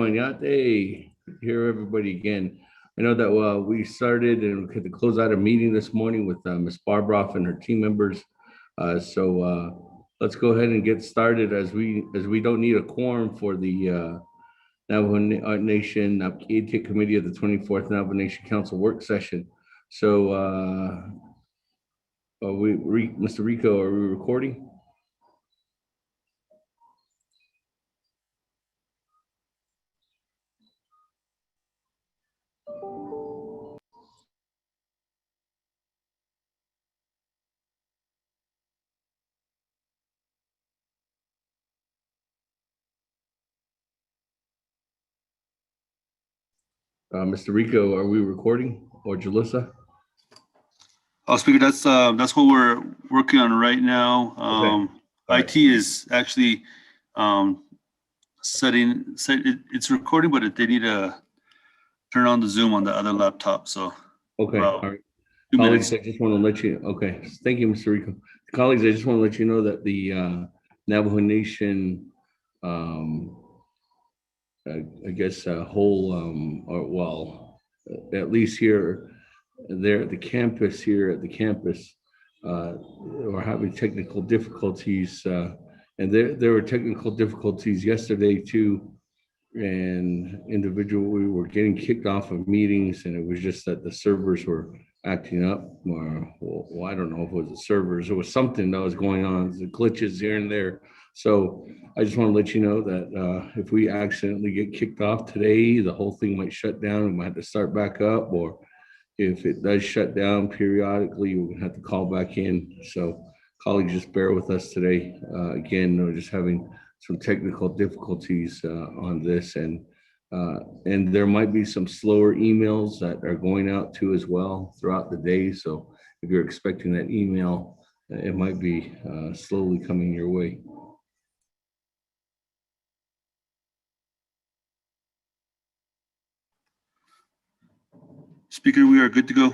Untitled, hear everybody again. I know that we started and we had to close out a meeting this morning with Ms. Barbroff and her team members. So let's go ahead and get started as we don't need a quorum for the Navajo Nation Naabik'íyáti Committee of the 24th Navajo Nation Council work session. So Mr. Rico, are we recording? Mr. Rico, are we recording, or Jalissa? Oh, Speaker, that's what we're working on right now. Okay. IT is actually it's recording, but they need to turn on the Zoom on the other laptop. So Okay, all right. 2 Colleagues, minutes. I just want to let you, okay, thank you, Mr. Rico. Colleagues, I just want to let you know that the Navajo Nation, I guess, at least here, there at the campus, we're having technical difficulties. And there were technical difficulties yesterday too. And we were getting kicked off of meetings, and it was just that the servers were acting up. Well, I don't know if it was the servers, it was something that was going on, the glitches here and there. So I just want to let you know that if we accidentally get kicked off today, the whole thing might shut down. We might have to start back up, or if it does shut down periodically, we're gonna have to call back in. So colleagues, just bear with us today. Again, we're just having some technical difficulties on this, and there might be some slower emails that are going out too as well throughout the day. So if you're expecting that email, it might be slowly coming your way. Speaker, we are good to go.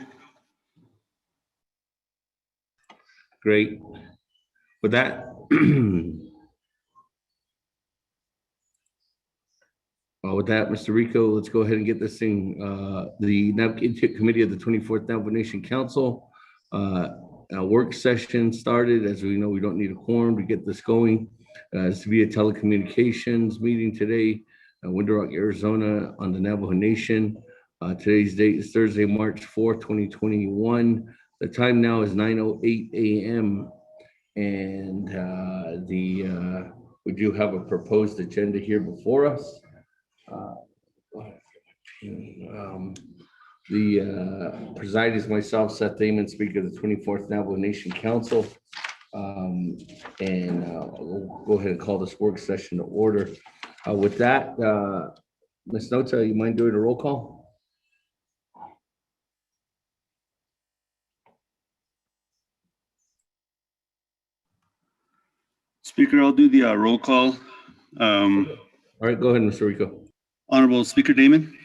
Great. With that, Mr. Rico, let's go ahead and get this thing. The Naabik'íyáti Committee of the 24th Navajo Nation Council a work session started. As we know, we don't need a quorum to get this going. It's to be a telecommunications meeting today, Window Rock, Arizona, on the Navajo Nation. Today's date is Thursday, March 4th, 2021. The time now is 9:08 a.m. And we do have a proposed agenda here before us. The preside is myself, Seth Amon, Speaker of the 24th Navajo Nation Council. And we'll go ahead and call this work session to order. With that, Ms. Nota, you mind doing a roll call? Speaker, I'll do the roll call. All right, go ahead, Mr. Rico. Honorable Speaker Damon.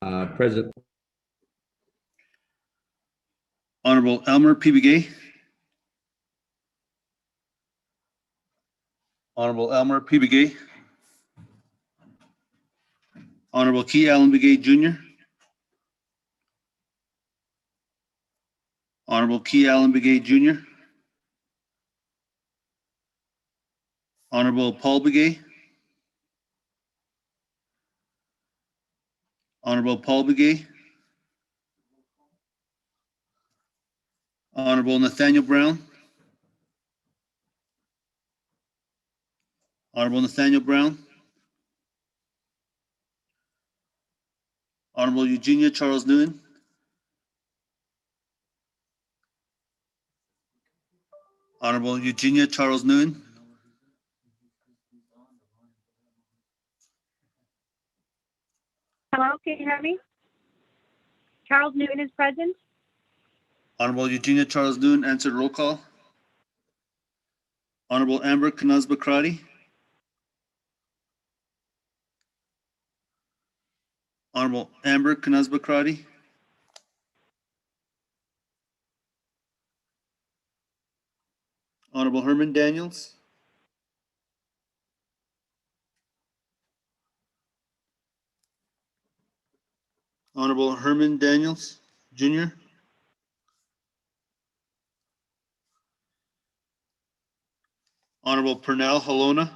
Present. Honorable Elmer P. Begay. Honorable Elmer P. Begay. Honorable Key Allen Begay Jr. Honorable Key Allen Begay Jr. Honorable Paul Begay. Honorable Paul Begay. Honorable Nathaniel Brown. Honorable Nathaniel Brown. Honorable Eugenia Charles Nguyen. Honorable Eugenia Charles Nguyen. Hello, can you hear me? Charles Newton is present. Honorable Eugenia Charles Nguyen, answered roll call. Honorable Amber Knazba-Crotty. Honorable Amber Knazba-Crotty. Honorable Herman Daniels. Honorable Herman Daniels, Jr. Honorable Pernell Halona.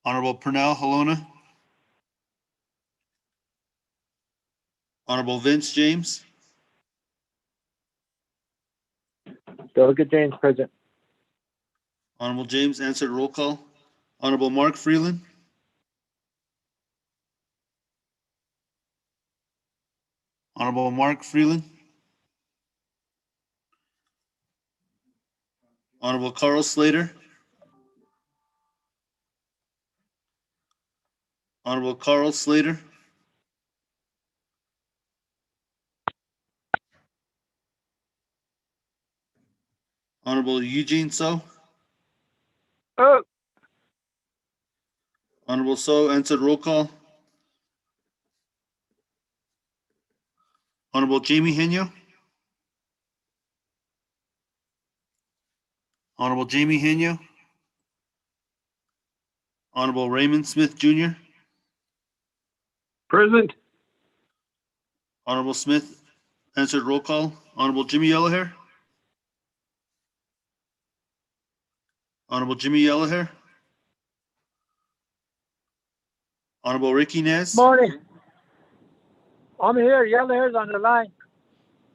Honorable Pernell Halona. Honorable Vince James. Delegate James, present. Honorable James answered roll call. Honorable Mark Freeland. Honorable Mark Freeland. Honorable Carl Slater. Honorable Carl Slater. Honorable Eugene So. Oh, Honorable So answered roll call. Honorable Jamie Henyo. Honorable Jamie Henyo. Honorable Raymond Smith Jr. present. Honorable Smith answered roll call. Honorable Jimmy Yellowhair. Honorable Jimmy Yellowhair. Honorable Ricky Nez. Morning. I'm here. Yellow hair's on the line.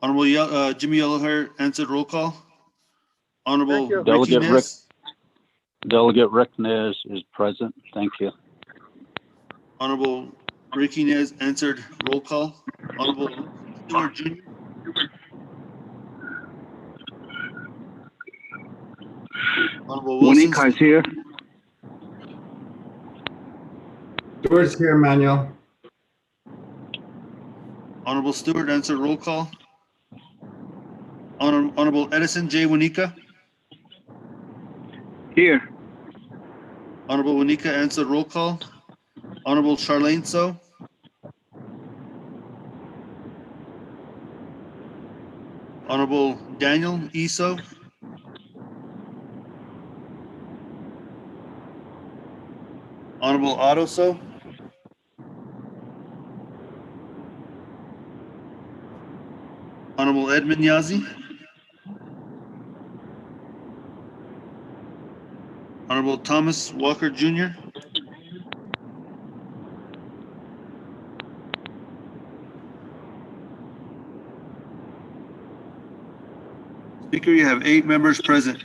Honorable Jimmy Yellowhair answered roll call. Honorable Thank you. Ricky Delegate Rick. Nez. Delegate Rick Nez is present. Thank you. Honorable Ricky Nez answered roll call. Honorable Stewart Jr. Honorable Wilson. Monica is here. Stewart's here, Manuel. Honorable Stewart answered roll call. Honorable Edison J. Wanika. Here. Honorable Wanika answered roll call. Honorable Charlene So. Honorable Daniel Eso. Honorable Otto So. Honorable Edmund Yazi. Honorable Thomas Walker Jr. Speaker, you have 8 members present.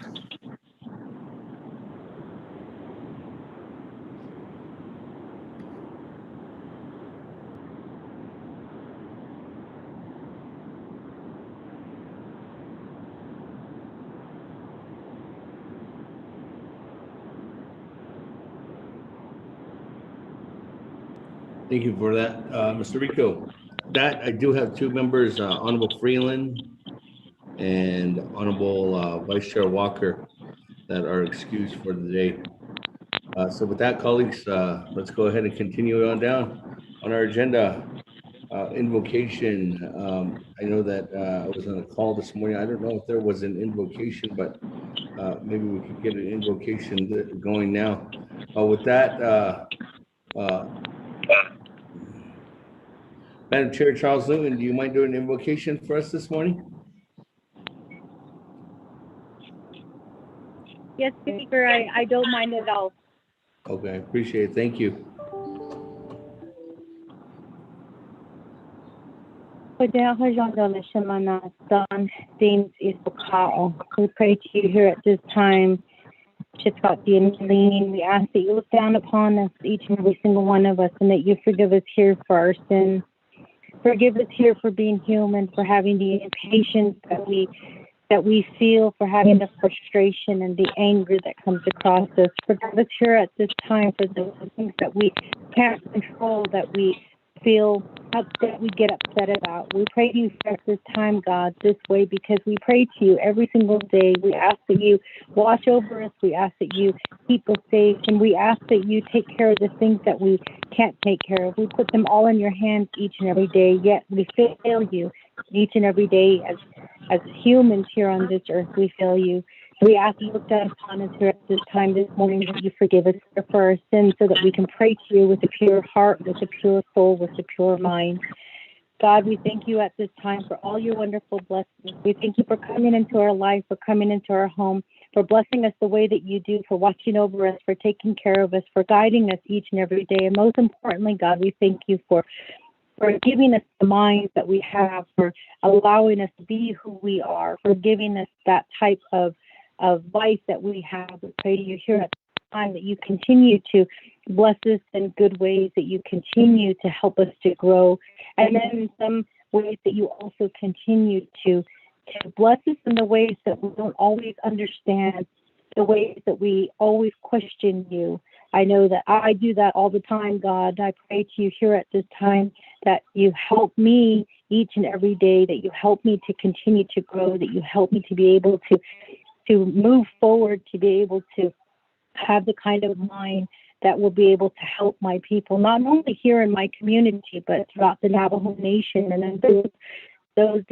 Thank you for that, Mr. Rico. That I do have 2 members, Honorable Freeland and Honorable Vice Chair Walker, that are excused for the day. So with that, colleagues, let's go ahead and continue on down on our agenda. Invocation. I know that I was on a call this morning. I don't know if there was an invocation, but maybe we could get an invocation going now. With that, Madam Chair Charles Newton, do you mind doing an invocation for us this morning? Yes, Speaker, I don't mind at all. Okay, appreciate it. Thank you. We pray to you here at this time. We ask that you look down upon us, each and every single one of us, and that you forgive us here for our sins. Forgive us here for being human, for having the impatience that we feel, for having the frustration and the anger that comes across us. Forgive us here at this time for those things that we can't control, that we feel upset, we get upset about. We pray to you at this time, God, this way, because we pray to you every single day. We ask that you watch over us. We ask that you keep us safe, and we ask that you take care of the things that we can't take care of. We put them all in your hands each and every day, yet we fail you each and every day as humans here on this earth. We fail you. We ask you to look down upon us here at this time this morning, that you forgive us for our sins, so that we can pray to you with a pure heart, with a pure soul, with a pure mind. God, we thank you at this time for all your wonderful blessings. We thank you for coming into our life, for coming into our home, for blessing us the way that you do, for watching over us, for taking care of us, for guiding us each and every day. And most importantly, God, we thank you for giving us the minds that we have, for allowing us to be who we are, for giving us that type of life that we have. We pray to you here at this time that you continue to bless us in good ways, that you continue to help us to grow, and then in some ways that you also continue to bless us in the ways that we don't always understand, the ways that we always question you. I know that I do that all the time, God. I pray to you here at this time that you help me each and every day, that you help me to continue to grow, that you help me to be able to move forward, to be able to have the kind of mind that will be able to help my people, not only here in my community, but throughout the Navajo Nation, and then those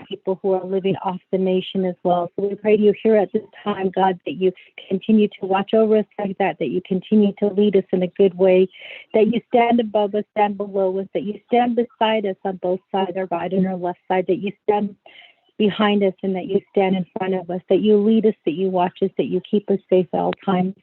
people who are living off the nation as well. So we pray to you here at this time, God, that you continue to watch over us like that you continue to lead us in a good way, that you stand above us, stand below us, that you stand beside us on both sides, our right and our left side, that you stand behind us and that you stand in front of us, that you lead us, that you watch us, that you keep us safe at all times.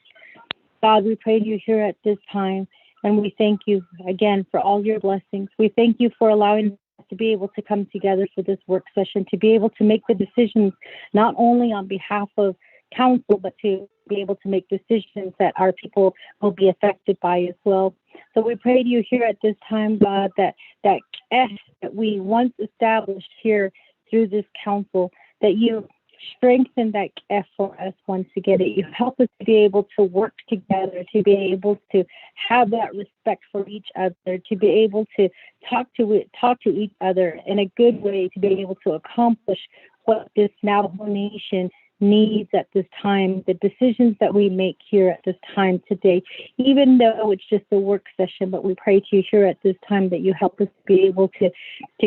God, we pray to you here at this time, and we thank you again for all your blessings. We thank you for allowing us to be able to come together for this work session, to be able to make the decisions not only on behalf of council, but to be able to make decisions that our people will be affected by as well. So we pray to you here at this time, God, that we once established here through this council, that you strengthen that F for us once again, that you help us to be able to work together, to be able to have that respect for each other, to be able to talk to each other in a good way, to be able to accomplish what this Navajo Nation needs at this time, the decisions that we make here at this time today, even though it's just a work session. But we pray to you here at this time that you help us to be able to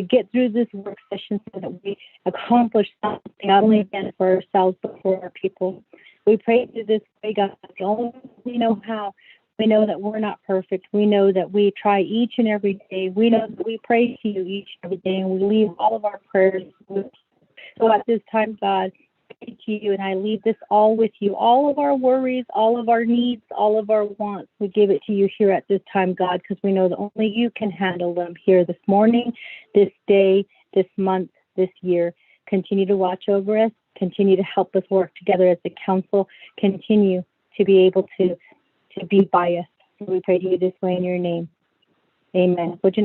get through this work session so that we accomplish something not only again for ourselves but for our people. We pray to this way, God, the only way we know how. We know that we're not perfect. We know that we try each and every day. We know that we pray to you each and every day, and we leave all of our prayers with you. So at this time, God, to you, and I leave this all with you. All of our worries, all of our needs, all of our wants, we give it to you here at this time, God, because we know that only you can handle them here this morning, this day, this month, this year. Continue to watch over us. Continue to help us work together as a council. Continue to be able to be by us. So we pray to you this way in your name. Amen. Thank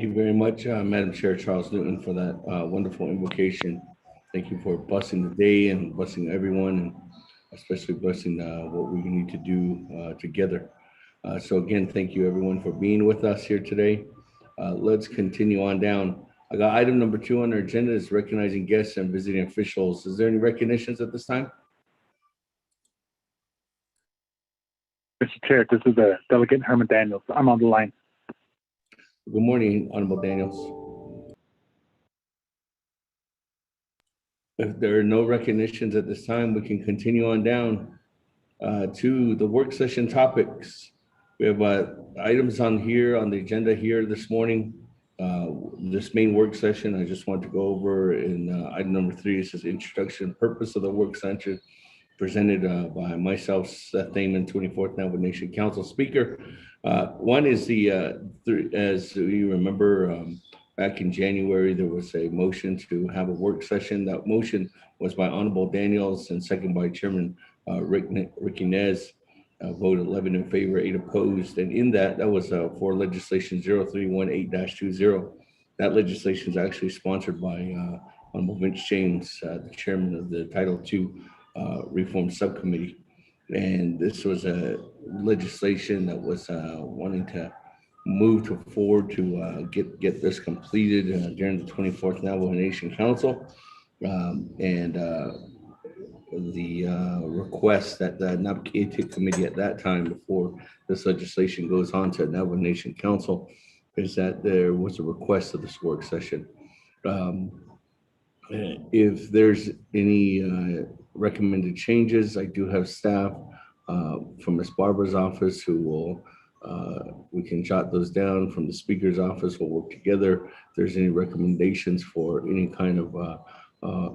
you very much, Madam Chair Charles Newton, for that wonderful invocation. Thank you for blessing the day and blessing everyone, and especially blessing what we need to do together. So again, thank you everyone for being with us here today. Let's continue on down. I got item number 2 on our agenda is recognizing guests and visiting officials. Is there any recognitions at this time? Mr. Chair, this is Delegate Herman Daniels. I'm on the line. Good morning, Honorable Daniels. If there are no recognitions at this time, we can continue on down to the work session topics. We have items on the agenda here this morning. This main work session, I just want to go over in item number 3. It says introduction, purpose of the work session, presented by myself, Seth Thaman, 24th Navajo Nation Council Speaker. One is as you remember, back in January, there was a motion to have a work session. That motion was by Honorable Daniels and second by Chairman Ricky Nez. Vote 11 in favor, 8 opposed. And in that was for legislation 0318-20. That legislation is actually sponsored by Honorable Vince James, the chairman of the Title II Reform Subcommittee. And this was a legislation that was wanting to move forward to get this completed during the 24th Navajo Nation Council. request that the Naabik'íyáti committee at that time, before this legislation goes on to Navajo Nation Council, is that there was a request of this work session. If there's any recommended changes, I do have staff from Ms. Barbara's office who will, we can jot those down. From the speaker's office, we'll work together. If there's any recommendations for any kind of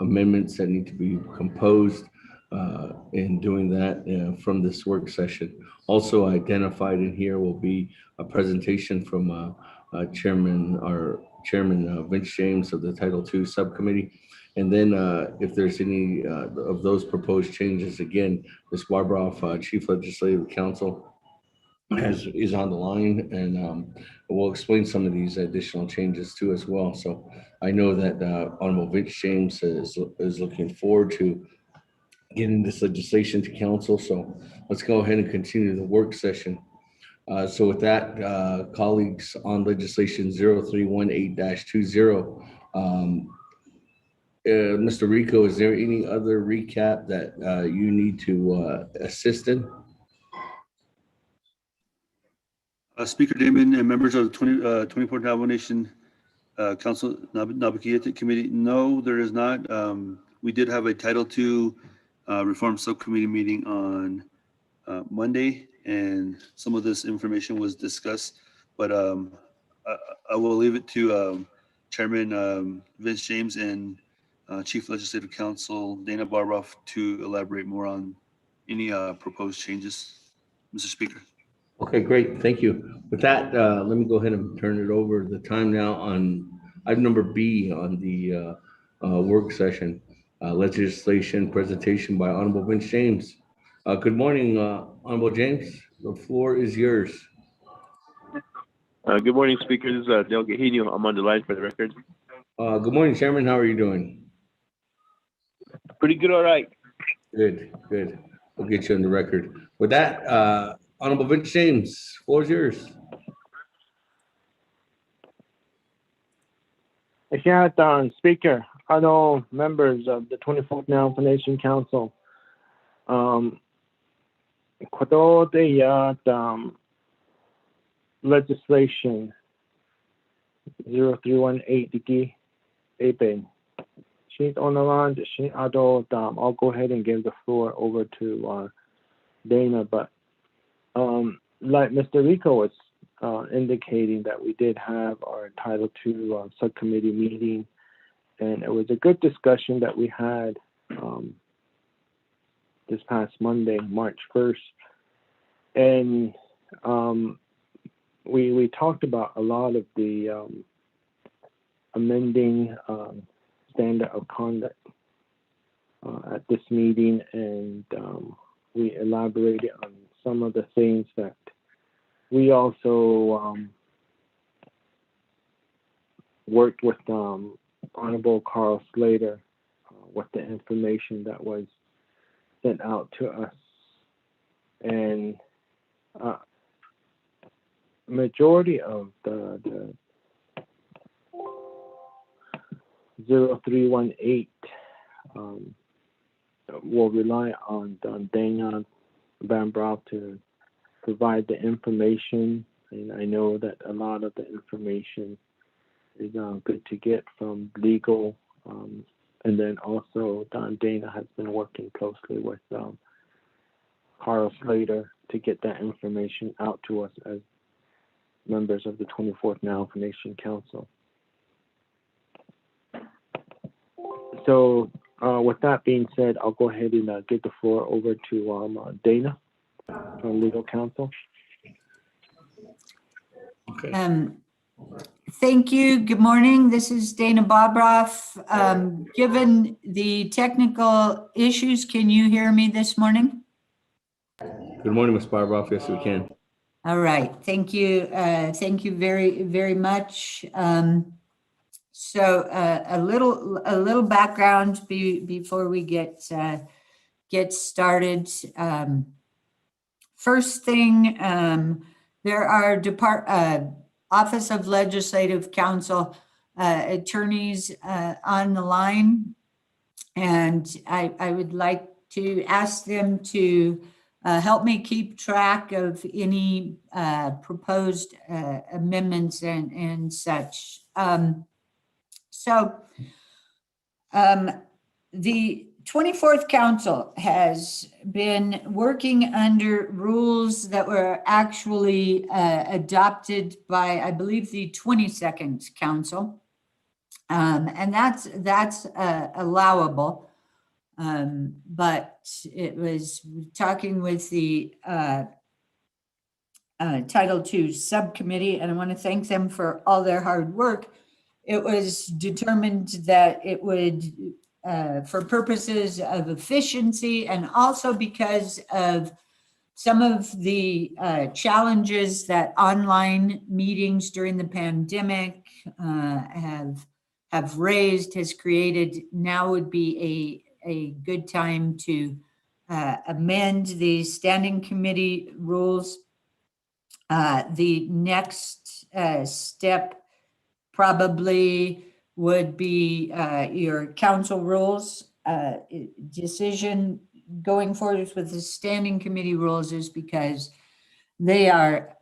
amendments that need to be composed in doing that from this work session. Also identified in here will be a presentation from Chairman Vince James of the Title II Subcommittee. And then if there's any of those proposed changes, again, Ms. Barbara, Chief Legislative Counsel, is on the line, and we'll explain some of these additional changes too as well. So I know that Honorable Vince James is looking forward to getting this legislation to council. So let's go ahead and continue the work session. So with that, colleagues, on legislation 0318-20, Mr. Rico, is there any other recap that you need to assist in? Speaker Damon and members of the 24th Navajo Nation Council Naabik'íyáti Committee, no, there is not. We did have a Title II Reform Subcommittee meeting on Monday, and some of this information was discussed, but I will leave it to Chairman Vince James and Chief Legislative Counsel Dana Barboff to elaborate more on any proposed changes. Mr. Speaker. Okay, great. Thank you. With that, let me go ahead and turn it over. The time now on item number B on the work session, legislation presentation by Honorable Vince James. Good morning, Honorable James. The floor is yours. Good morning, Speaker. This is Delegate Heaney. I'm on the line for the record. Good morning, Chairman. How are you doing? Pretty good, all right. Good, good. We'll get you on the record. With that, Honorable Vince James, floor is yours. Speaker, honorable members of the 24th Navajo Nation Council, legislation 0318 she's on the line. I'll go ahead and give the floor over to Dana, but like Mr. Rico was indicating, that we did have our Title II subcommittee meeting, and it was a good discussion that we had this past Monday, March 1st. And we talked about a lot of the amending standard of conduct at this meeting, and we elaborated on some of the things that we also worked with Honorable Carl Slater with the information that was sent out to us. And majority of the 0318 will rely on Dana Barboff to provide the information, and I know that a lot of the information is good to get from legal, and then also Dana has been working closely with Carl Slater to get that information out to us as members of the 24th Navajo Nation Council. So with that being said, I'll go ahead and give the floor over to Dana from Legal Counsel. Okay. Thank you. Good morning. This is Dana Barboff. Given the technical issues, can you hear me this morning? Good morning, Ms. Barboff. Yes, we can. All right. Thank you. Thank you very, very much. So a little background before we get started. First thing, there are Office of Legislative Counsel attorneys on the line, and I would like to ask them to help me keep track of any proposed amendments and such. The 24th Council has been working under rules that were actually adopted by, I believe, the 22nd Council. And that's allowable. But it was talking with the Title II Subcommittee, and I want to thank them for all their hard work. It was determined that it would, for purposes of efficiency and also because of some of the challenges that online meetings during the pandemic have raised, has created, now would be a good time to amend the standing committee rules. The next step probably would be your council rules. Decision going forward with the standing committee rules is because they are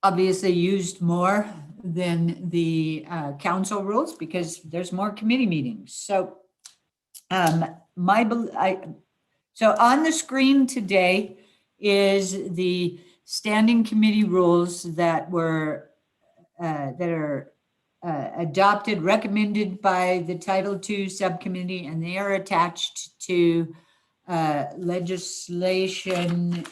obviously used more than the council rules because there's more committee meetings. So so on the screen today is the standing committee rules that were that are adopted, recommended by the Title II Subcommittee, and they are attached to legislation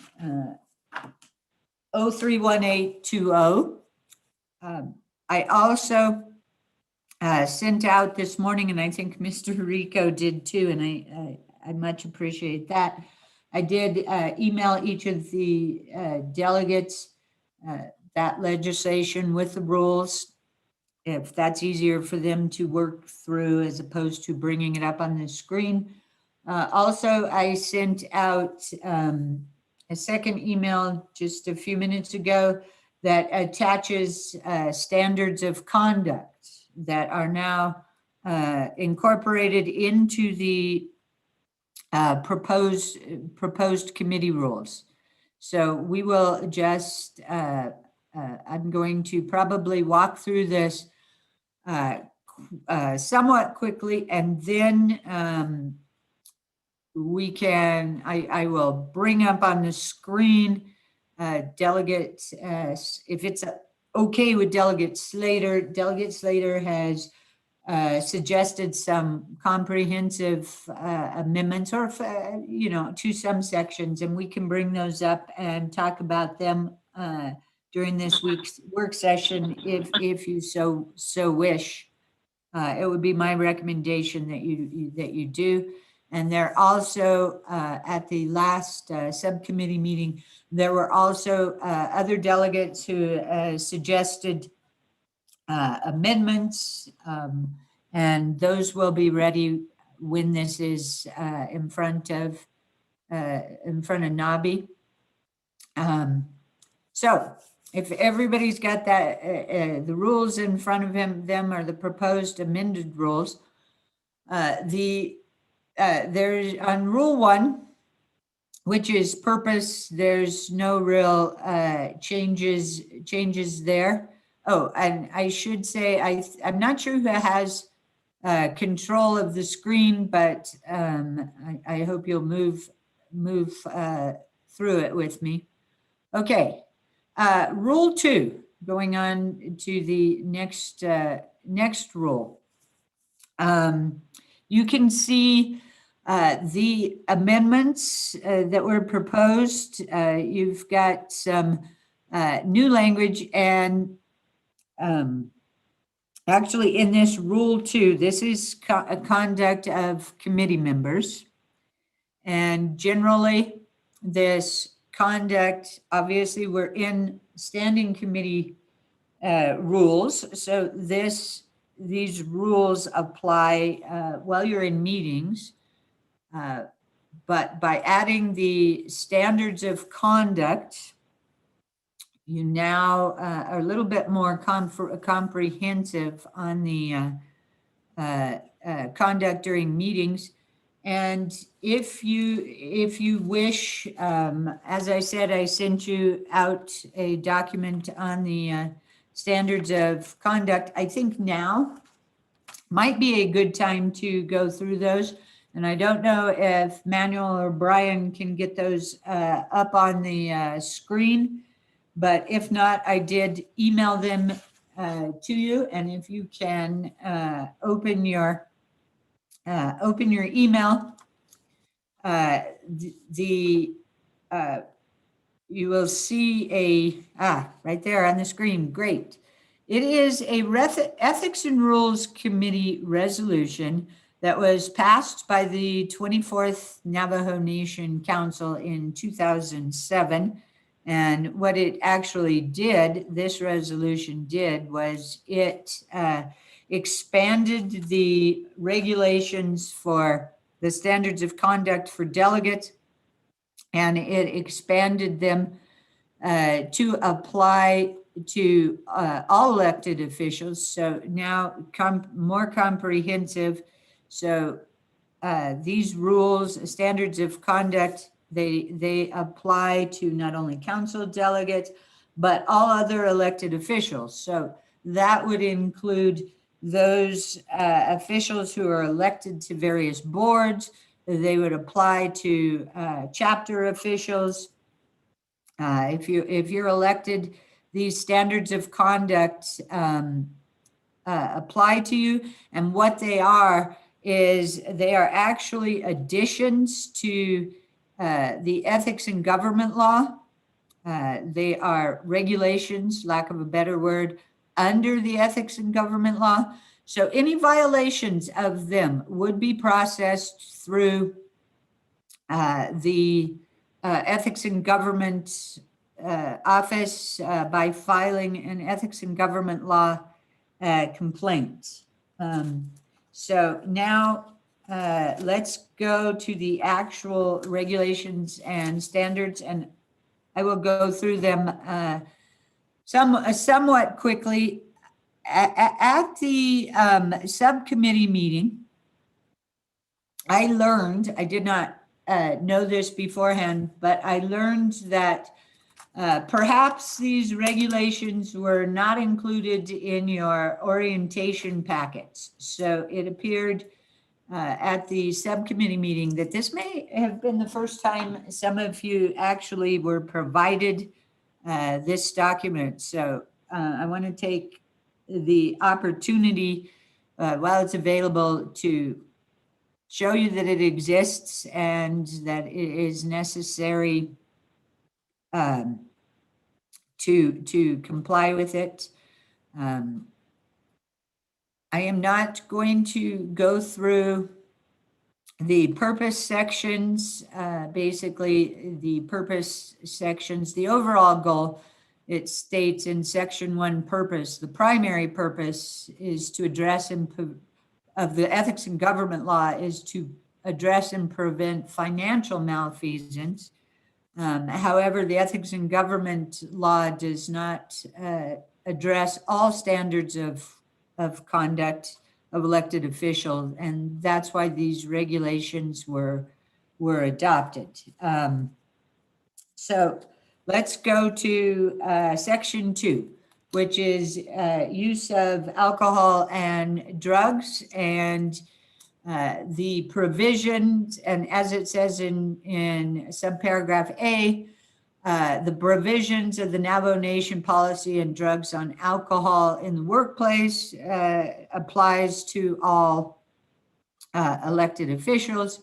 031820. I also sent out this morning, and I think Mr. Rico did too, and I much appreciate that. I did email each of the delegates that legislation with the rules, if that's easier for them to work through as opposed to bringing it up on the screen. Also, I sent out a second email just a few minutes ago that attaches standards of conduct that are now incorporated into the proposed committee rules. So we will just, I'm going to probably walk through this somewhat quickly, and then we can, I will bring up on the screen Delegate, if it's okay with Delegate Slater. Delegate Slater has suggested some comprehensive amendments, or to some sections, and we can bring those up and talk about them during this week's work session if you so wish. It would be my recommendation that you do. And there also at the last subcommittee meeting, there were also other delegates who suggested amendments, and those will be ready when this is in front of NABI. So if everybody's got that, the rules in front of them are the proposed amended rules. There's on Rule 1, which is purpose, there's no real changes there. Oh, and I should say, I'm not sure who has control of the screen, but I hope you'll move through it with me. Okay, Rule 2, going on to the next rule. You can see the amendments that were proposed. You've got some new language, and actually in this Rule 2, this is conduct of committee members. And generally, this conduct, obviously, we're in standing committee rules. So these rules apply while you're in meetings, but by adding the standards of conduct, you now are a little bit more comprehensive on the conduct during meetings. And if you wish, as I said, I sent you out a document on the standards of conduct. I think now might be a good time to go through those. And I don't know if Manuel or Brian can get those up on the screen, but if not, I did email them to you. And if you can open your email, you will see right there on the screen. Great. It is a Ethics and Rules Committee resolution that was passed by the 24th Navajo Nation Council in 2007. And what it actually did, this resolution did, was it expanded the regulations for the standards of conduct for delegates, and it expanded them to apply to all elected officials. So now more comprehensive. So these rules, standards of conduct, they apply to not only council delegates, but all other elected officials. So that would include those officials who are elected to various boards. They would apply to chapter officials. If you're elected, these standards of conduct apply to you. And what they are is they are actually additions to the ethics and government law. They are regulations, lack of a better word, under the ethics and government law. So any violations of them would be processed through the ethics and government office by filing an ethics and government law complaint. So now let's go to the actual regulations and standards, and I will go through them somewhat quickly. At the subcommittee meeting, I learned, I did not know this beforehand, but I learned that perhaps these regulations were not included in your orientation packets. So it appeared at the subcommittee meeting that this may have been the first time some of you actually were provided this document. So I want to take the opportunity while it's available to show you that it exists and that it is necessary to comply with it. I am not going to go through the purpose sections, basically the purpose sections, the overall goal. It states in section 1 purpose, the primary purpose is to address of the ethics and government law is to address and prevent financial malfeasance. However, the ethics and government law does not address all standards of conduct of elected officials, and that's why these regulations were adopted. So let's go to section 2, which is use of alcohol and drugs, and the provisions, and as it says in subparagraph A, the provisions of the Navajo Nation policy and drugs on alcohol in the workplace applies to all elected officials.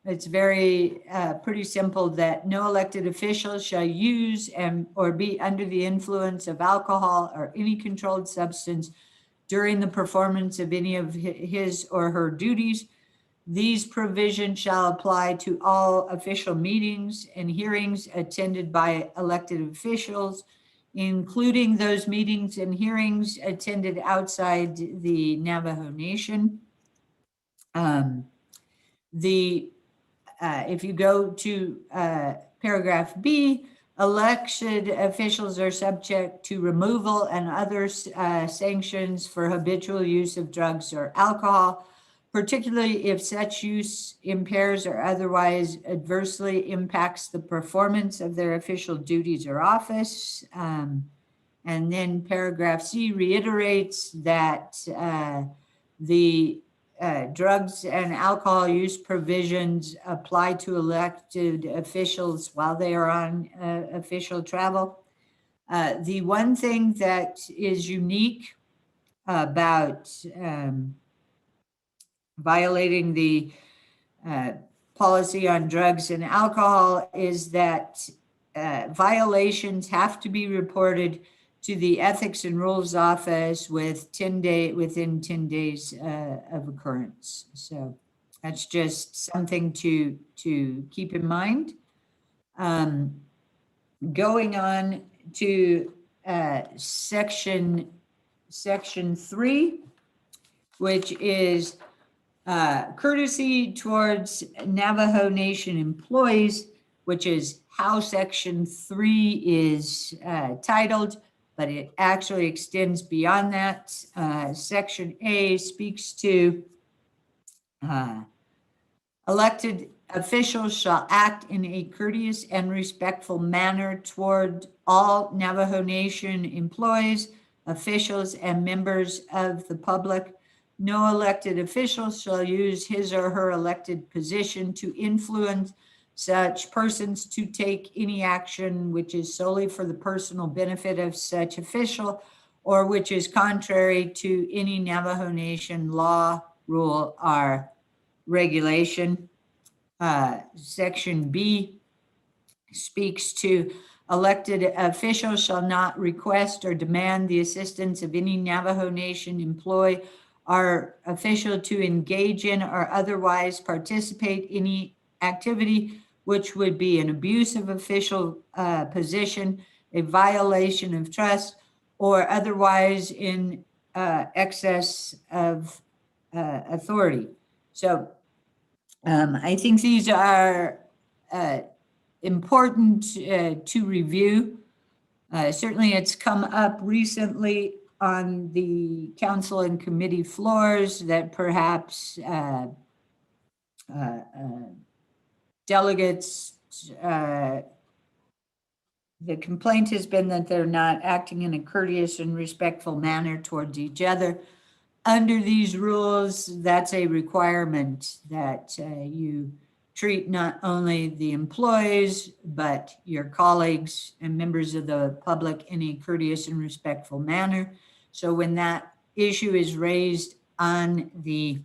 It's pretty simple that no elected official shall use or be under the influence of alcohol or any controlled substance during the performance of any of his or her duties. These provisions shall apply to all official meetings and hearings attended by elected officials, including those meetings and hearings attended outside the Navajo Nation. If you go to paragraph B, elected officials are subject to removal and other sanctions for habitual use of drugs or alcohol. particularly if such use impairs or otherwise adversely impacts the performance of their official duties or office. And then paragraph C reiterates that the drugs and alcohol use provisions apply to elected officials while they are on official travel. The one thing that is unique about violating the policy on drugs and alcohol is that violations have to be reported to the Ethics and Rules Office within 10 days of occurrence. So that's just something to keep in mind. Going on to section 3, which is courtesy towards Navajo Nation employees, which is how section 3 is titled, but it actually extends beyond that. Section A speaks to elected officials shall act in a courteous and respectful manner toward all Navajo Nation employees, officials, and members of the public. No elected official shall use his or her elected position to influence such persons to take any action which is solely for the personal benefit of such official or which is contrary to any Navajo Nation law, rule, or regulation. Section B speaks to elected officials shall not request or demand the assistance of any Navajo Nation employee or official to engage in or otherwise participate in any activity which would be an abuse of official position, a violation of trust, or otherwise in excess of authority. So I think these are important to review. Certainly it's come up recently on the council and committee floors that perhaps delegates, the complaint has been that they're not acting in a courteous and respectful manner towards each other. Under these rules, that's a requirement that you treat not only the employees, but your colleagues and members of the public in a courteous and respectful manner. So when that issue is raised on the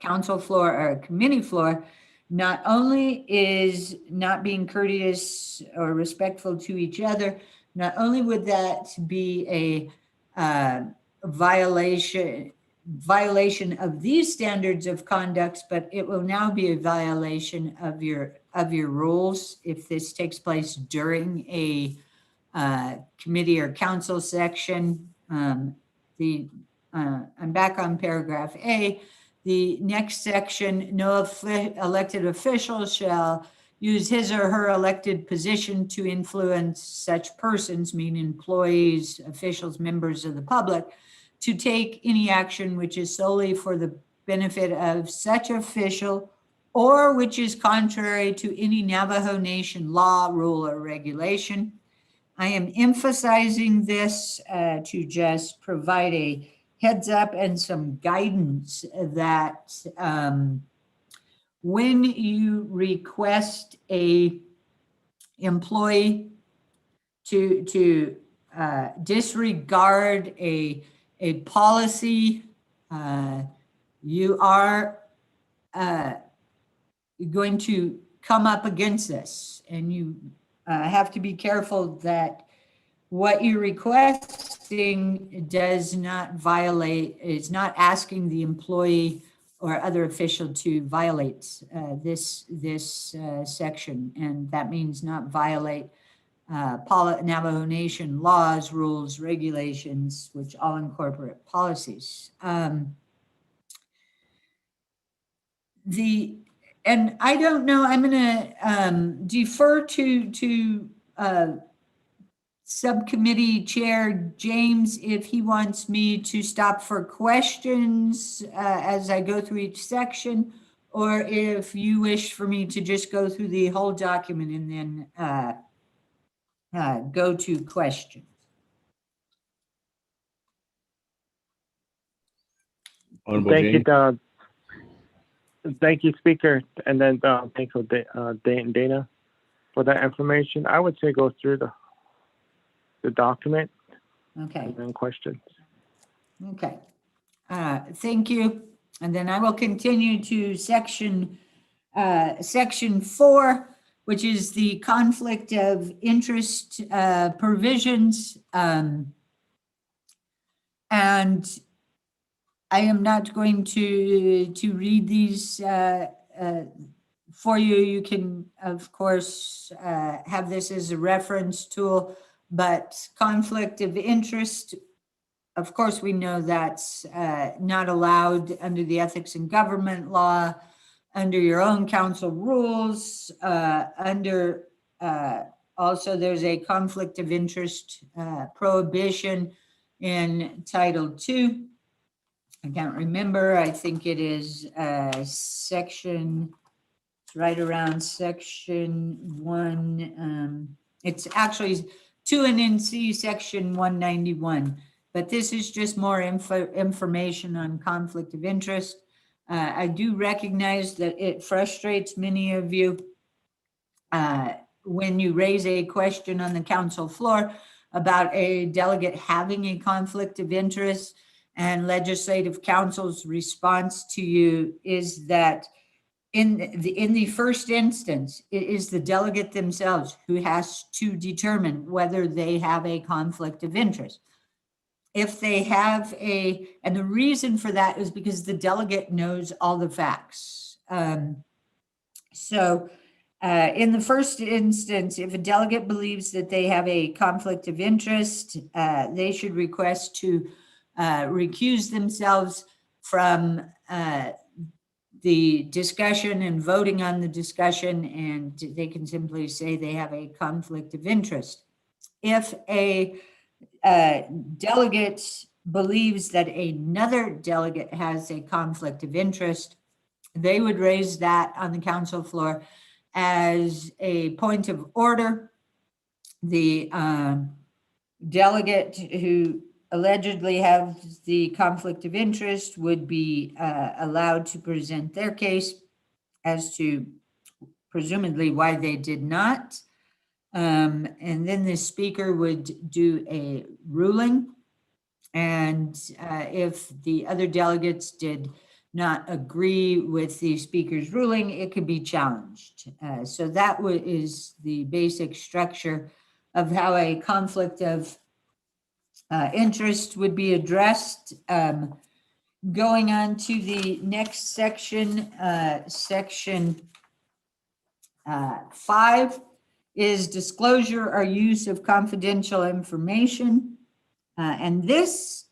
council floor or committee floor, not only is not being courteous or respectful to each other, not only would that be a violation of these standards of conduct, but it will now be a violation of your rules if this takes place during a committee or council section. I'm back on paragraph A. The next section, no elected official shall use his or her elected position to influence such persons, meaning employees, officials, members of the public, to take any action which is solely for the benefit of such official or which is contrary to any Navajo Nation law, rule, or regulation. I am emphasizing this to just provide a heads up and some guidance that when you request a employee to disregard a policy, you are going to come up against this, and you have to be careful that what you're requesting does not violate, is not asking the employee or other official to violate this section, and that means not violate Navajo Nation laws, rules, regulations, which all incorporate policies. And I don't know, I'm going to defer to Subcommittee Chair James, if he wants me to stop for questions as I go through each section, or if you wish for me to just go through the whole document and then go to questions. Honorable Thank you, James. thank you, Speaker, and then thanks for Dana for that information. I would say go through the document Okay. and then questions. Okay. Thank you. And then I will continue to section 4, which is the conflict of interest provisions. And I am not going to read these for you. You can, of course, have this as a reference tool, but conflict of interest, of course, we know that's not allowed under the ethics and government law, under your own council rules, under also there's a conflict of interest prohibition in Title II. I can't remember. I think it is section, it's right around section 1. It's actually 2 and in C, section 191. But this is just more information on conflict of interest. I do recognize that it frustrates many of you when you raise a question on the council floor about a delegate having a conflict of interest, and legislative council's response to you is that in the first instance, it is the delegate themselves who has to determine whether they have a conflict of interest. If they have and the reason for that is because the delegate knows all the facts. So in the first instance, if a delegate believes that they have a conflict of interest, they should request to recuse themselves from the discussion and voting on the discussion, and they can simply say they have a conflict of interest. If a delegate believes that another delegate has a conflict of interest, they would raise that on the council floor as a point of order. The delegate who allegedly has the conflict of interest would be allowed to present their case as to presumably why they did not. And then the speaker would do a ruling. And if the other delegates did not agree with the speaker's ruling, it could be challenged. So that is the basic structure of how a conflict of interest would be addressed. Going on to the next section, section 5 is disclosure or use of confidential information. And this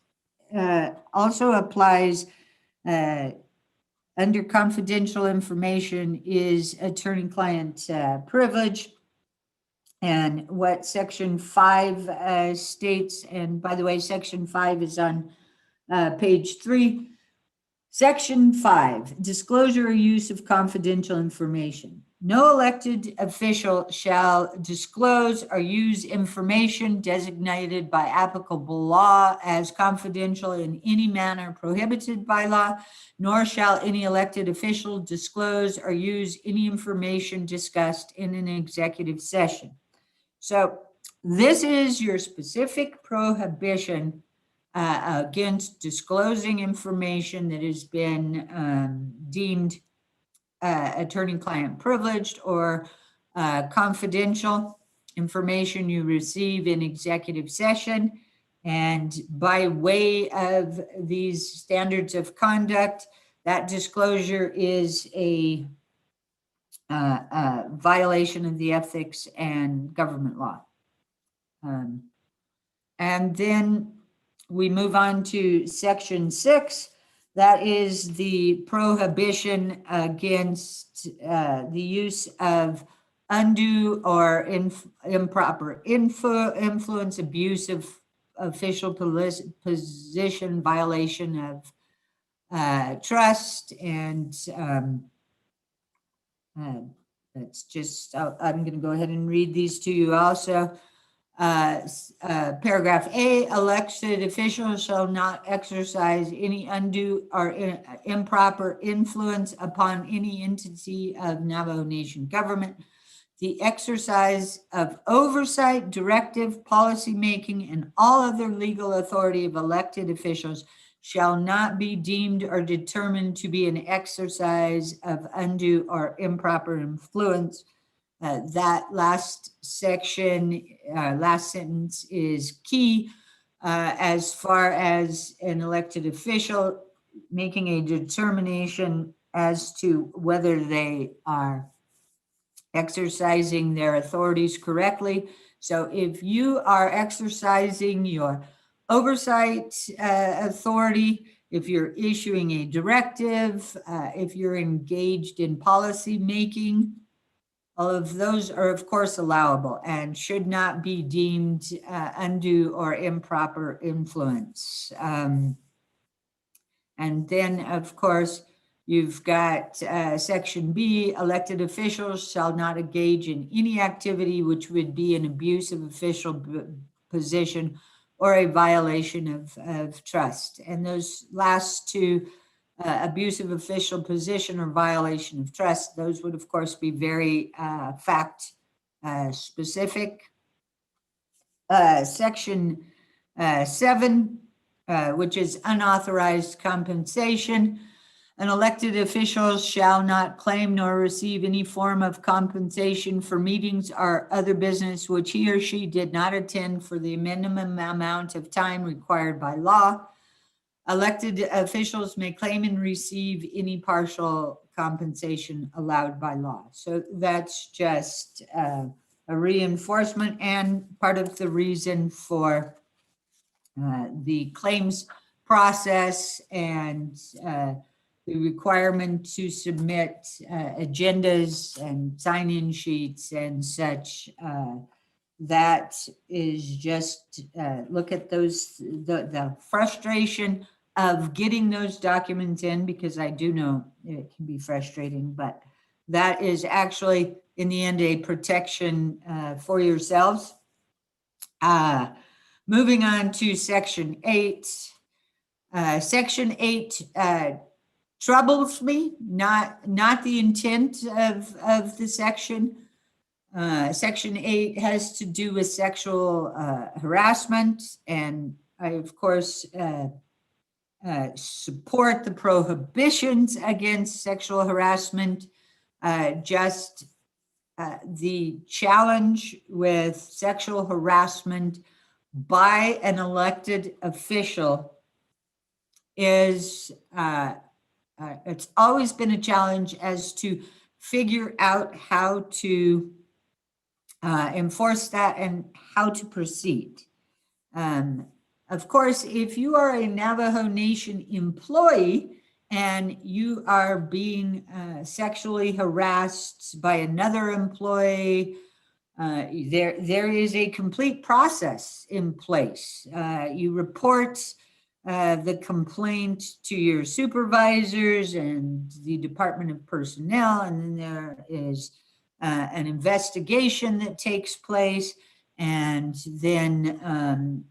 also applies under confidential information is attorney-client privilege. And what section 5 states, and by the way, section 5 is on page 3. Section 5, disclosure or use of confidential information. No elected official shall disclose or use information designated by applicable law as confidential in any manner prohibited by law, nor shall any elected official disclose or use any information discussed in an executive session. So this is your specific prohibition against disclosing information that has been deemed attorney-client privileged or confidential information you receive in executive session. And by way of these standards of conduct, that disclosure is a violation of the ethics and government law. And then we move on to section 6. That is the prohibition against the use of undue or improper influence, abuse of official position, violation of trust, and that's just, I'm going to go ahead and read these to you also. Paragraph A, elected officials shall not exercise any undue or improper influence upon any entity of Navajo Nation government. The exercise of oversight, directive, policy making, and all other legal authority of elected officials shall not be deemed or determined to be an exercise of undue or improper influence. That last section, last sentence is key as far as an elected official making a determination as to whether they are exercising their authorities correctly. So if you are exercising your oversight authority, if you're issuing a directive, if you're engaged in policy making, all of those are, of course, allowable and should not be deemed undue or improper influence. And then, of course, you've got Section B, elected officials shall not engage in any activity which would be an abuse of official position or a violation of trust. And those last two, abuse of official position or violation of trust, those would, of course, be very fact specific. Section 7, which is unauthorized compensation. An elected official shall not claim nor receive any form of compensation for meetings or other business which he or she did not attend for the minimum amount of time required by law. Elected officials may claim and receive any partial compensation allowed by law. So that's just a reinforcement and part of the reason for the claims process and the requirement to submit agendas and sign-in sheets and such. That is just, look at those, the frustration of getting those documents in, because I do know it can be frustrating, but that is actually in the end a protection for yourselves. Moving on to Section 8. Section 8 troubles me, not the intent of the section. Section 8 has to do with sexual harassment, and I, of course, support the prohibitions against sexual harassment. Just the challenge with sexual harassment by an elected official is, it's always been a challenge as to figure out how to enforce that and how to proceed. Of course, if you are a Navajo Nation employee and you are being sexually harassed by another employee, there is a complete process in place. You report the complaint to your supervisors and the Department of Personnel, and then there is an investigation that takes place, and then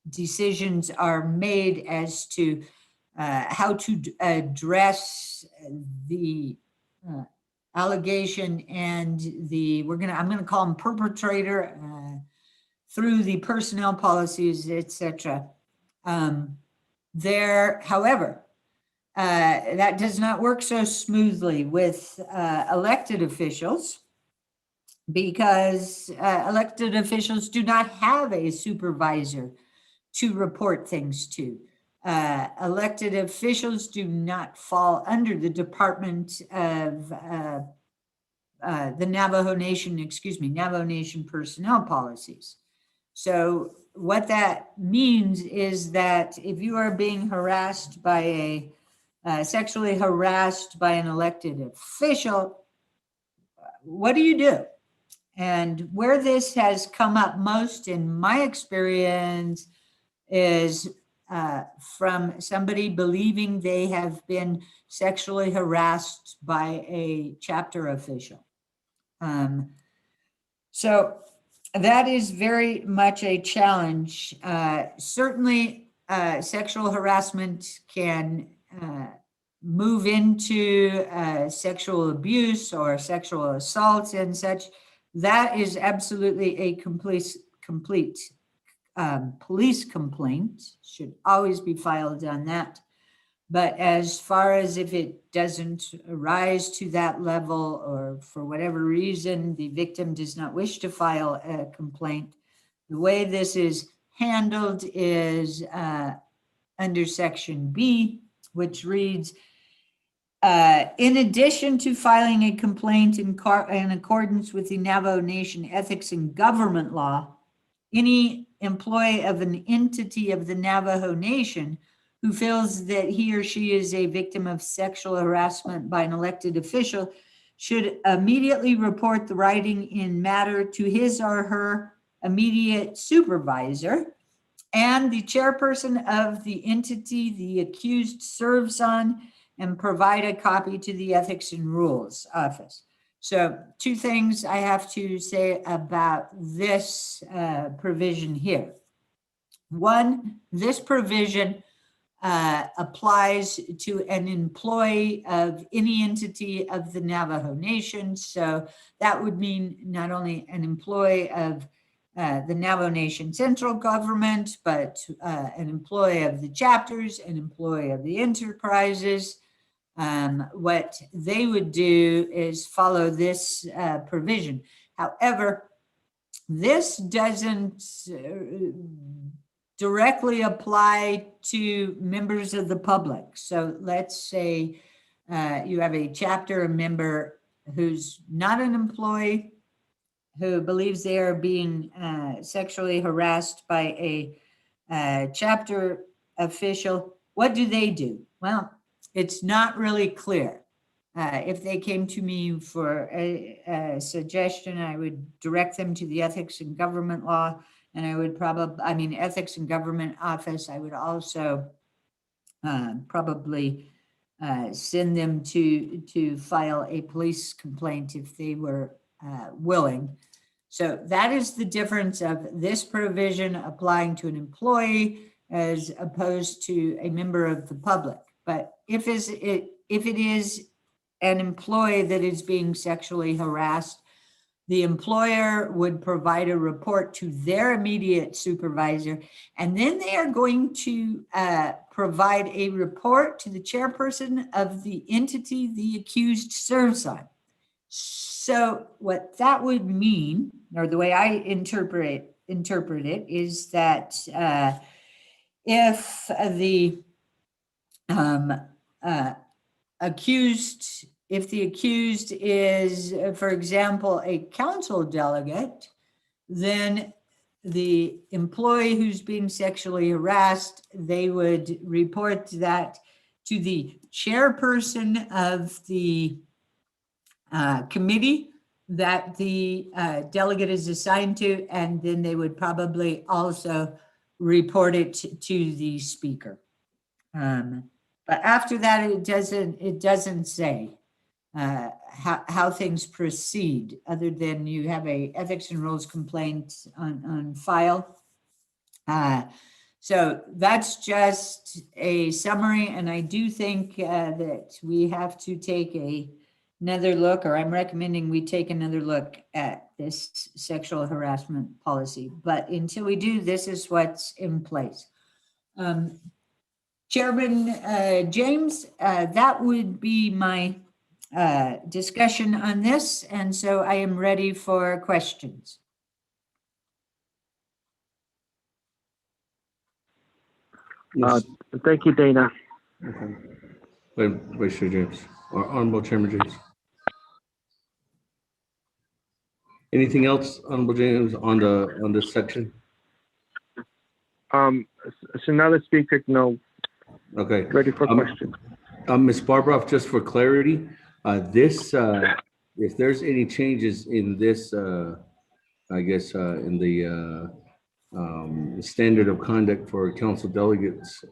decisions are made as to how to address the allegation and the, I'm going to call them perpetrator through the personnel policies, etc. However, that does not work so smoothly with elected officials, because elected officials do not have a supervisor to report things to. Elected officials do not fall under the Department of the Navajo Nation personnel policies. So what that means is that if you are being harassed by sexually harassed by an elected official, what do you do? And where this has come up most in my experience is from somebody believing they have been sexually harassed by a chapter official. So that is very much a challenge. Certainly, sexual harassment can move into sexual abuse or sexual assault and such. That is absolutely a complete police complaint, should always be filed on that. But as far as if it doesn't rise to that level, or for whatever reason, the victim does not wish to file a complaint, the way this is handled is under Section B, which reads, in addition to filing a complaint in accordance with the Navajo Nation Ethics and Government Law, any employee of an entity of the Navajo Nation who feels that he or she is a victim of sexual harassment by an elected official should immediately report the writing in matter to his or her immediate supervisor and the chairperson of the entity the accused serves on, and provide a copy to the Ethics and Rules Office. So 2 things I have to say about this provision here. 1, this provision applies to an employee of any entity of the Navajo Nation. So that would mean not only an employee of the Navajo Nation central government, but an employee of the chapters, an employee of the enterprises. What they would do is follow this provision. However, this doesn't directly apply to members of the public. So let's say you have a chapter member who's not an employee, who believes they are being sexually harassed by a chapter official. What do? Well, it's not really clear. If they came to me for a suggestion, I would direct them to the Ethics and Government Law, and I would Ethics and Government Office. I would also probably send them to file a police complaint if they were willing. So that is the difference of this provision applying to an employee as opposed to a member of the public. But if it is an employee that is being sexually harassed, the employer would provide a report to their immediate supervisor, and then they are going to provide a report to the chairperson of the entity the accused serves on. So what that would mean, or the way I interpret it, is that if the accused is, for example, a council delegate, then the employee who's being sexually harassed, they would report that to the chairperson of the committee that the delegate is assigned to, and then they would probably also report it to the speaker. But after that, it doesn't say how things proceed, other than you have a ethics and rules complaint on file. So that's just a summary, and I do think that we have to take another look, or I'm recommending we take another look at this sexual harassment policy. But until we do, this is what's in place. Chairman James, that would be my discussion on this, and so I am ready for questions. Yes. Thank you, Dana. Okay. Vice Chair James, or Honorable Chairman James. Anything else, Honorable James, on this section? So now the speaker, no. Okay. Ready for questions. Ms. Barbara, just for clarity, this if there's any changes in this, I guess, in the standard of conduct for council delegates,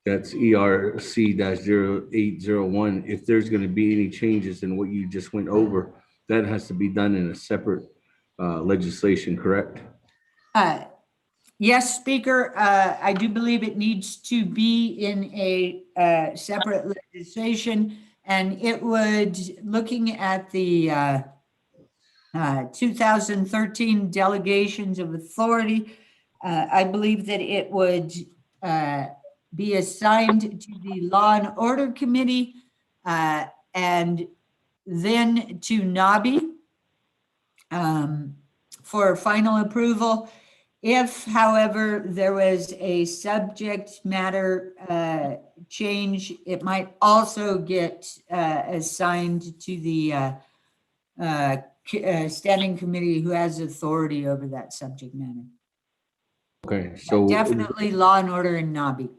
that's ERC-0801. If there's going to be any changes in what you just went over, that has to be done in a separate legislation, correct? Yes, Speaker, I do believe it needs to be in a separate legislation, and it would, looking at the 2013 delegations of authority, I believe that it would be assigned to the Law and Order Committee and then to NABI for final approval. If, however, there was a subject matter change, it might also get assigned to the standing committee who has authority over that subject matter. Okay, so Definitely Law and Order and NABI.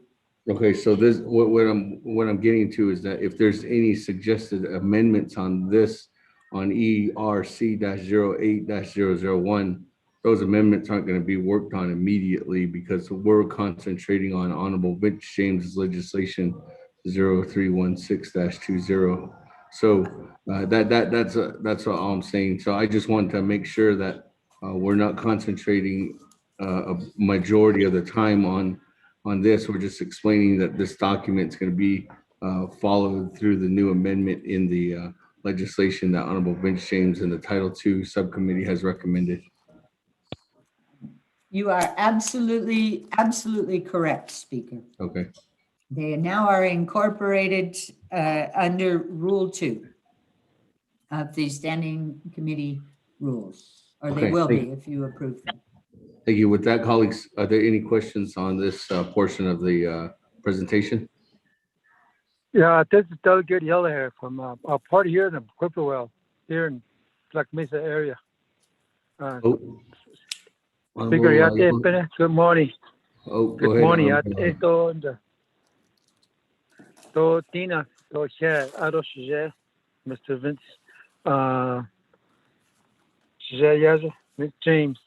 okay, so this what I'm getting to is that if there's any suggested amendments on this on ERC-08-001, those amendments aren't going to be worked on immediately because we're concentrating on Honorable Vince James's legislation 0316-20. So that's all I'm saying. So I just want to make sure that we're not concentrating a majority of the time on this. We're just explaining that this document is going to be followed through the new amendment in the legislation that Honorable Vince James and the Title II Subcommittee has recommended. You are absolutely correct, Speaker. Okay. They now are incorporated under Rule 2 of the Standing Committee rules, or they Okay, will be if you approve them. Thank you. With that, colleagues, are there any questions on this portion of the presentation? Yeah, this is Delegate Yellowhair from our party here in the Whippoorwill, here in Black Mesa area. Speaker, good morning. Oh, go good ahead. Morning. Tina, Mr. Vince, Miss James.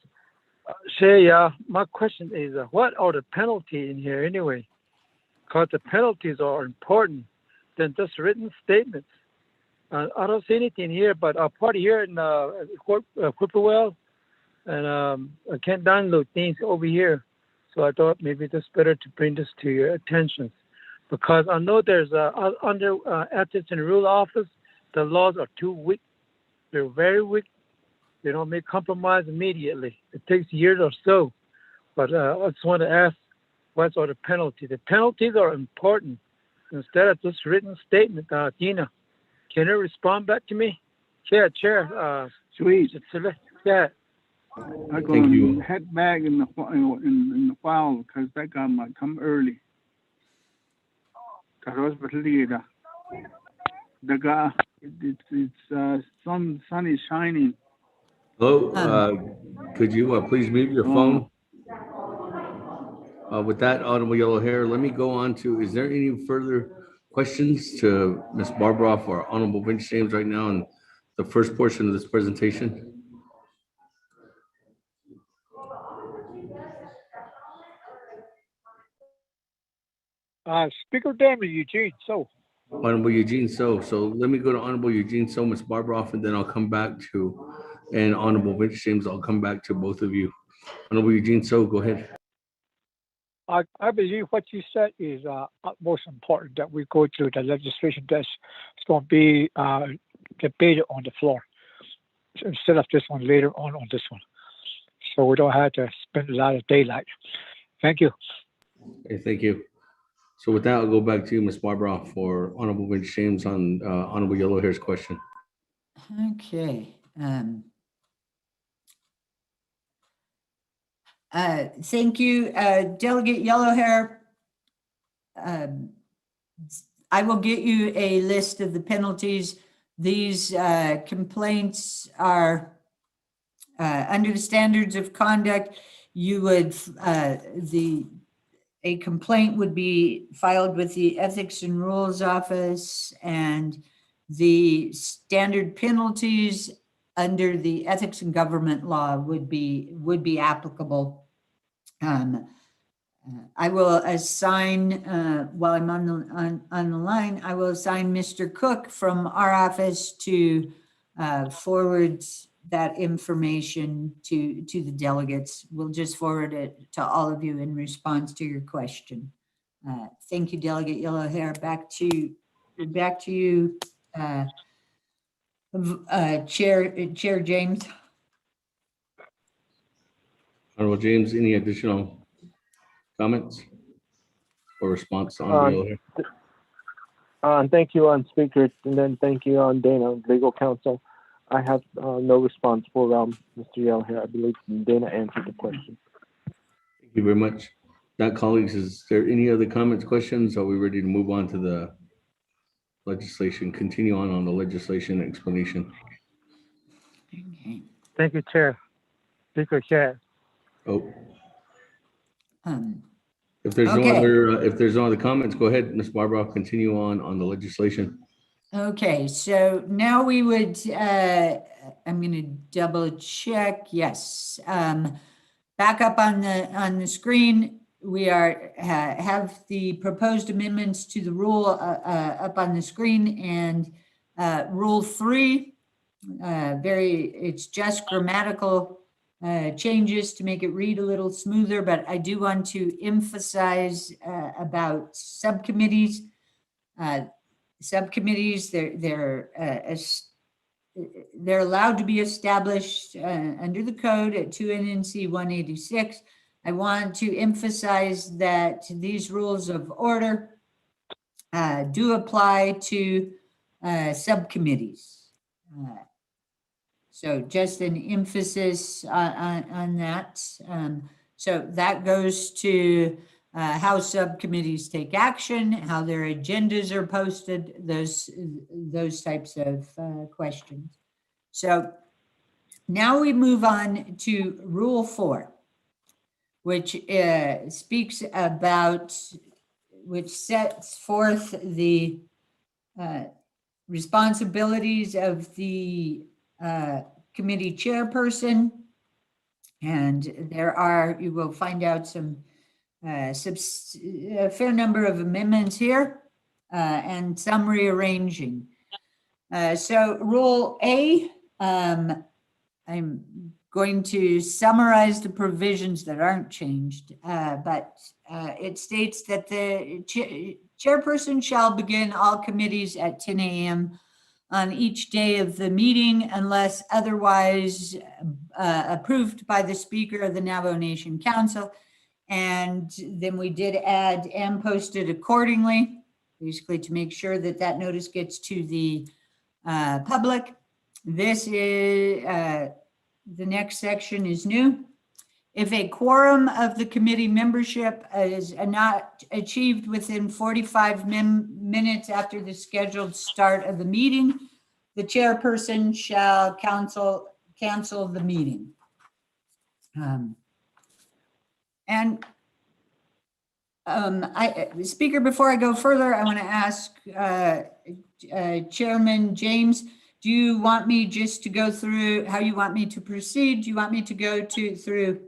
My question is, what are the penalties in here anyway? Because the penalties are important than just written statements. I don't see anything here, but our party here in Whippoorwill, and I can't download things over here. So I thought maybe it's better to bring this to your attention. Because I know there's under Ethics and Rule Office, the laws are too weak. They're very weak. They don't make compromise immediately. It takes years or so. But I just want to ask, what are the penalties? The penalties are important. Instead of just written statement, Tina, can you respond back to me? Chair. Sweet. Yeah. I'm going to head back in the file because that guy might come early. The guy, it's sun is shining. Hello, could you please mute your phone? With that, Honorable Yellowhair, let me go on to, is there any further questions to Ms. Barbara or Honorable Vince James right now in the first portion of this presentation? Speaker Damon, Eugene, so. Honorable Eugene So let me go to Honorable Eugene So, Ms. Barbara, and then I'll come back to, and Honorable Vince James, I'll come back to both of you. Honorable Eugene So, go ahead. I believe what you said is most important, that we go through the legislation that's going to be debated on the floor instead of this one later on this one. So we don't have to spend a lot of daylight. Thank you. Okay, thank you. So with that, I'll go back to you, Ms. Barbara, for Honorable Vince James on Honorable Yellowhair's question. Okay. Thank you, Delegate Yellowhair. I will get you a list of the penalties. These complaints are under the standards of conduct. You would, a complaint would be filed with the Ethics and Rules Office, and The standard penalties under the ethics and government law would be applicable. I will assign, while I'm on the line, I will assign Mr. Cook from our office to forward that information to the delegates. We'll just forward it to all of you in response to your question. Thank you, Delegate Yellow Hair. Back to you, Chair James. Honorable James, any additional comments or response to Honorable Yellow Hair? Thank you, Speaker, and then thank you, Dana, Legal Counsel. I have no response for Mr. Yellow Hair. I believe Dana answered the question. Thank you very much. Now, colleagues, is there any other comments, questions? Are we ready to move on to the legislation? Continue on the legislation explanation. Okay. Thank you, Chair. Speaker Chair. Oh. If there's no other comments, go ahead, Ms. Barbara. Continue on the legislation. Okay, so now we would, I'm going to double check. Yes. Back up on the screen, we have the proposed amendments to the rule up on the screen, and Rule 3, it's just grammatical changes to make it read a little smoother, but I do want to emphasize about subcommittees. Subcommittees, they're allowed to be established under the code at 2 NNC 186. I want to emphasize that these rules of order do apply to subcommittees. So just an emphasis on that. So that goes to how subcommittees take action, how their agendas are posted, those types of questions. So now we move on to Rule 4, which speaks about, which sets forth the responsibilities of the committee chairperson. And you will find out a fair number of amendments here and some rearranging. So Rule A, I'm going to summarize the provisions that aren't changed, but it states that the chairperson shall begin all committees at 10 a.m. on each day of the meeting unless otherwise approved by the Speaker of the Navajo Nation Council. And then we did add and posted accordingly, basically to make sure that that notice gets to the public. This is, the next section is new. If a quorum of the committee membership is not achieved within 45 minutes after the scheduled start of the meeting, the chairperson shall cancel the meeting. Speaker, before I go further, I want to ask Chairman James, do you want me just to go through how you want me to proceed? Do you want me to go through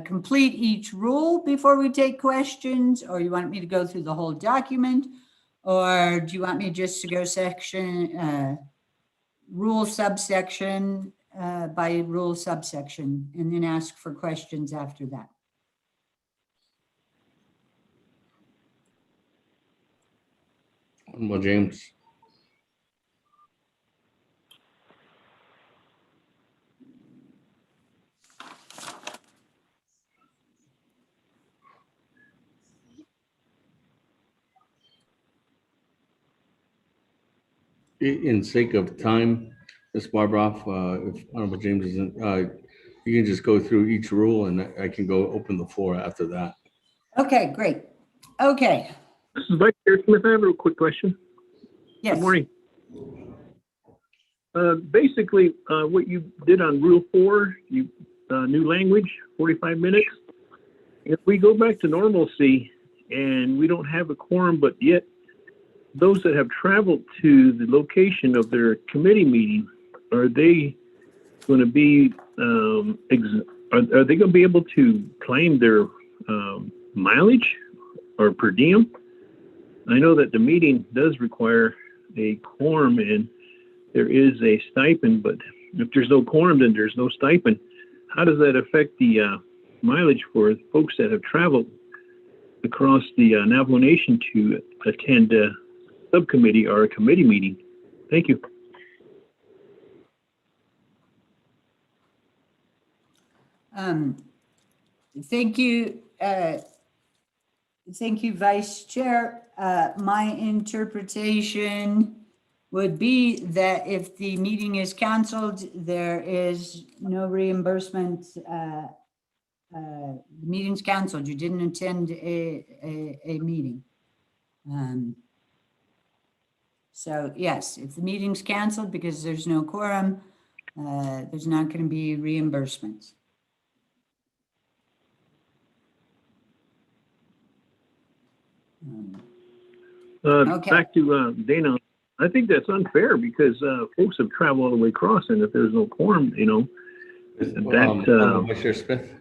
complete each rule before we take questions, or you want me to go through the whole document, or do you want me just to go rule subsection by rule subsection and then ask for questions after that? Well, James. In sake of time, Ms. Barbroff, if Honorable James isn't, you can just go through each rule and I can go open the floor after that. Okay, great. Okay. This is Vice Chair Smith. I have a quick question. Yes. Good morning. Basically, what you did on Rule 4, new language, 45 minutes. If we go back to normalcy and we don't have a quorum, but yet those that have traveled to the location of their committee meeting, are they going to be, are they going to be able to claim their mileage or per diem? I know that the meeting does require a quorum and there is a stipend, but if there's no quorum, then there's no stipend. How does that affect the mileage for folks that have traveled across the Navajo Nation to attend a subcommittee or a committee meeting? Thank you. Thank you. Thank you, Vice Chair. My interpretation would be that if the meeting is canceled, there is no reimbursement. The meeting's canceled. You didn't attend a meeting. So yes, if the meeting's canceled because there's no quorum, there's not going to be reimbursements. Okay. Back to Dana, I think that's unfair because folks have traveled all the way across, and if there's no quorum, you know, Vice Chair Smith,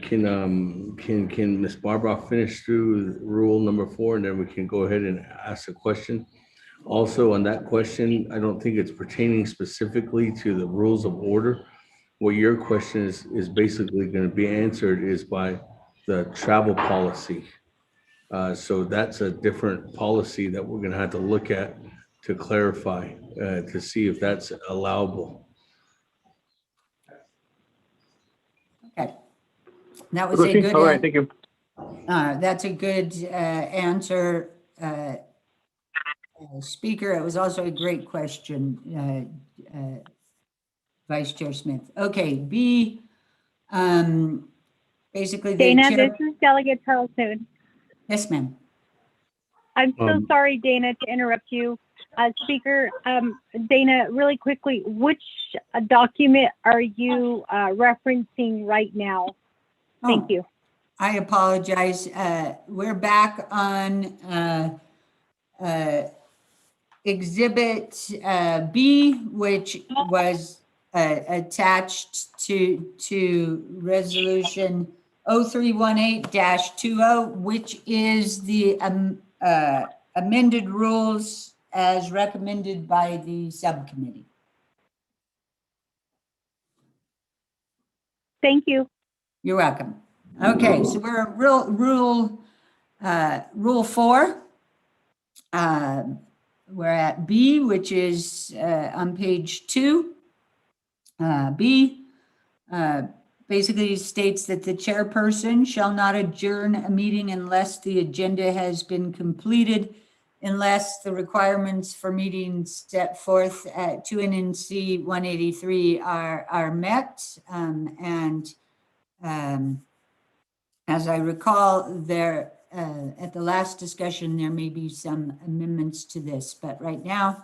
can Ms. Barbara finish through rule number 4, and then we can go ahead and ask a question. Also, on that question, I don't think it's pertaining specifically to the rules of order. What your question is basically going to be answered is by the travel policy. So that's a different policy that we're going to have to look at to clarify, to see if that's allowable. Okay. That was a good all right, thank you. That's a good answer, Speaker. It was also a great question, Vice Chair Smith. Okay, B, basically the Dana, chair... this is Delegate Carlson. Yes, ma'am. I'm so sorry, Dana, to interrupt you. Speaker, Dana, really quickly, which document are you referencing right now? Thank you. I apologize. We're back on Exhibit B, which was attached to Resolution 0318-20, which is the amended rules as recommended by the subcommittee. Thank you. You're welcome. Okay, so we're at rule 4. We're at B, which is on page 2. B basically states that the chairperson shall not adjourn a meeting unless the agenda has been completed, unless the requirements for meetings set forth at 2 NNC 183 are met. As I recall, there at the last discussion, there may be some amendments to this, but right now,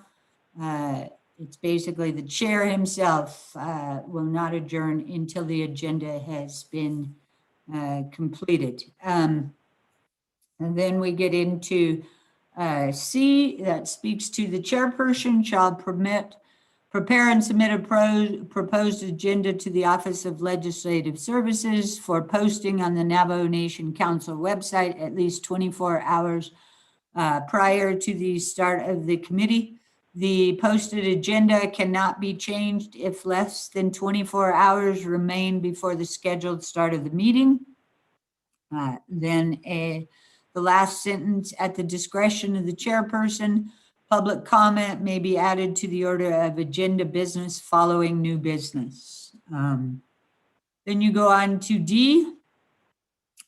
it's basically the chair himself will not adjourn until the agenda has been completed. And then we get into C, that speaks to the chairperson shall prepare and submit a proposed agenda to the Office of Legislative Services for posting on the Navajo Nation Council website at least 24 hours prior to the start of the committee. The posted agenda cannot be changed if less than 24 hours remain before the scheduled start of the meeting. The last sentence, at the discretion of the chairperson, public comment may be added to the order of agenda business following new business. Then you go on to D.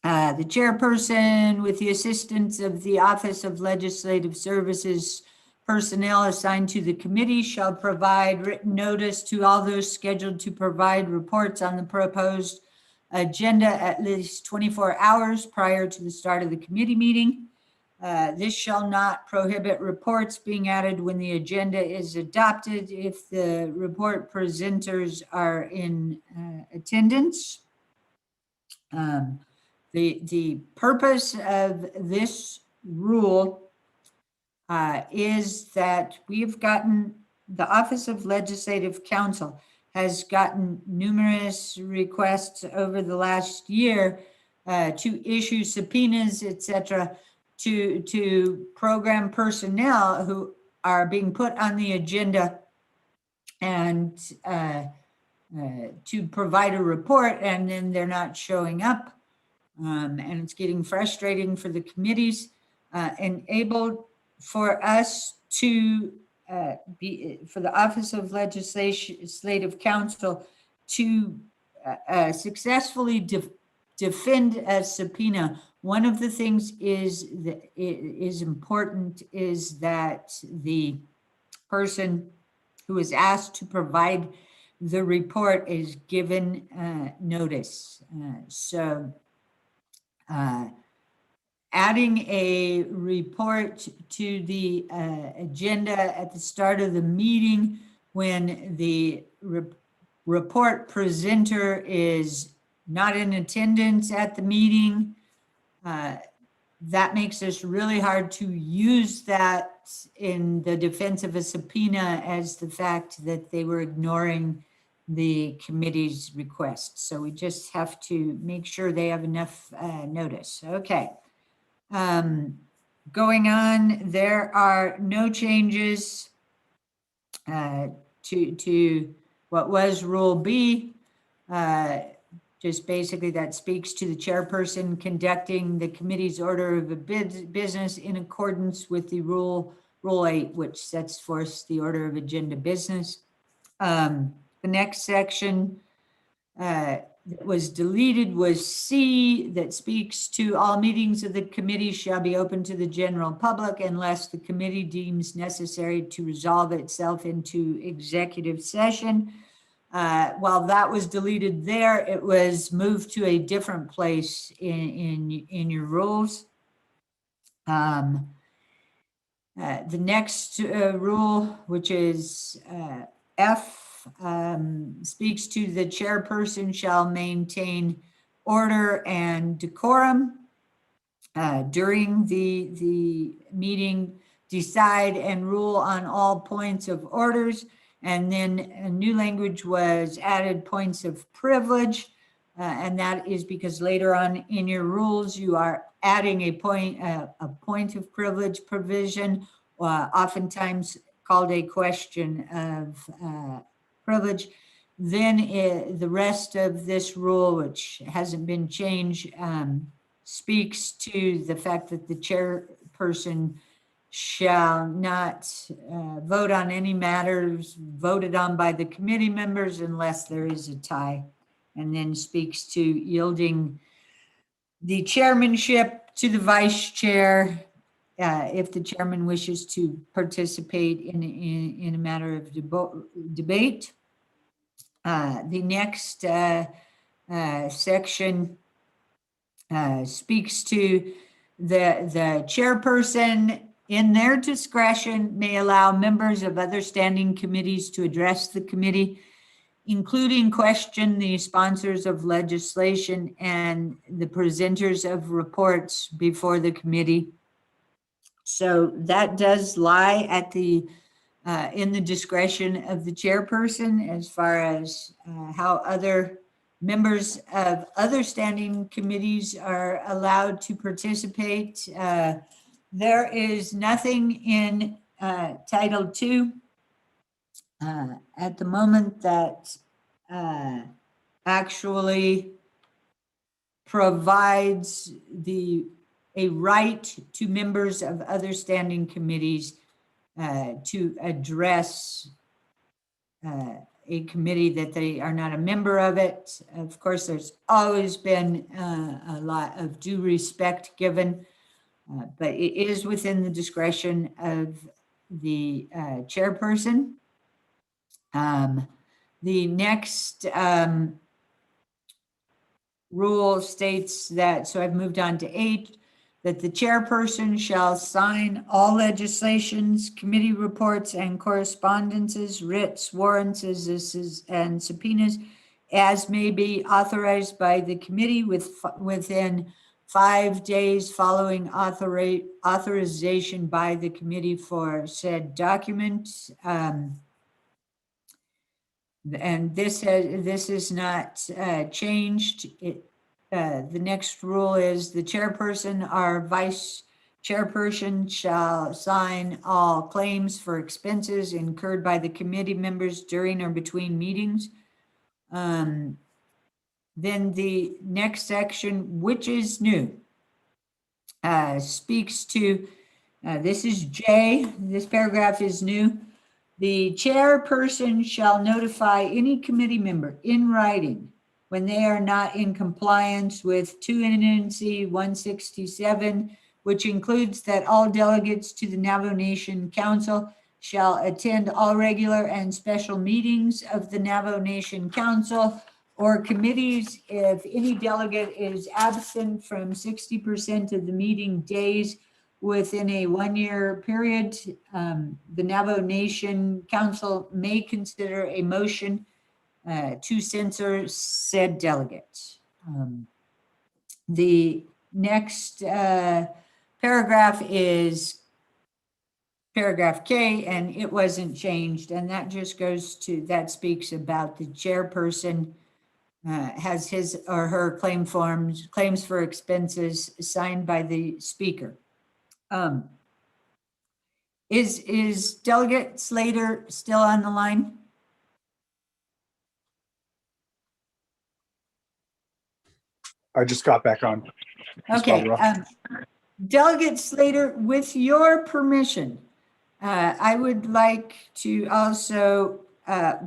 The chairperson, with the assistance of the Office of Legislative Services personnel assigned to the committee, shall provide written notice to all those scheduled to provide reports on the proposed agenda at least 24 hours prior to the start of the committee meeting. This shall not prohibit reports being added when the agenda is adopted if the report presenters are in attendance. The purpose of this rule is that we've gotten, the Office of Legislative Counsel has gotten numerous requests over the last year to issue subpoenas, etc., to program personnel who are being put on the agenda and to provide a report, and then they're not showing up. And it's getting frustrating for the committees, and able for us to for the Office of Legislative Counsel to successfully defend a subpoena. One of the things is important is that the person who is asked to provide the report is given notice. So adding a report to the agenda at the start of the meeting when the report presenter is not in attendance at the meeting, that makes us really hard to use that in the defense of a subpoena as the fact that they were ignoring the committee's request. So we just have to make sure they have enough notice. Okay. Going on, there are no changes to what was Rule B. Just basically that speaks to the chairperson conducting the committee's order of business in accordance with the Rule 8, which sets forth the order of agenda business. The next section that was deleted was C, that speaks to all meetings of the committee shall be open to the general public unless the committee deems necessary to resolve itself into executive session. While that was deleted there, it was moved to a different place in your rules. The next rule, which is F, speaks to the chairperson shall maintain order and decorum during the meeting, decide and rule on all points of orders. And then a new language was added, points of privilege. And that is because later on in your rules, you are adding a point of privilege provision, oftentimes called a question of privilege. Then the rest of this rule, which hasn't been changed, speaks to the fact that the chairperson shall not vote on any matters voted on by the committee members unless there is a tie, and then speaks to yielding the chairmanship to the vice chair if the chairman wishes to participate in a matter of debate. The next section speaks to the chairperson in their discretion may allow members of other standing committees to address the committee, including question the sponsors of legislation and the presenters of reports before the committee. So that does lie at the in the discretion of the chairperson as far as how other members of other standing committees are allowed to participate. There is nothing in Title II at the moment that actually provides a right to members of other standing committees to address a committee that they are not a member of it. Of course, there's always been a lot of due respect given, but it is within the discretion of the chairperson. The next rule states that, so I've moved on to 8, that the chairperson shall sign all legislations, committee reports, and correspondences, writs, warrants, and subpoenas as may be authorized by the committee within 5 days following authorization by the committee for said document. And this is not changed. The next rule is the chairperson or vice chairperson shall sign all claims for expenses incurred by the committee members during or between meetings. Then the next section, which is new, speaks to, this is J, this paragraph is new. The chairperson shall notify any committee member in writing when they are not in compliance with 2 NNC 167, which includes that all delegates to the Navajo Nation Council shall attend all regular and special meetings of the Navajo Nation Council or committees if any delegate is absent from 60% of the meeting days within a 1-year period. The Navajo Nation Council may consider a motion to censor said delegate. The next paragraph is paragraph K, and it wasn't changed, and that just goes to, that speaks about the chairperson has his or her claims for expenses signed by the speaker. Is Delegate Slater still on the line? I just got back on. Okay. Delegate Slater, with your permission, I would like to also,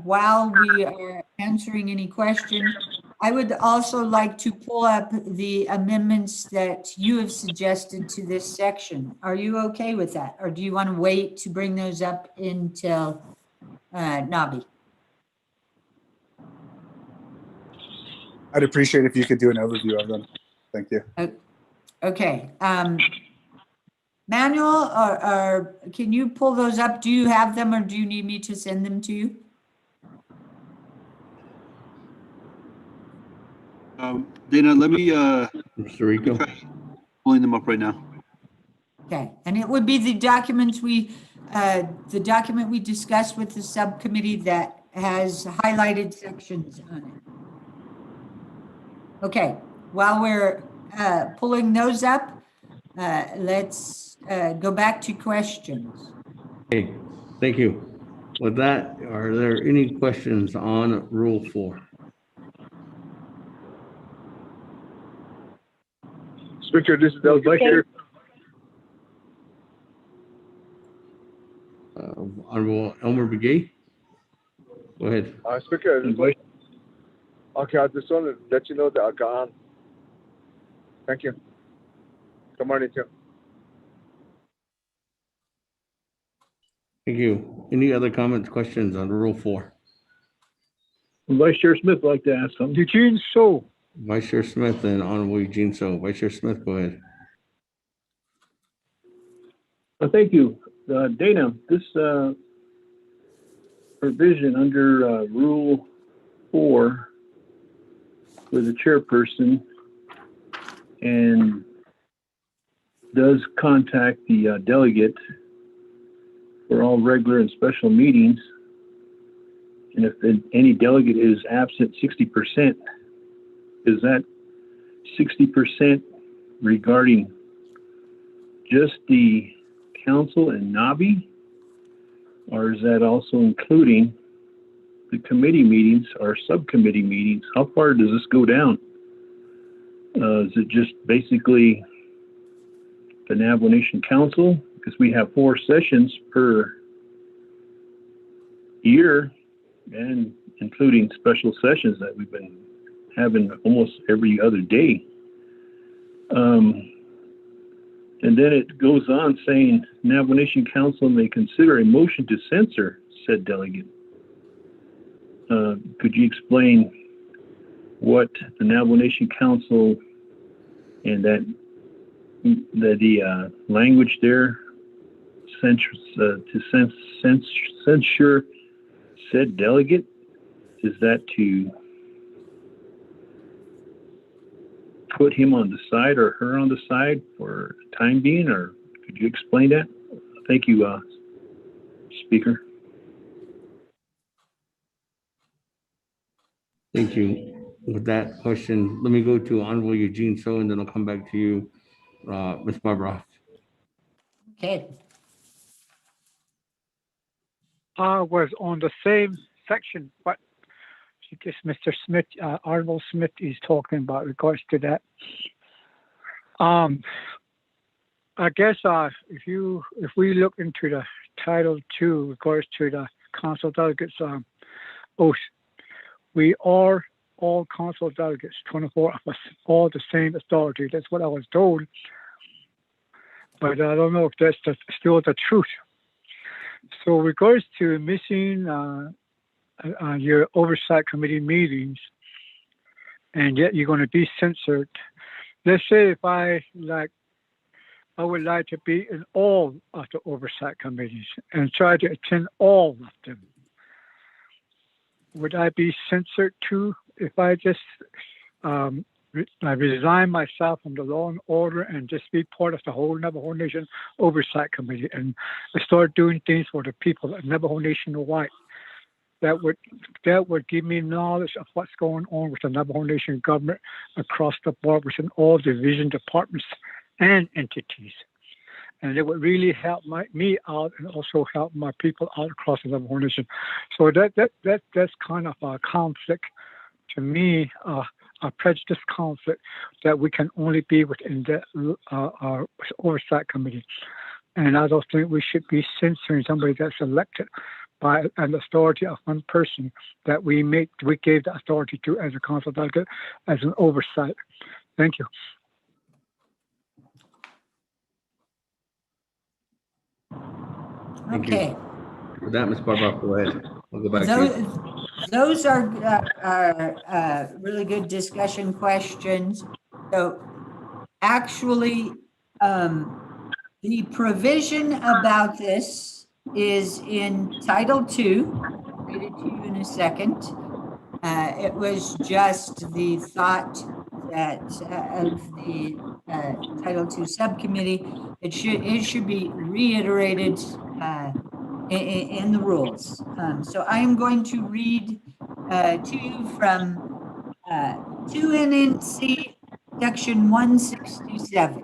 while we are answering any questions, I would also like to pull up the amendments that you have suggested to this section. Are you okay with that? Or do you want to wait to bring those up until Nabi? I'd appreciate if you could do an overview of them. Thank you. Okay. Manuel, or can you pull those up? Do you have them or do you need me to send them to you? Dana, let me Mr. Rico, pulling them up right now. Okay, and it would be the documents the document we discussed with the subcommittee that has highlighted sections on it. Okay, while we're pulling those up, let's go back to questions. okay, thank you. With that, are there any questions on Rule 4? Speaker, this is Delegate Chair. Honorable Elmer Begay? Go ahead. Speaker, okay, I just want to let you know that I got on. Thank you. Good morning, too. Thank you. Any other comments, questions on Rule 4? Vice Chair Smith would like to ask something. Eugene So. Vice Chair Smith and Honorable Eugene So. Vice Chair Smith, go ahead. Thank you. Dana, this provision under Rule 4 for the chairperson and does contact the delegate for all regular and special meetings. And if any delegate is absent 60%, is that 60% regarding just the council and NABI? Or is that also including the committee meetings or subcommittee meetings? How far does this go down? Is it just basically the Navajo Nation Council? Because we have 4 sessions per year, and including special sessions that we've been having almost every other day. And then it goes on saying Navajo Nation Council may consider a motion to censor said delegate. Could you explain what the Navajo Nation Council and the language there to censure said delegate? Is that to put him on the side or her on the side for the time being, or could you explain that? Thank you, Speaker. Thank you. With that question, let me go to Honorable Eugene So, and then I'll come back to you, Ms. Barbara. Okay. I was on the same section, but I guess Mr. Smith, Honorable Smith is talking about regards to that. I guess if we look into the Title II regards to the council delegates oath, we are all council delegates, 24 of us, all the same authority. That's what I was told. But I don't know if that's still the truth. So regards to missing your oversight committee meetings, and yet you're going to be censored. Let's say if I would like to be in all of the oversight committees and try to attend all of them. Would I be censored too if I just I resign myself from the law and order and just be part of the whole Navajo Nation Oversight Committee and start doing things for the people of Navajo Nation wide? That would give me knowledge of what's going on with the Navajo Nation government across the board within all division departments and entities. And it would really help me out and also help my people out across the Navajo Nation. So that's kind of a conflict to me, a prejudice conflict that we can only be within the oversight committee. And I don't think we should be censoring somebody that's elected by an authority of one person that we gave the authority to as a council delegate as an oversight. Thank you. Okay. With that, Ms. Barbara, go ahead. I'll go back to you. Those are really good discussion questions. So actually, the provision about this is in Title II. I'll read it to you in a second. It was just the thought that of the Title II subcommittee, it should be reiterated in the rules. So I am going to read to you from 2 NNC section 167.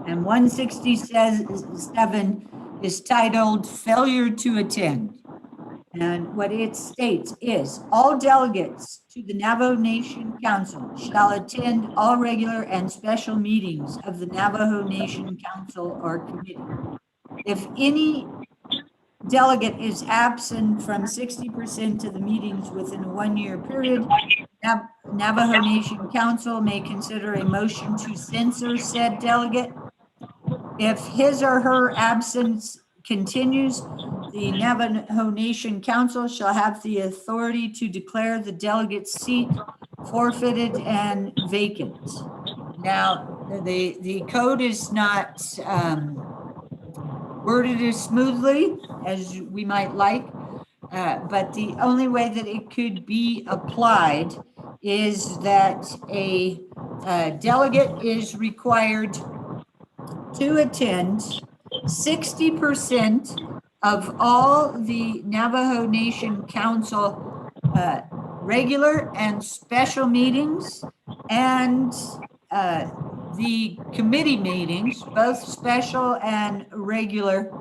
And 167 is titled Failure to Attend. And what it states is, all delegates to the Navajo Nation Council shall attend all regular and special meetings of the Navajo Nation Council or Committee. If any delegate is absent from 60% of the meetings within a 1-year period, Navajo Nation Council may consider a motion to censor said delegate. If his or her absence continues, the Navajo Nation Council shall have the authority to declare the delegate's seat forfeited and vacant. Now, the code is not worded as smoothly as we might like, but the only way that it could be applied is that a delegate is required to attend 60% of all the Navajo Nation Council regular and special meetings and the committee meetings, both special and regular,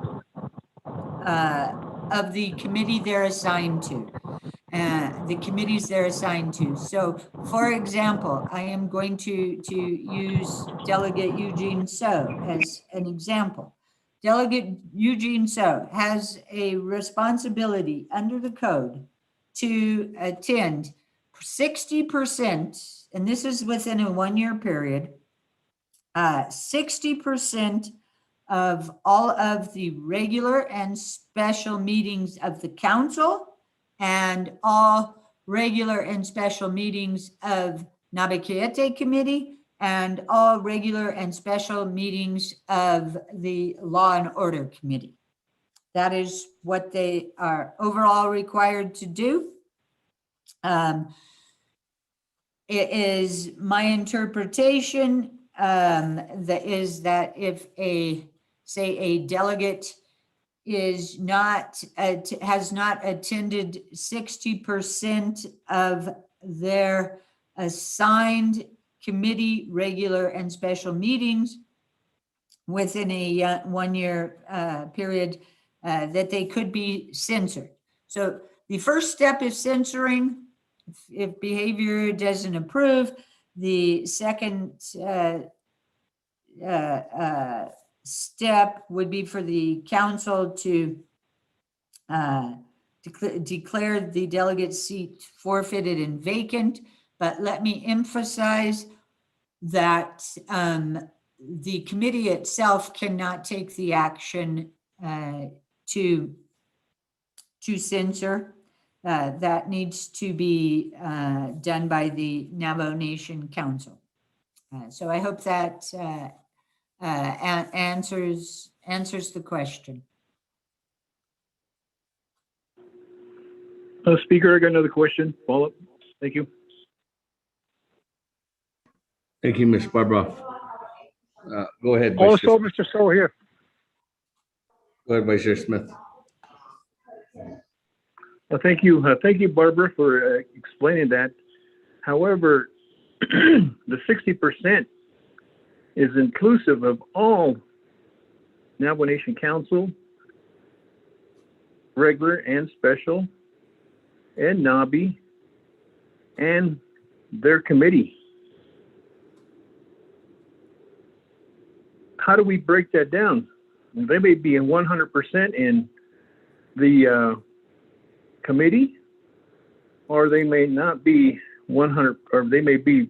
of the committee they're assigned to, the committees they're assigned to. So, for example, I am going to use Delegate Eugene So as an example. Delegate Eugene So has a responsibility under the code to attend 60%, and this is within a 1-year period, 60% of all of the regular and special meetings of the council and all regular and special meetings of Naabik'íyáti committee and all regular and special meetings of the Law and Order Committee. That is what they are overall required to do. it is my interpretation that if say a delegate is not, has not attended 60% of their assigned committee, regular and special meetings within a 1-year period, that they could be censored. So the first step is censoring if behavior doesn't approve. The second step would be for the council to declare the delegate seat forfeited and vacant. But let me emphasize that the committee itself cannot take the action to censor. That needs to be done by the Navajo Nation Council. So I hope that answers the question. Speaker, I got another question. Follow up. Thank you. Thank you, Ms. Barbara. Go ahead. Also, Mr. So here. Go ahead, Vice Chair Smith. Well, thank you, Barbara, for explaining that. However, the 60% is inclusive of all Navajo Nation Council, regular and special, and NABI, and their committee. How do we break that down? They may be in 100% in the committee, or they may not be 100, or they may be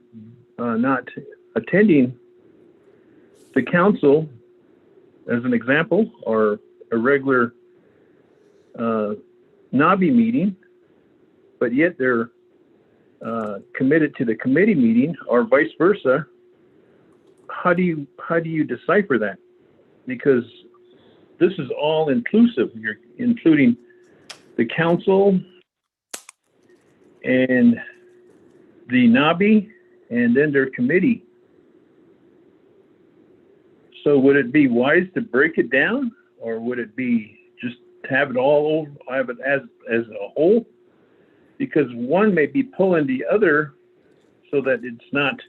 not attending the council, as an example, or a regular NABI meeting, but yet they're committed to the committee meeting, or vice versa. How do you decipher that? Because this is all inclusive. You're including the council and the NABI and then their committee. So would it be wise to break it down, or would it be just to have it all over, have it as a whole? Because one may be pulling the other so that it's not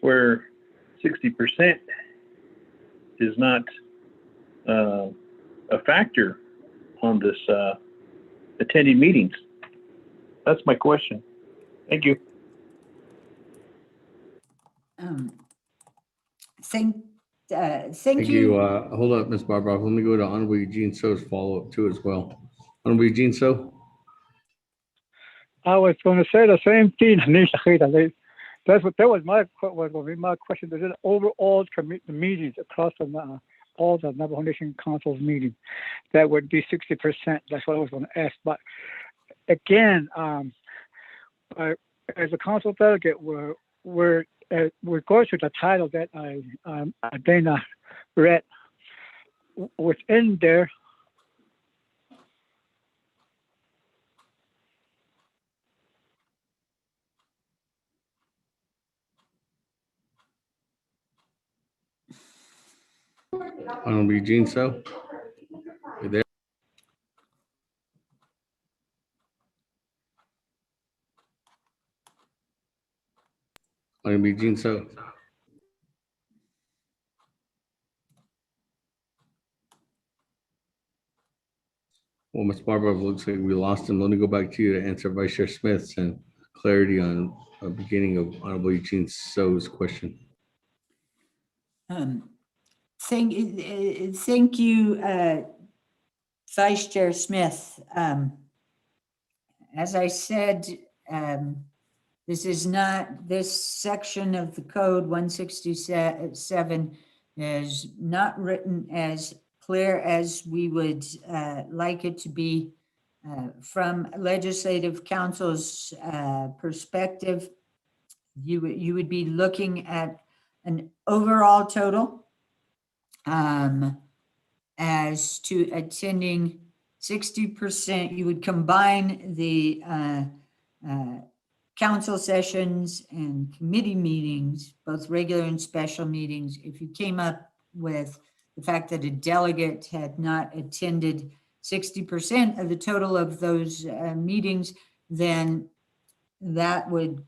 where 60% is not a factor on this attending meetings. That's my question. Thank you. Thank Thank you. you. Hold up, Ms. Barbara. Let me go to Honorable Eugene So's follow-up too as well. Honorable Eugene So. I was going to say the same thing. That was my question. There's an overall meetings across all the Navajo Nation Council's meetings. That would be 60%. That's what I was going to ask. But again, as a council delegate, we're going to the title that Dana read. Within there, Honorable Eugene So. You there? Honorable Eugene So. Well, Ms. Barbara, it looks like we lost him. Let me go back to you to answer Vice Chair Smith's and clarity on the beginning of Honorable Eugene So's question. Thank you, Vice Chair Smith. As I said, this section of the code 167 is not written as clear as we would like it to be from Legislative Council's perspective. You would be looking at an overall total as to attending 60%. You would combine the council sessions and committee meetings, both regular and special meetings, if you came up with the fact that a delegate had not attended 60% of the total of those meetings, then that would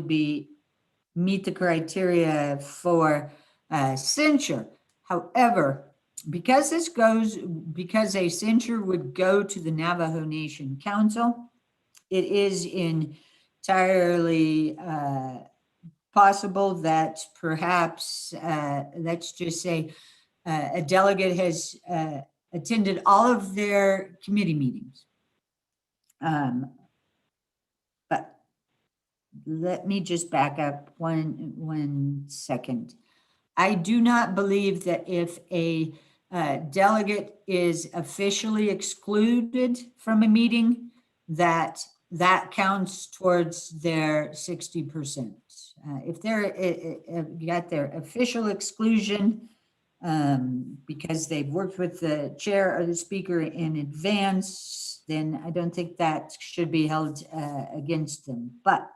be meet the criteria for censure. However, because a censure would go to the Navajo Nation Council, it is entirely possible that perhaps, let's just say, a delegate has attended all of their committee meetings. But let me just back up one second. I do not believe that if a delegate is officially excluded from a meeting, that counts towards their 60%. If they're got their official exclusion because they've worked with the chair or the speaker in advance, then I don't think that should be held against them. But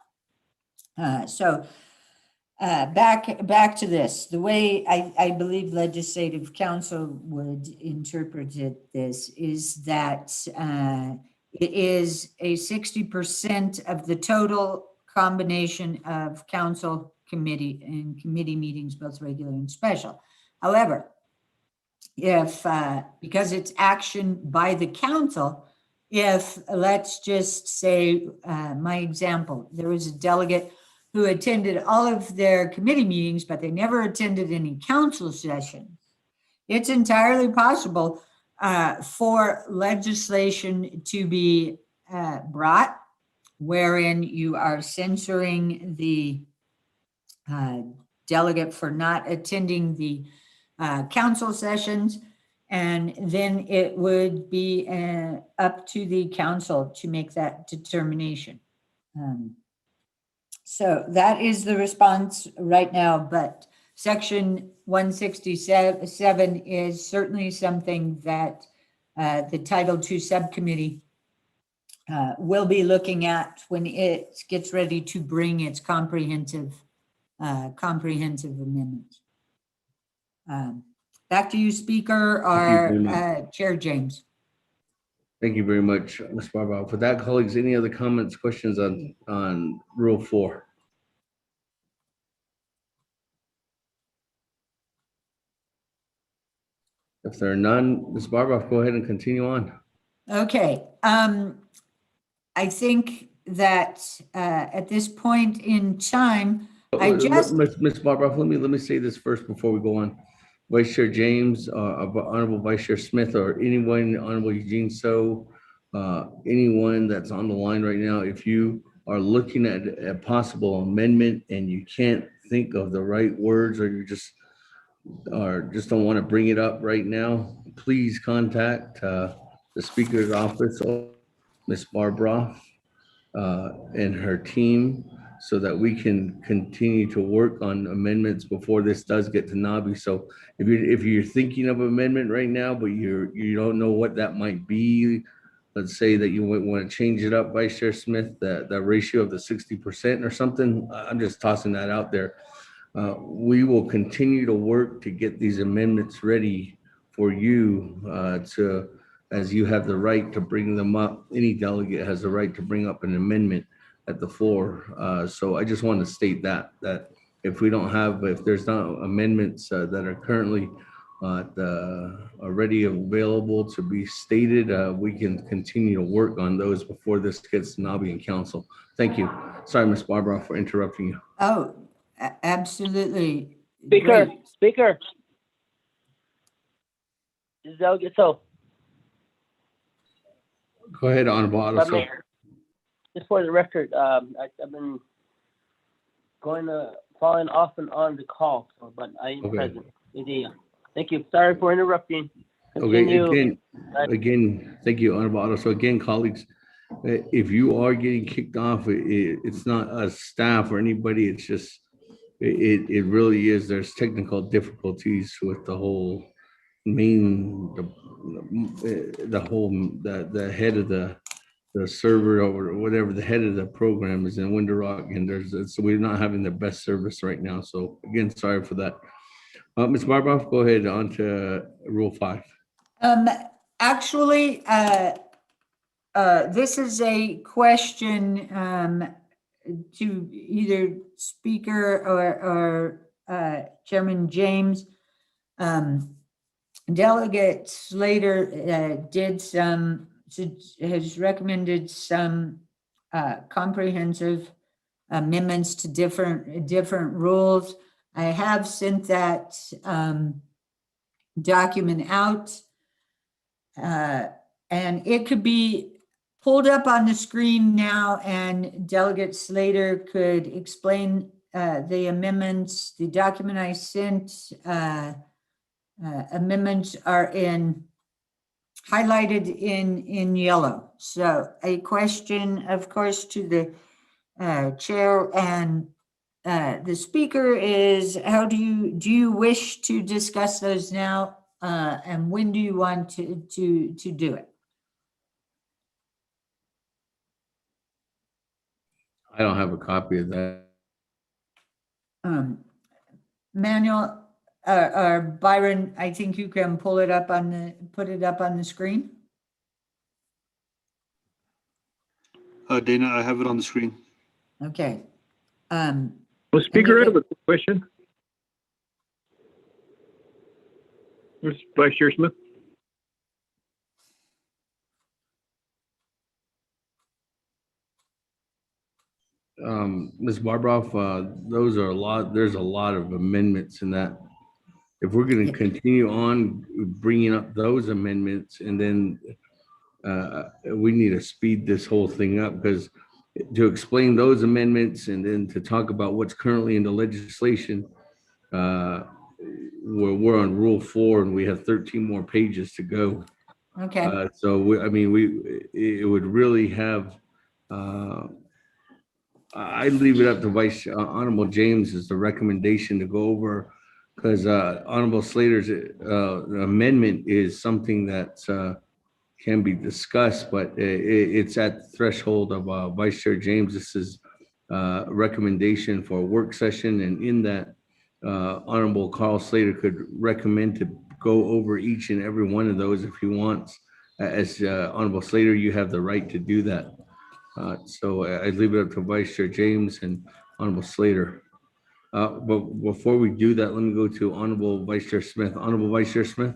back to this, the way I believe Legislative Council would interpret this is that it is a 60% of the total combination of council, committee, and committee meetings, both regular and special. However, if because it's action by the council, if let's just say my example, there was a delegate who attended all of their committee meetings, but they never attended any council sessions, it's entirely possible for legislation to be brought wherein you are censoring the delegate for not attending the council sessions, and then it would be up to the council to make that determination. So that is the response right now, but Section 167 is certainly something that the Title II Subcommittee will be looking at when it gets ready to bring its comprehensive amendment. Back to you, Speaker, or Chair James. Thank you very much, Ms. Barbara. For that, colleagues, any other comments, questions on Rule 4? If there are none, Ms. Barbara, go ahead and continue on. Okay. I think that at this point in time, Ms. Barbara, let me say this first before we go on. Vice Chair James, Honorable Vice Chair Smith, or anyone, Honorable Eugene So, anyone that's on the line right now, if you are looking at a possible amendment and you can't think of the right words, or you just don't want to bring it up right now, please contact the Speaker's office, Ms. Barbara, and her team, so that we can continue to work on amendments before this does get to NABI. So if you're thinking of amendment right now, but you don't know what that might be, let's say that you want to change it up, Vice Chair Smith, the ratio of the 60% or something, I'm just tossing that out there. We will continue to work to get these amendments ready for you as you have the right to bring them up. Any delegate has the right to bring up an amendment at the floor. So I just want to state that if there's not amendments that are currently already available to be stated, we can continue to work on those before this gets to NABI and Council. Thank you. Sorry, Ms. Barbara, for interrupting you. Oh, absolutely. Speaker, Great. Speaker. This is Delegate So. Go ahead, Honorable Otto. Just for the record, I've been falling off and on the call, but I am present. Thank you. Sorry for interrupting. Continue. Okay, again, thank you, Honorable Otto. So again, colleagues, if you are getting kicked off, it's not us staff or anybody, it's just, it really is, there's technical difficulties with the whole the head of the the server or whatever the head of the program is in Window Rock, and so we're not having the best service right now. So again, sorry for that. Ms. Barboff, go ahead on to Rule 5. Actually, this is a question to either Speaker or Chairman James. Delegate Slater has recommended some comprehensive amendments to different rules. I have sent that document out, and it could be pulled up on the screen now, and Delegate Slater could explain the amendments. The document I sent, amendments are highlighted in yellow. So a question, of course, to the chair and the speaker is, how do you wish to discuss those now, and when do you want to do it? I don't have a copy of that. Manuel or Byron, I think you can put it up on the screen. Dana, I have it on the screen. Okay. Well, Speaker, I have a question. Vice Chair Smith. Ms. Barboff, those are there's a lot of amendments in that. If we're going to continue on bringing up those amendments, and then we need to speed this whole thing up, because to explain those amendments and then to talk about what's currently in the legislation, we're on Rule 4 and we have 13 more pages to go. Okay. So it would really have. I'd leave it up to Honorable James as the recommendation to go over, because Honorable Slater's amendment is something that can be discussed, but it's at the threshold of Vice Chair James's recommendation for a work session, and in that, Honorable Carl Slater could recommend to go over each and every one of those if he wants. As Honorable Slater, you have the right to do that. So I'd leave it up to Vice Chair James and Honorable Slater. But before we do that, let me go to Honorable Vice Chair Smith. Honorable Vice Chair Smith.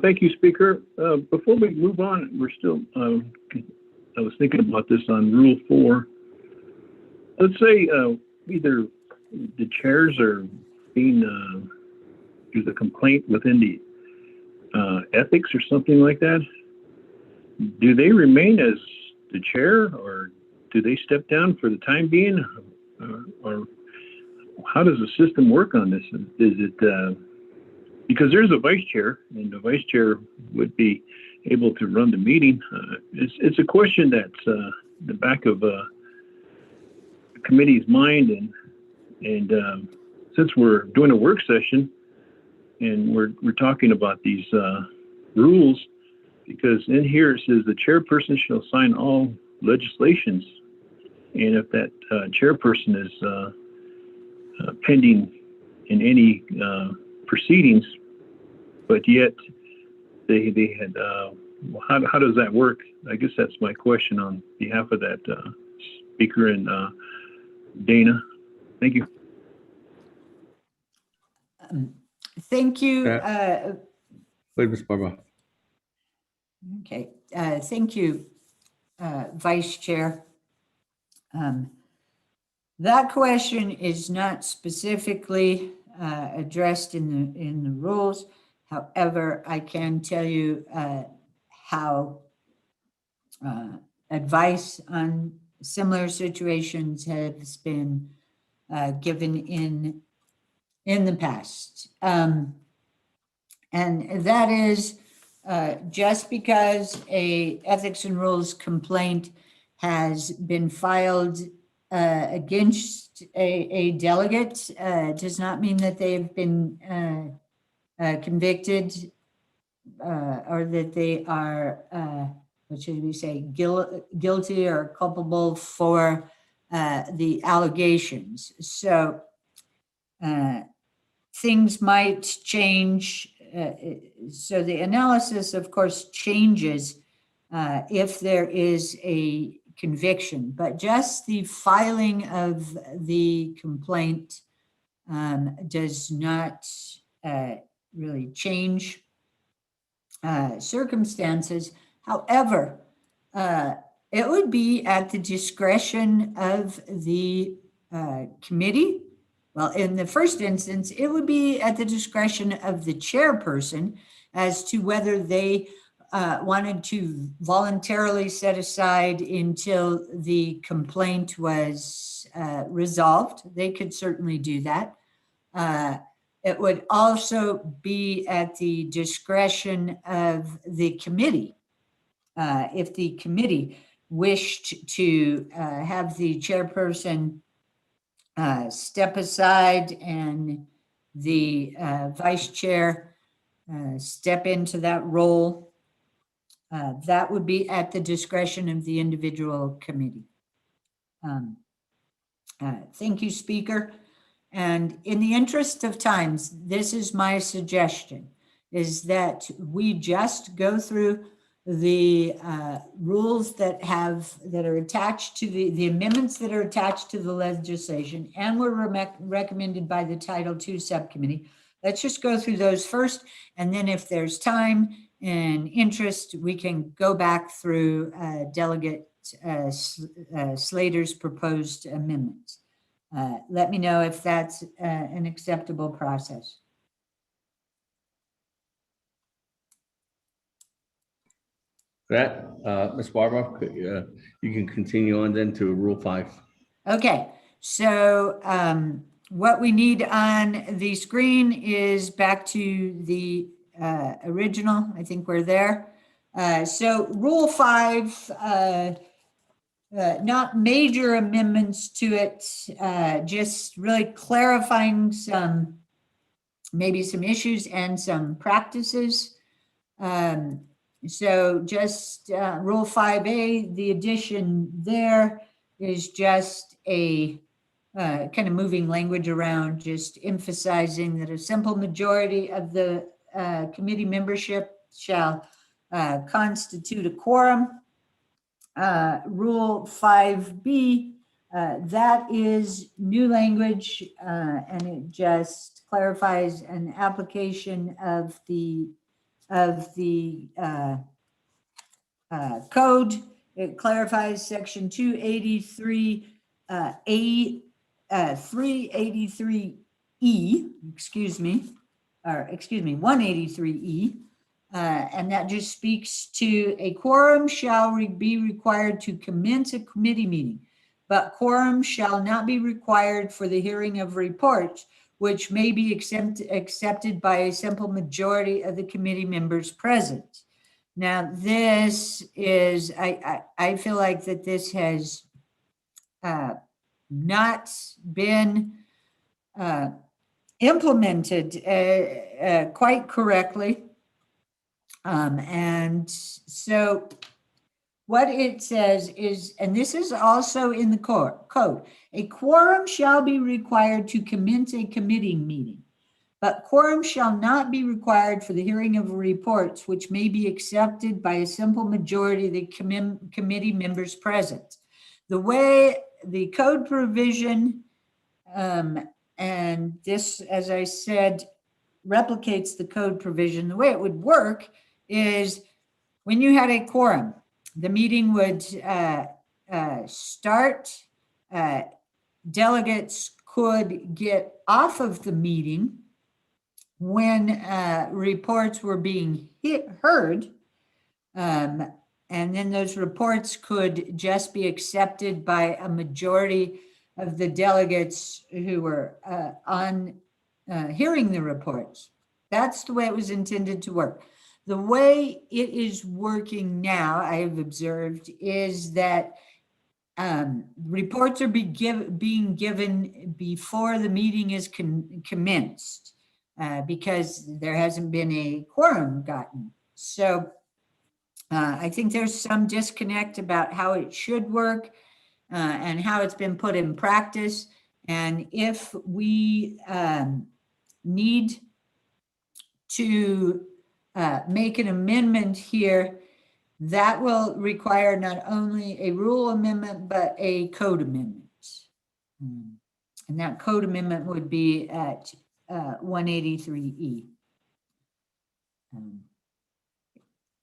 Thank you, Speaker. Before we move on, we're still, I was thinking about this on Rule 4. Let's say either the chairs are being, there's a complaint within the ethics or something like that. Do they remain as the chair, or do they step down for the time being? Or how does the system work on this? Is it, because there's a vice chair, and the vice chair would be able to run the meeting. It's a question that's the back of the committee's mind, and since we're doing a work session and we're talking about these rules, because in here it says the chairperson shall sign all legislations, and if that chairperson is pending in any proceedings, but yet they had, how does that work? I guess that's my question on behalf of that speaker and Dana. Thank you. Thank you. Wait, Ms. Barboff. Okay, thank you, Vice Chair. That question is not specifically addressed in the rules. However, I can tell you how advice on similar situations has been given in the past. And that is just because a ethics and rules complaint has been filed against a delegate does not mean that they've been convicted or that they are, what should we say, guilty or culpable for the allegations. So things might change. So the analysis, of course, changes if there is a conviction, but just the filing of the complaint does not really change circumstances. However, it would be at the discretion of the committee. Well, in the first instance, it would be at the discretion of the chairperson as to whether they wanted to voluntarily set aside until the complaint was resolved. They could certainly do that. It would also be at the discretion of the committee. If the committee wished to have the chairperson step aside and the vice chair step into that role, that would be at the discretion of the individual committee. Thank you, Speaker. And in the interest of times, this is my suggestion, is that we just go through the rules that are attached to the amendments that are attached to the legislation and were recommended by the Title II Subcommittee. Let's just go through those first, and then if there's time and interest, we can go back through Delegate Slater's proposed amendments. Let me know if that's an acceptable process. That, Ms. Barber, you can continue on then to Rule 5. Okay, so what we need on the screen is back to the original. I think we're there. So Rule 5, not major amendments to it, just really clarifying maybe some issues and some practices. So just Rule 5A, the addition there is just a kind of moving language around, just emphasizing that a simple majority of the committee membership shall constitute a quorum. Rule 5B, that is new language, and it just clarifies an application of the code. It clarifies section 283 383E, excuse me, 183E, and that just speaks to a quorum shall be required to commence a committee meeting, but quorum shall not be required for the hearing of reports, which may be accepted by a simple majority of the committee members present. Now, this is, I feel like that this has not been implemented quite correctly. And so what it says is, and this is also in the code, a quorum shall be required to commence a committee meeting, but quorum shall not be required for the hearing of reports, which may be accepted by a simple majority of the committee members present. The way the code provision, and this, as I said, replicates the code provision. The way it would work is when you had a quorum, the meeting would start. Delegates could get off of the meeting when reports were being heard, and then those reports could just be accepted by a majority of the delegates who were hearing the reports. That's the way it was intended to work. The way it is working now, I have observed, is that reports are being given before the meeting is commenced because there hasn't been a quorum gotten. So I think there's some disconnect about how it should work and how it's been put in practice. And if we need to make an amendment here, that will require not only a rule amendment, but a code amendment. And that code amendment would be at 183E.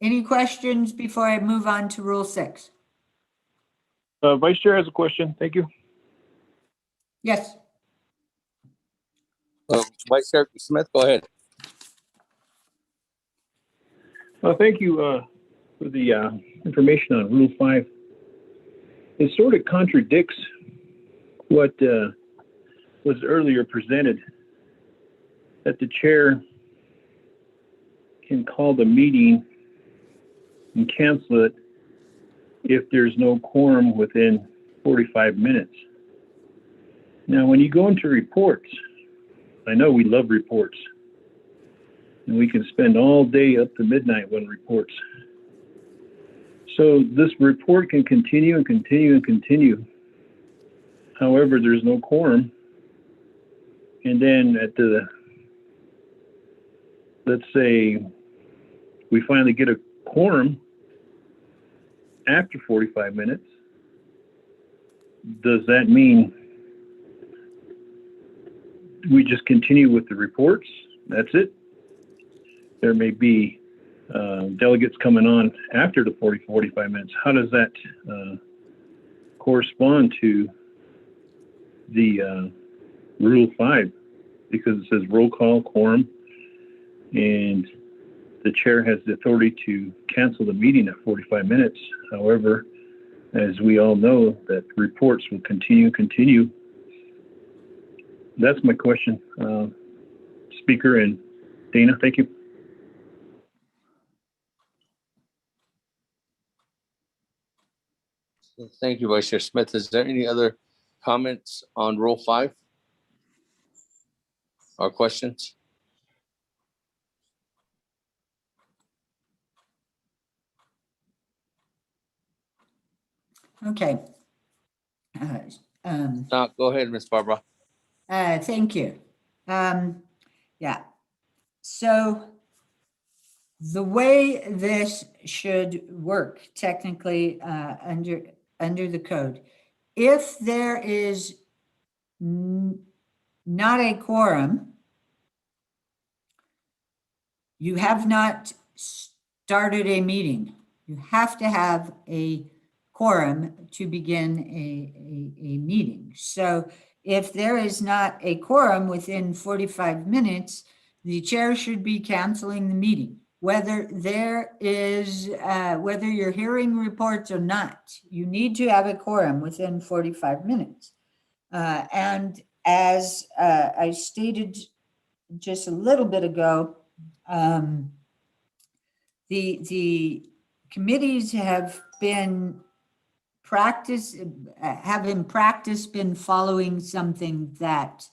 Any questions before I move on to Rule 6? Vice Chair has a question. Thank you. Yes. Vice Chair Smith, go ahead. Thank you for the information on Rule 5. It sort of contradicts what was earlier presented, that the chair can call the meeting and cancel it if there's no quorum within 45 minutes. Now, when you go into reports, I know we love reports, and we can spend all day up to midnight on reports. So this report can continue and continue and continue. However, there's no quorum. And then at let's say we finally get a quorum after 45 minutes. Does that mean we just continue with the reports? That's it? There may be delegates coming on after the 45 minutes. How does that correspond to the Rule 5? Because it says roll call, quorum, and the chair has the authority to cancel the meeting at 45 minutes. However, as we all know, that reports will continue. That's my question, Speaker and Dana. Thank you. Thank you, Vice Chair Smith. Is there any other comments on Rule 5 or questions? Okay. Go ahead, Ms. Barbara. Thank you. Yeah. So the way this should work technically under the code, if there is not a quorum, you have not started a meeting. You have to have a quorum to begin a meeting. So if there is not a quorum within 45 minutes, the chair should be canceling the meeting. Whether there is, whether you're hearing reports or not, you need to have a quorum within 45 minutes. And as I stated just a little bit ago, the committees have in practice been following something that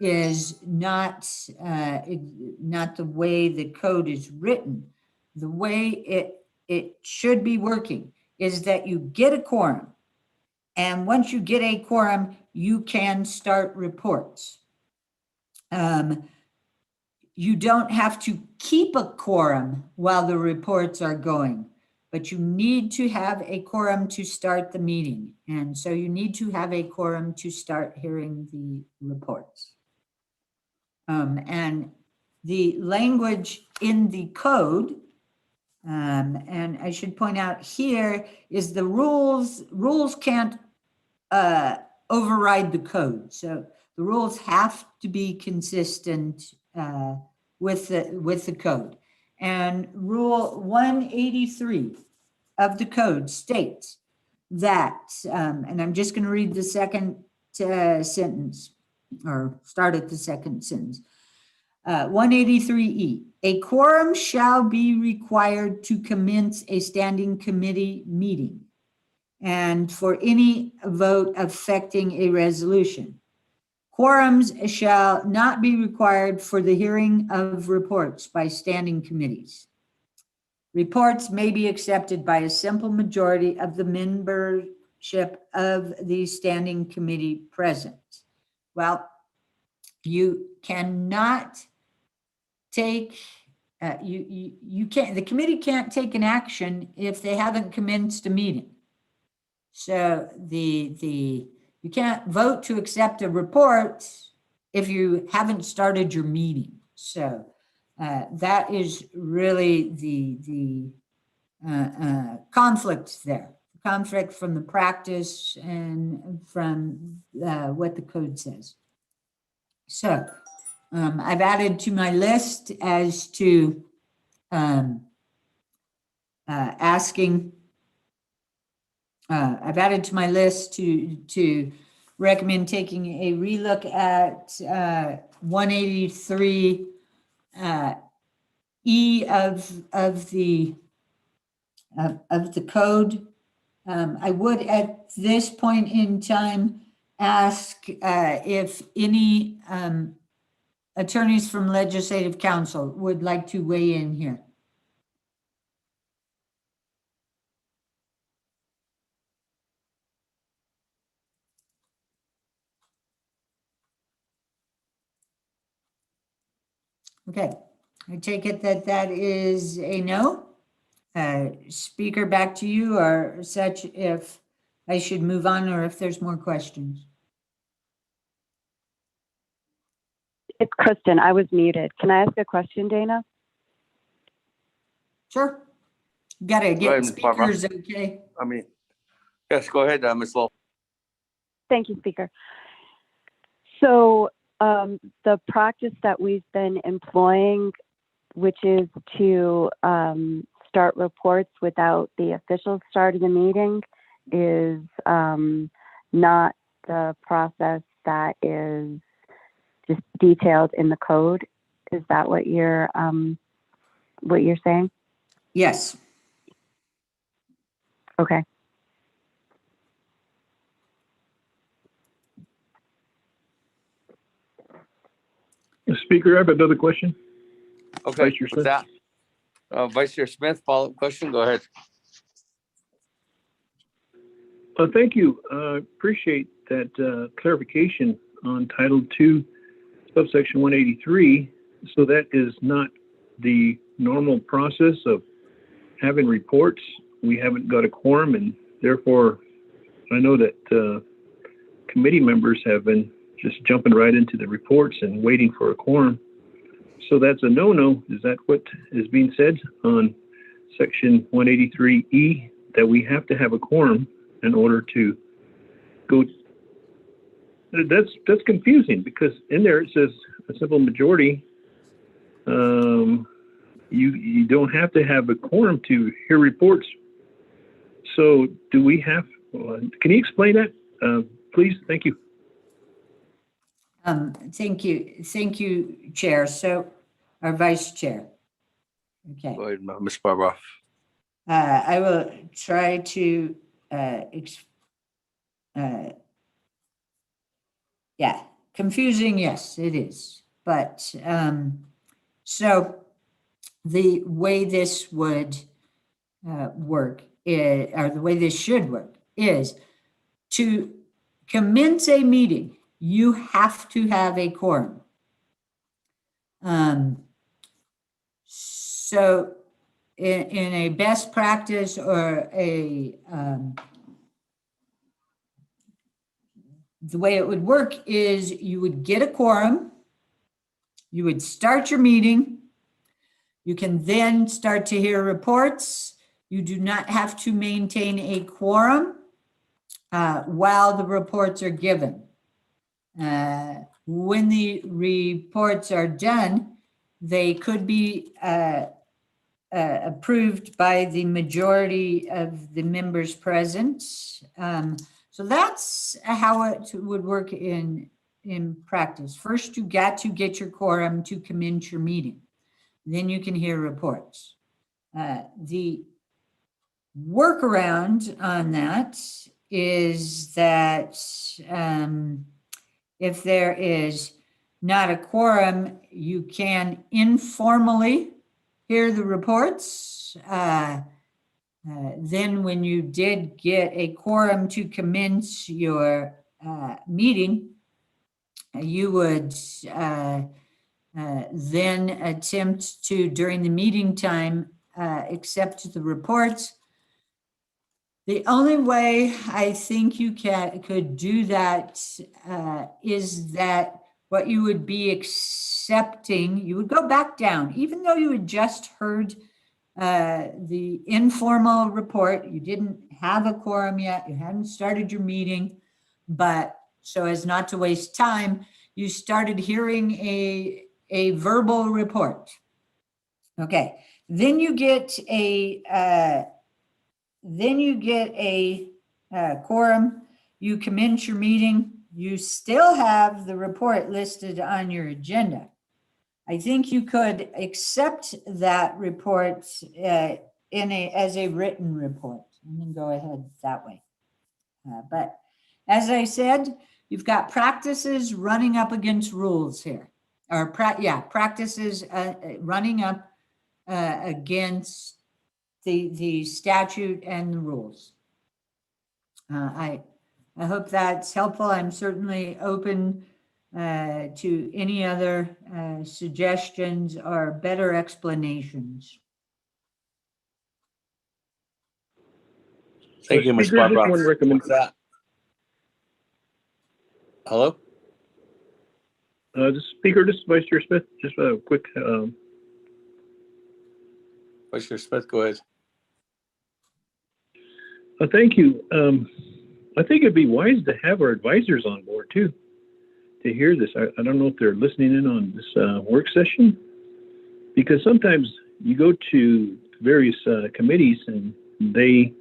is not the way the code is written. The way it should be working is that you get a quorum, and once you get a quorum, you can start reports. You don't have to keep a quorum while the reports are going, but you need to have a quorum to start the meeting. And so you need to have a quorum to start hearing the reports. And the language in the code, and I should point out here, is the rules can't override the code. So the rules have to be consistent with the code. And Rule 183 of the code states that, and I'm just going to read the second sentence, or start at the second sentence. 183E, a quorum shall be required to commence a standing committee meeting and for any vote affecting a resolution. Quorums shall not be required for the hearing of reports by standing committees. Reports may be accepted by a simple majority of the membership of the standing committee present. Well, you cannot take, you can't, the committee can't take an action if they haven't commenced a meeting. So you can't vote to accept a report if you haven't started your meeting. So that is really the conflict there. Conflict from the practice and from what the code says. So I've added to my list as to asking, I've added to my list to recommend taking a relook at 183 E of the code. I would at this point in time ask if any attorneys from Legislative Council would like to weigh in here. Okay, I take it that that is a no. Speaker, back to you, or such, if I should move on or if there's more questions. It's Kristen. I was muted. Can I ask a question, Dana? Sure. Gotta Go ahead, get Ms. Barbara. speakers, okay? Yes, go ahead, Ms. Law. Thank you, Speaker. So the practice that we've been employing, which is to start reports without the official start of the meeting, is not the process that is just detailed in the code. Is that what you're saying? Yes. Okay. Speaker, I have another question. Okay, Vice Chair with that, Vice Chair Smith, follow-up question, go ahead. Thank you. Appreciate that clarification on Title II, subsection 183. So that is not the normal process of having reports. We haven't got a quorum, and therefore I know that committee members have been just jumping right into the reports and waiting for a quorum. So that's a no-no. Is that what is being said on section 183E, that we have to have a quorum in order to go? That's confusing, because in there it says a simple majority. You don't have to have a quorum to hear reports. So do we have, can you explain that, please? Thank you. Thank you, Chair. So, our Vice Chair. Okay. Go ahead, Ms. Barbara. I will try to, yeah, confusing, yes, it is. But, so the way this would work is, or the way this should work, is to commence a meeting, you have to have a quorum. So in a best practice or a, the way it would work is you would get a quorum, you would start your meeting, you can then start to hear reports. You do not have to maintain a quorum while the reports are given. When the reports are done, they could be approved by the majority of the members present. So that's how it would work in practice. First, you got to get your quorum to commence your meeting. Then you can hear reports. The workaround on that is that if there is not a quorum, you can informally hear the reports then when you did get a quorum to commence your meeting, you would then attempt to, during the meeting time, accept the reports. The only way I think you could do that is that what you would be accepting, you would go back down, even though you had just heard the informal report. You didn't have a quorum yet, you hadn't started your meeting, but so as not to waste time, you started hearing a verbal report. Okay, then you get a quorum, you commence your meeting, you still have the report listed on your agenda. I think you could accept that report as a written report and then go ahead that way. But as I said, you've got practices running up against rules here, or practices running up against the statute and the rules. I hope that's helpful. I'm certainly open to any other suggestions or better explanations. Thank you, Ms. Speaker, just Barbara. one recommendation. Hello? Speaker, this is Vice Chair Smith. Just a quick. Vice Chair Smith, go ahead. Thank you. I think it'd be wise to have our advisors on board too, to hear this. I don't know if they're listening in on this work session, because sometimes you go to various committees and they,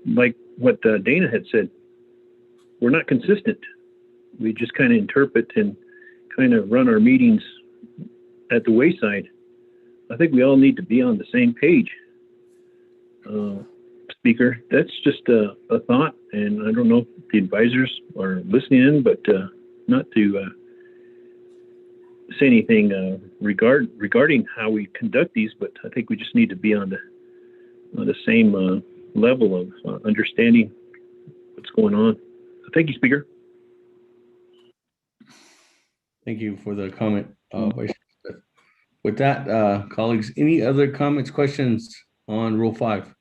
like what Dana had said, we're not consistent. We just kind of interpret and kind of run our meetings at the wayside. I think we all need to be on the same page. Speaker, that's just a thought, and I don't know if the advisors are listening in, but not to say anything regarding how we conduct these, but I think we just need to be on the same level of understanding what's going on. Thank you, Speaker. Thank you for the comment, Vice Chair. With that, colleagues, any other comments, questions on Rule 5?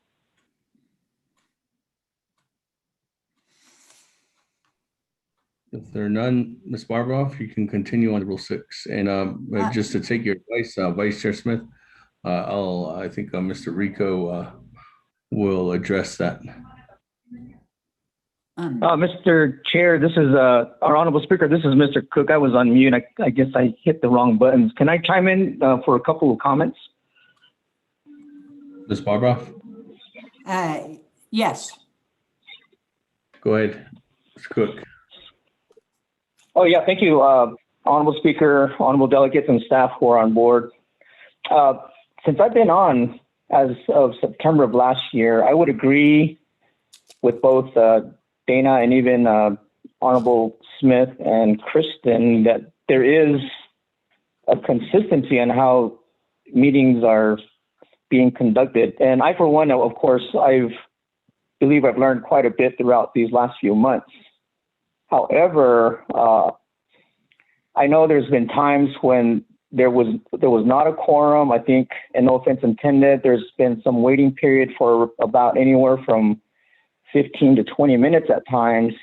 If there are none, Ms. Barbaroff, you can continue on to Rule 6. And just to take your advice, Vice Chair Smith, I think Mr. Rico will address that. Mr. Chair, this is our Honorable Speaker. This is Mr. Cook. I was on mute. I guess I hit the wrong buttons. Can I chime in for a couple of comments? Ms. Barbaroff? Yes. Go ahead, Mr. Cook. Oh, yeah. Thank you, Honorable Speaker, Honorable Delegates, and staff who are on board. Since I've been on as of September of last year, I would agree with both Dana and even Honorable Smith and Kristen that there is a consistency in how meetings are being conducted. And I, for one, of course, believe I've learned quite a bit throughout these last few months. However, I know there's been times when there was not a quorum. I think, and no offense intended, there's been some waiting period for about anywhere from 15 to 20 minutes at times.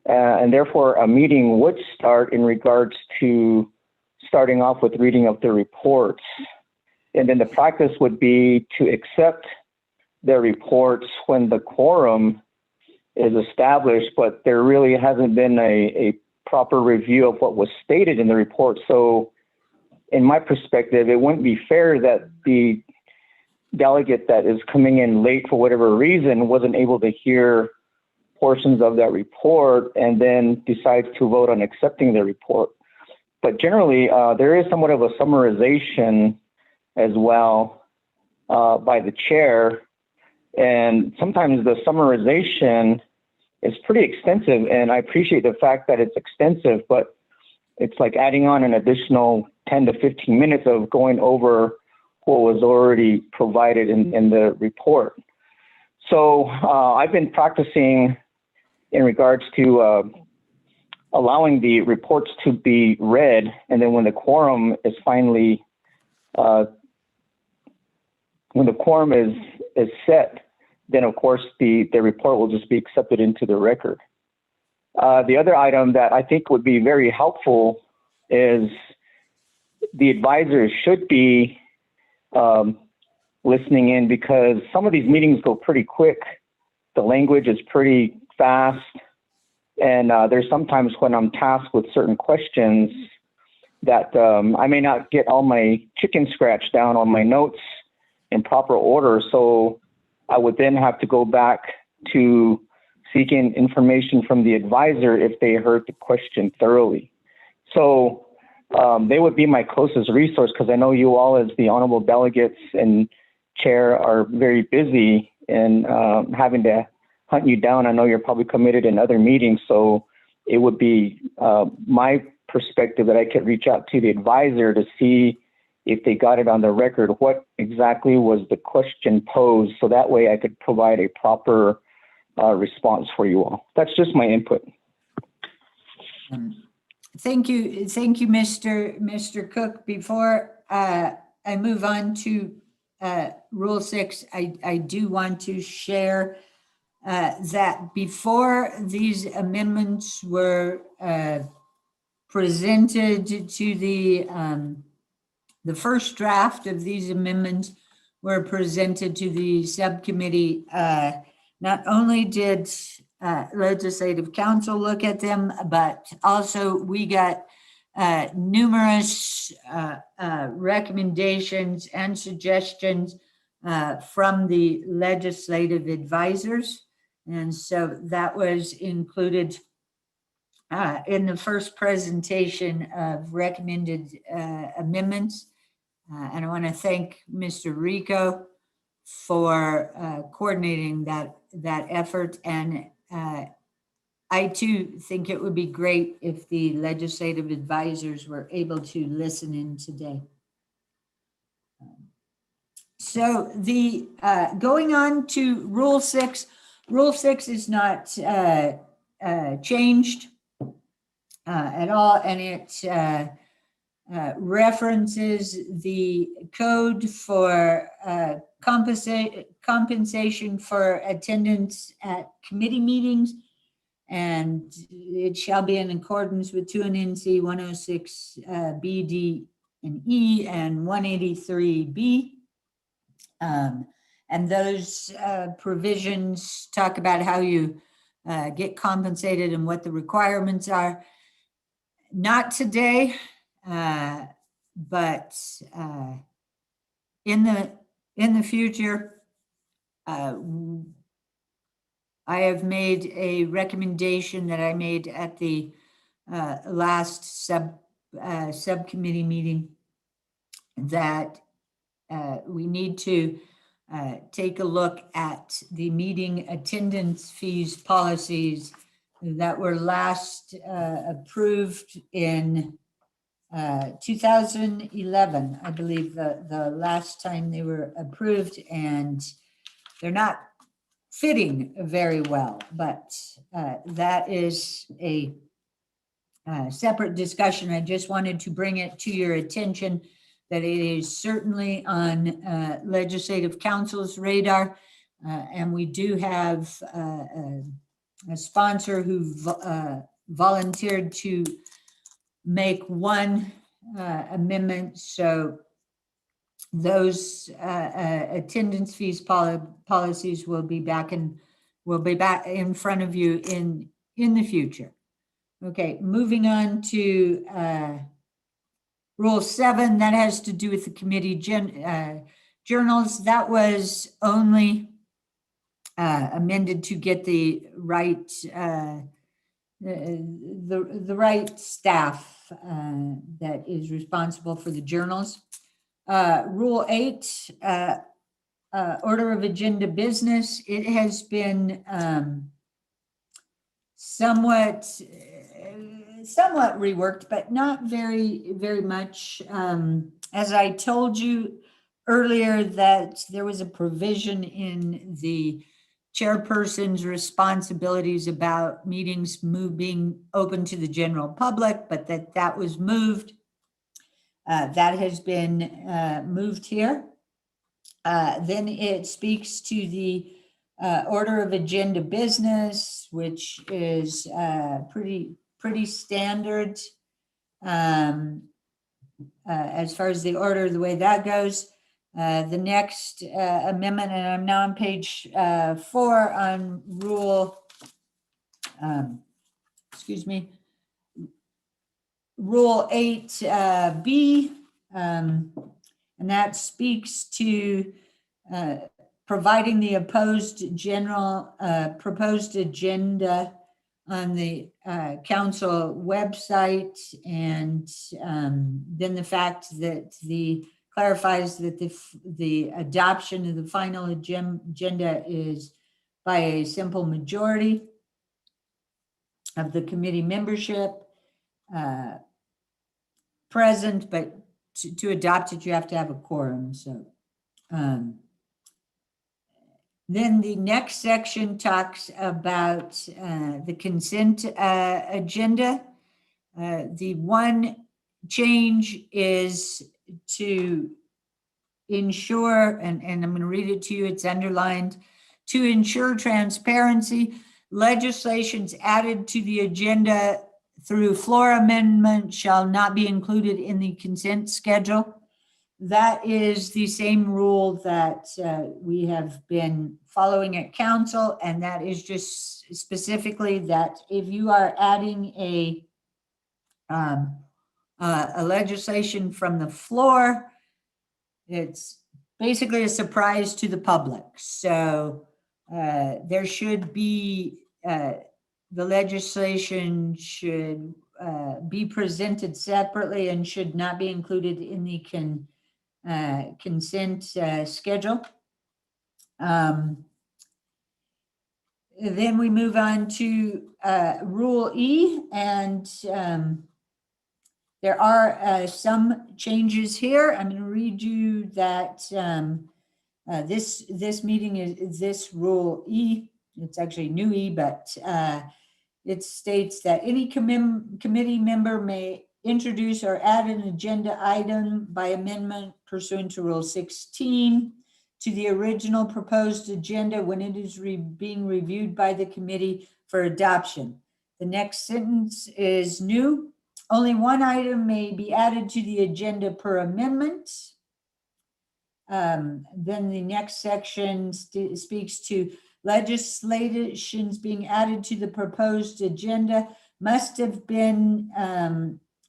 And therefore, a meeting would start in regards to starting off with reading of the reports. And then the practice would be to accept their reports when the quorum is established, but there really hasn't been a proper review of what was stated in the report. So in my perspective, it wouldn't be fair that the delegate that is coming in late for whatever reason wasn't able to hear portions of that report and then decides to vote on accepting the report. But generally, there is somewhat of a summarization as well by the chair. And sometimes the summarization is pretty extensive, and I appreciate the fact that it's extensive, but it's like adding on an additional 10 to 15 minutes of going over what was already provided in the report. So I've been practicing in regards to allowing the reports to be read, and then when the quorum is finally is set, then of course the report will just be accepted into the record. The other item that I think would be very helpful is the advisors should be listening in, because some of these meetings go pretty quick. The language is pretty fast. And there's sometimes when I'm tasked with certain questions that I may not get all my chicken scratch down on my notes in proper order. So I would then have to go back to seeking information from the advisor if they heard the question thoroughly. So they would be my closest resource, because I know you all as the honorable delegates and chair are very busy and having to hunt you down. I know you're probably committed in other meetings, so it would be my perspective that I could reach out to the advisor to see if they got it on the record, what exactly was the question posed, so that way I could provide a proper response for you all. That's just my input. Thank you, Mr. Cook. Before I move on to Rule 6, I do want to share that before these amendments were presented to the first draft of these amendments were presented to the subcommittee, not only did Legislative Council look at them, but also we got numerous recommendations and suggestions from the legislative advisors. And so that was included in the first presentation of recommended amendments. And I want to thank Mr. Rico for coordinating that effort. And I too think it would be great if the legislative advisors were able to listen in today. So the going on to Rule 6. Rule 6 is not changed at all, and it references the code for compensation for attendance at committee meetings, and it shall be in accordance with 2 NC 106 B, D, and E, and 183B. And those provisions talk about how you get compensated and what the requirements are. Not today, but in the future, I have made a recommendation that I made at the last subcommittee meeting that we need to take a look at the meeting attendance fees policies that were last approved in 2011, I believe the last time they were approved, and they're not fitting very well, but that is a separate discussion. I just wanted to bring it to your attention that it is certainly on Legislative Council's radar, and we do have a sponsor who volunteered to make one amendment. So those attendance fees policies will be back in front of you in the future. Okay, moving on to Rule 7, that has to do with the committee journals. That was only amended to get the right the right staff that is responsible for the journals. Rule 8, order of agenda business. It has been somewhat reworked, but not very much. As I told you earlier that there was a provision in the chairperson's responsibilities about meetings being open to the general public, but that was moved. That has been moved here. Then it speaks to the order of agenda business, which is pretty standard as far as the order, the way that goes. The next amendment, and I'm now on page 4 on rule, Rule 8B, and that speaks to providing the proposed agenda on the council website, and then the fact that clarifies that the adoption of the final agenda is by a simple majority of the committee membership present, but to adopt it, you have to have a quorum. So then the next section talks about the consent agenda. The one change is to ensure, and I'm going to read it to you, it's underlined, to ensure transparency, legislations added to the agenda through floor amendment shall not be included in the consent schedule. That is the same rule that we have been following at council, and that is just specifically that if you are adding a legislation from the floor, it's basically a surprise to the public. So there should be, the legislation should be presented separately and should not be included in the consent schedule. Then we move on to Rule E, and there are some changes here. I'm going to read you that this meeting is this Rule E. It's actually new E, but it states that any committee member may introduce or add an agenda item by amendment pursuant to Rule 16 to the original proposed agenda when it is being reviewed by the committee for adoption. The next sentence is new. Only one item may be added to the agenda per amendment. Then the next section speaks to legislations being added to the proposed agenda must have been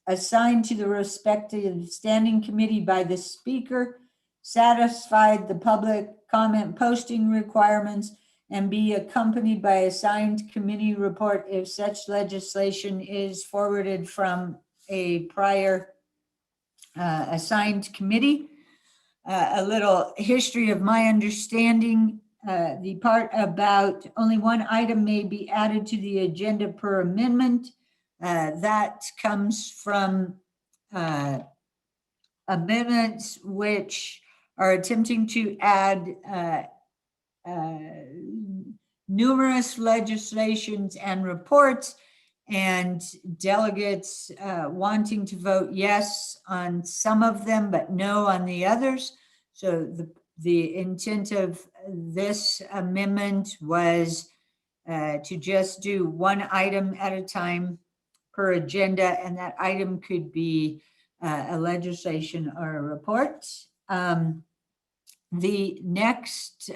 assigned to the respective standing committee by the speaker, satisfied the public comment posting requirements, and be accompanied by a signed committee report if such legislation is forwarded from a prior assigned committee. A little history of my understanding. The part about only one item may be added to the agenda per amendment, that comes from amendments which are attempting to add numerous legislations and reports, and delegates wanting to vote yes on some of them but no on the others. So the intent of this amendment was to just do one item at a time per agenda, and that item could be a legislation or a report. The next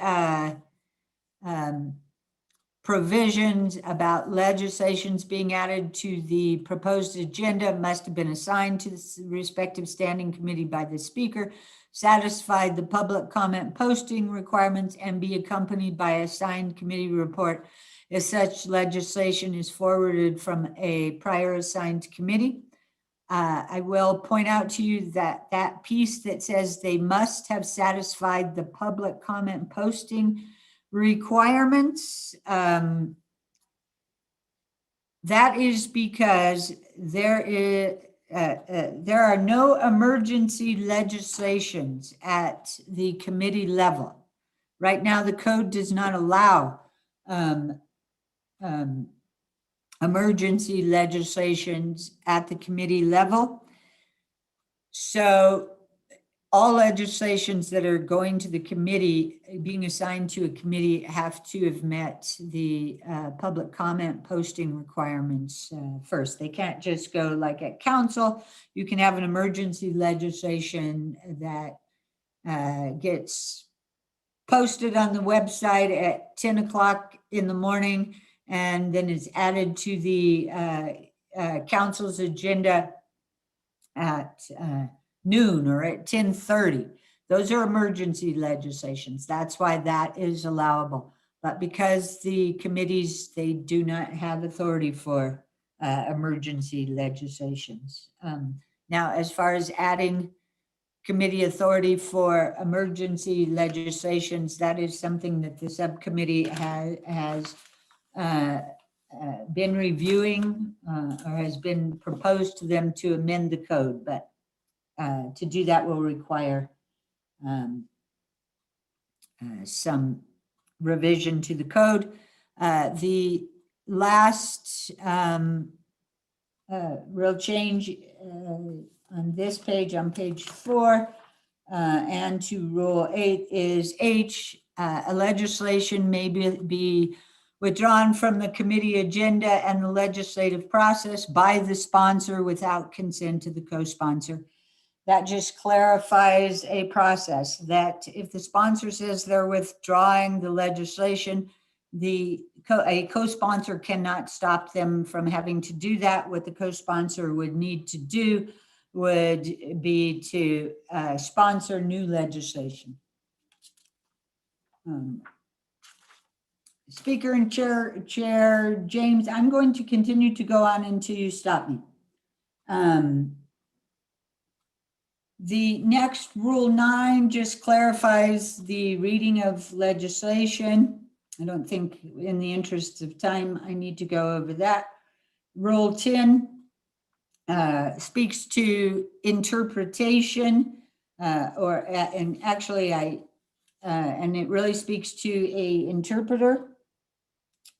provisions about legislations being added to the proposed agenda must have been assigned to the respective standing committee by the speaker, satisfied the public comment posting requirements, and be accompanied by a signed committee report if such legislation is forwarded from a prior assigned committee. I will point out to you that that piece that says they must have satisfied the public comment posting requirements, that is because there is there are no emergency legislations at the committee level. Right now, the code does not allow emergency legislations at the committee level. So all legislations that are going to the committee, being assigned to a committee, have to have met the public comment posting requirements first. They can't just go like at council. You can have an emergency legislation that gets posted on the website at 10 o'clock in the morning, and then it's added to the council's agenda at noon or at 10:30. Those are emergency legislations. That's why that is allowable. But because the committees, they do not have authority for emergency legislations. Now, as far as adding committee authority for emergency legislations, that is something that the subcommittee has been reviewing or has been proposed to them to amend the code, but to do that will require some revision to the code. The last real change on this page, on page 4, and to Rule 8 is H, a legislation may be withdrawn from the committee agenda and the legislative process by the sponsor without consent of the co-sponsor. That just clarifies a process that if the sponsor says they're withdrawing the legislation, a co-sponsor cannot stop them from having to do that. What the co-sponsor would need to do would be to sponsor new legislation. Speaker and Chair James, I'm going to continue to go on until you stop me. The next Rule 9 just clarifies the reading of legislation. I don't think, in the interest of time, I need to go over that. Rule 10 speaks to interpretation, and it really speaks to an interpreter,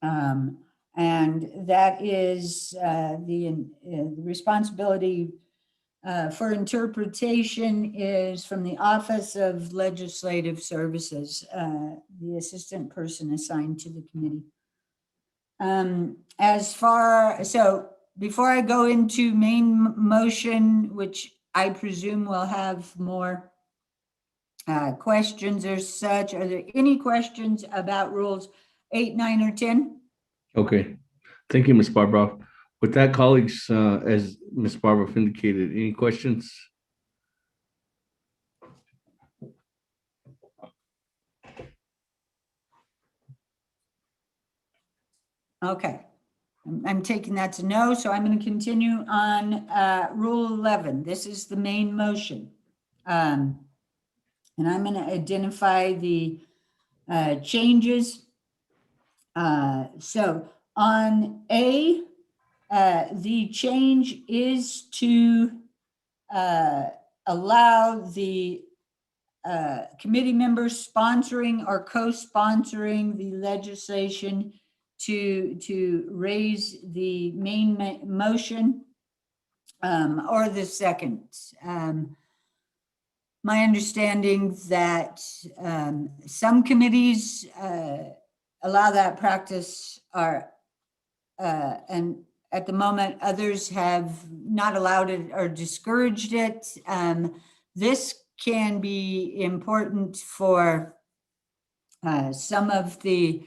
and that is the responsibility for interpretation is from the Office of Legislative Services, the assistant person assigned to the committee. So before I go into main motion, which I presume will have more questions or such, are there any questions about rules 8, 9, or 10? Okay, thank you, Ms. Barbara. With that, colleagues, as Ms. Barbara indicated, any questions? Okay, I'm taking that to no, so I'm going to continue on Rule 11. This is the main motion. And I'm going to identify the changes. So on A, the change is to allow the committee members sponsoring or co-sponsoring the legislation to raise the main motion or the second. My understanding that some committees allow that practice, and at the moment others have not allowed it or discouraged it. This can be important for some of the,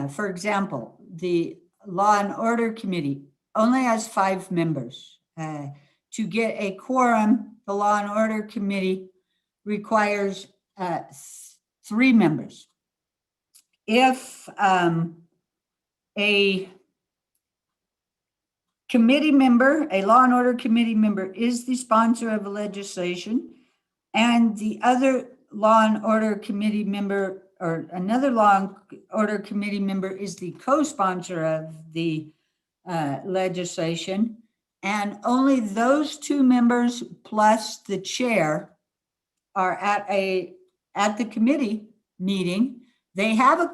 for example, the Law and Order Committee only has 5 members. To get a quorum, the Law and Order Committee requires 3 members. If a committee member, a Law and Order Committee member, is the sponsor of a legislation, and the other Law and Order Committee member or another Law and Order Committee member is the co-sponsor of the legislation, and only those two members plus the chair are at the committee meeting. They have a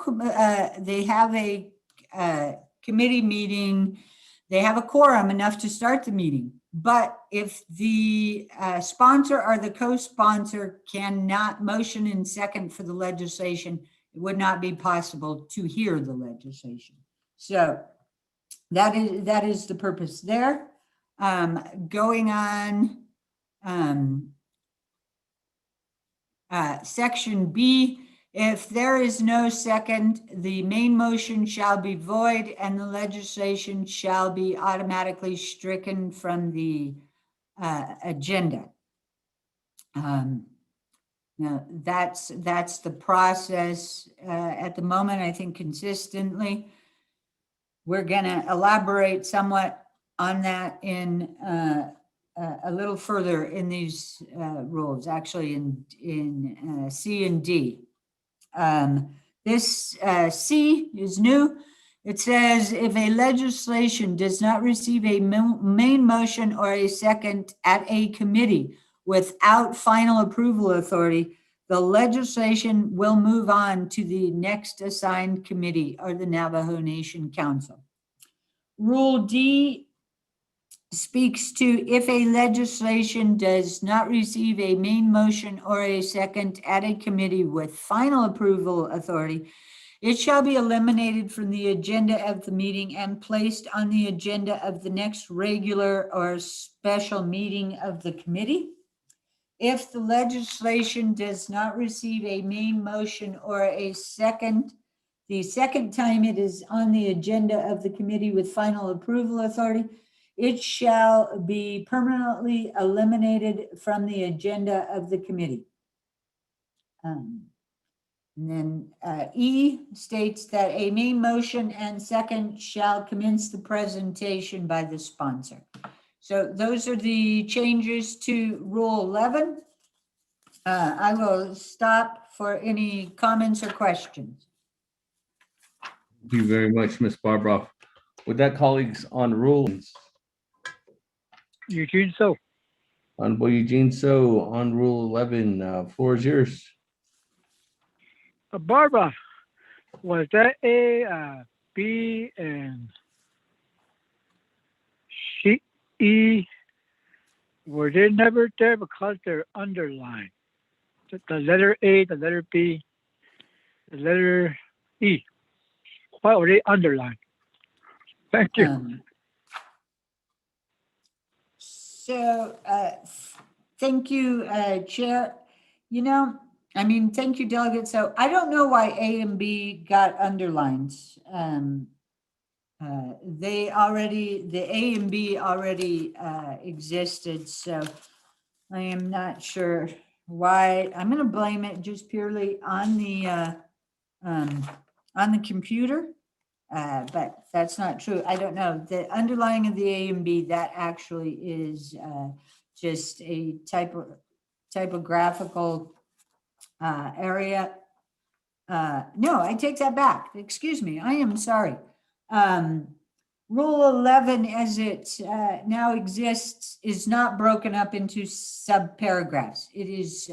committee meeting. They have a quorum enough to start the meeting. But if the sponsor or the co-sponsor cannot motion and second for the legislation, it would not be possible to hear the legislation. So that is the purpose there. Going on, section B, if there is no second, the main motion shall be void and the legislation shall be automatically stricken from the agenda. Now that's the process at the moment, I think consistently. We're gonna elaborate somewhat on that in a little further in these rules, actually in C and D. This C is new. It says if a legislation does not receive a main motion or a second at a committee without final approval authority, the legislation will move on to the next assigned committee or the Navajo Nation Council. Rule D speaks to if a legislation does not receive a main motion or a second at a committee with final approval authority, it shall be eliminated from the agenda of the meeting and placed on the agenda of the next regular or special meeting of the committee. If the legislation does not receive a main motion or a second, the second time it is on the agenda of the committee with final approval authority, it shall be permanently eliminated from the agenda of the committee. And then E states that a main motion and second shall commence the presentation by the sponsor. So those are the changes to Rule 11. I will stop for any comments or questions. Thank you very much, Ms. Barbara. With that, colleagues, on rules. Eugene So. Honorable Eugene So on Rule 11, floor is yours. Barbara, was that A, B, and E, were they never there because they're underlined? The letter A, the letter B, the letter E. Why were they underlined? Thank you. Thank you, Chair. You know, I mean, thank you, Delegate. So I don't know why A and B got underlined. The A and B already existed, so I am not sure why. I'm going to blame it just purely on the computer, but that's not true. I don't know. The underlying of the A and B, that actually is just a typographical area. No, I take that back. Excuse me. I am sorry. Rule 11 as it now exists is not broken up into subparagraphs. It is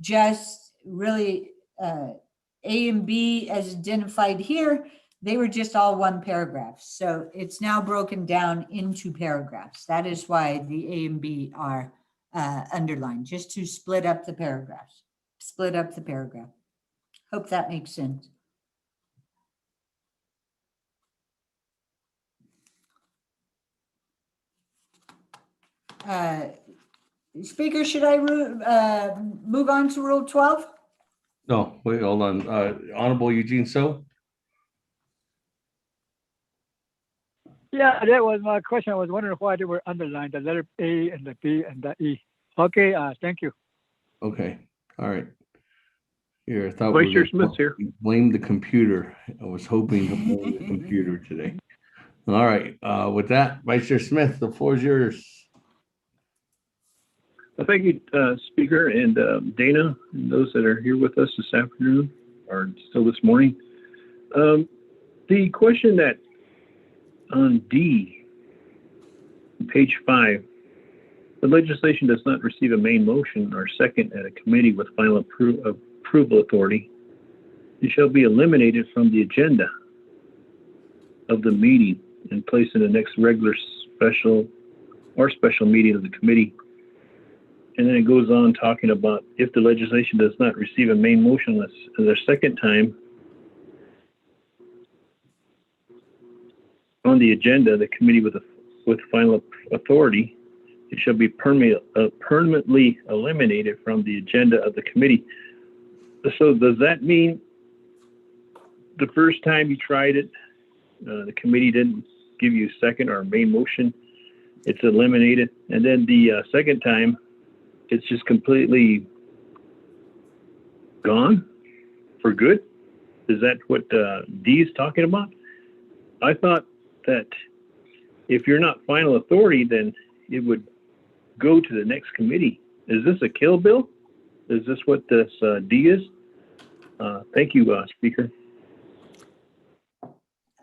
just really A and B as identified here. They were just all one paragraph. So it's now broken down into paragraphs. That is why the A and B are underlined, just to split up the paragraphs, split up the paragraph. Hope that makes sense. Speaker, should I move on to Rule 12? No, wait, hold on. Honorable Eugene So. Yeah, that was my question. I was wondering why they were underlined, the letter A and the B and the E. Okay, thank you. Okay, all right. Here, I thought Vice Chair Smith's here. Blame the computer. I was hoping to blame the computer today. All right, with that, Vice Chair Smith, the floor is yours. Thank you, Speaker, and Dana, and those that are here with us this afternoon, or still this morning. The question that on D, Page 5. The legislation does not receive a main motion or second at a committee with final approval authority. It shall be eliminated from the agenda of the meeting and placed in the next regular special meeting of the committee. And then it goes on talking about if the legislation does not receive a main motion the second time on the agenda, the committee with final authority, it shall be permanently eliminated from the agenda of the committee. So does that mean the first time you tried it, the committee didn't give you a second or a main motion, it's eliminated, and then the second time, it's just completely gone for good? Is that what D is talking about? I thought that if you're not final authority, then it would go to the next committee. Is this a kill bill? Is this what this D is? Thank you, Speaker.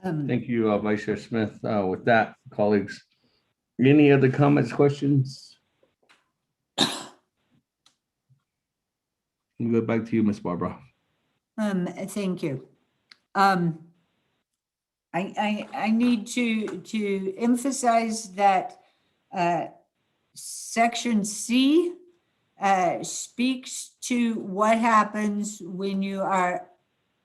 Thank you, Vice Chair Smith. With that, colleagues, any other comments, questions? We'll go back to you, Ms. Barbara. Thank you. I need to emphasize that Section C speaks to what happens when you are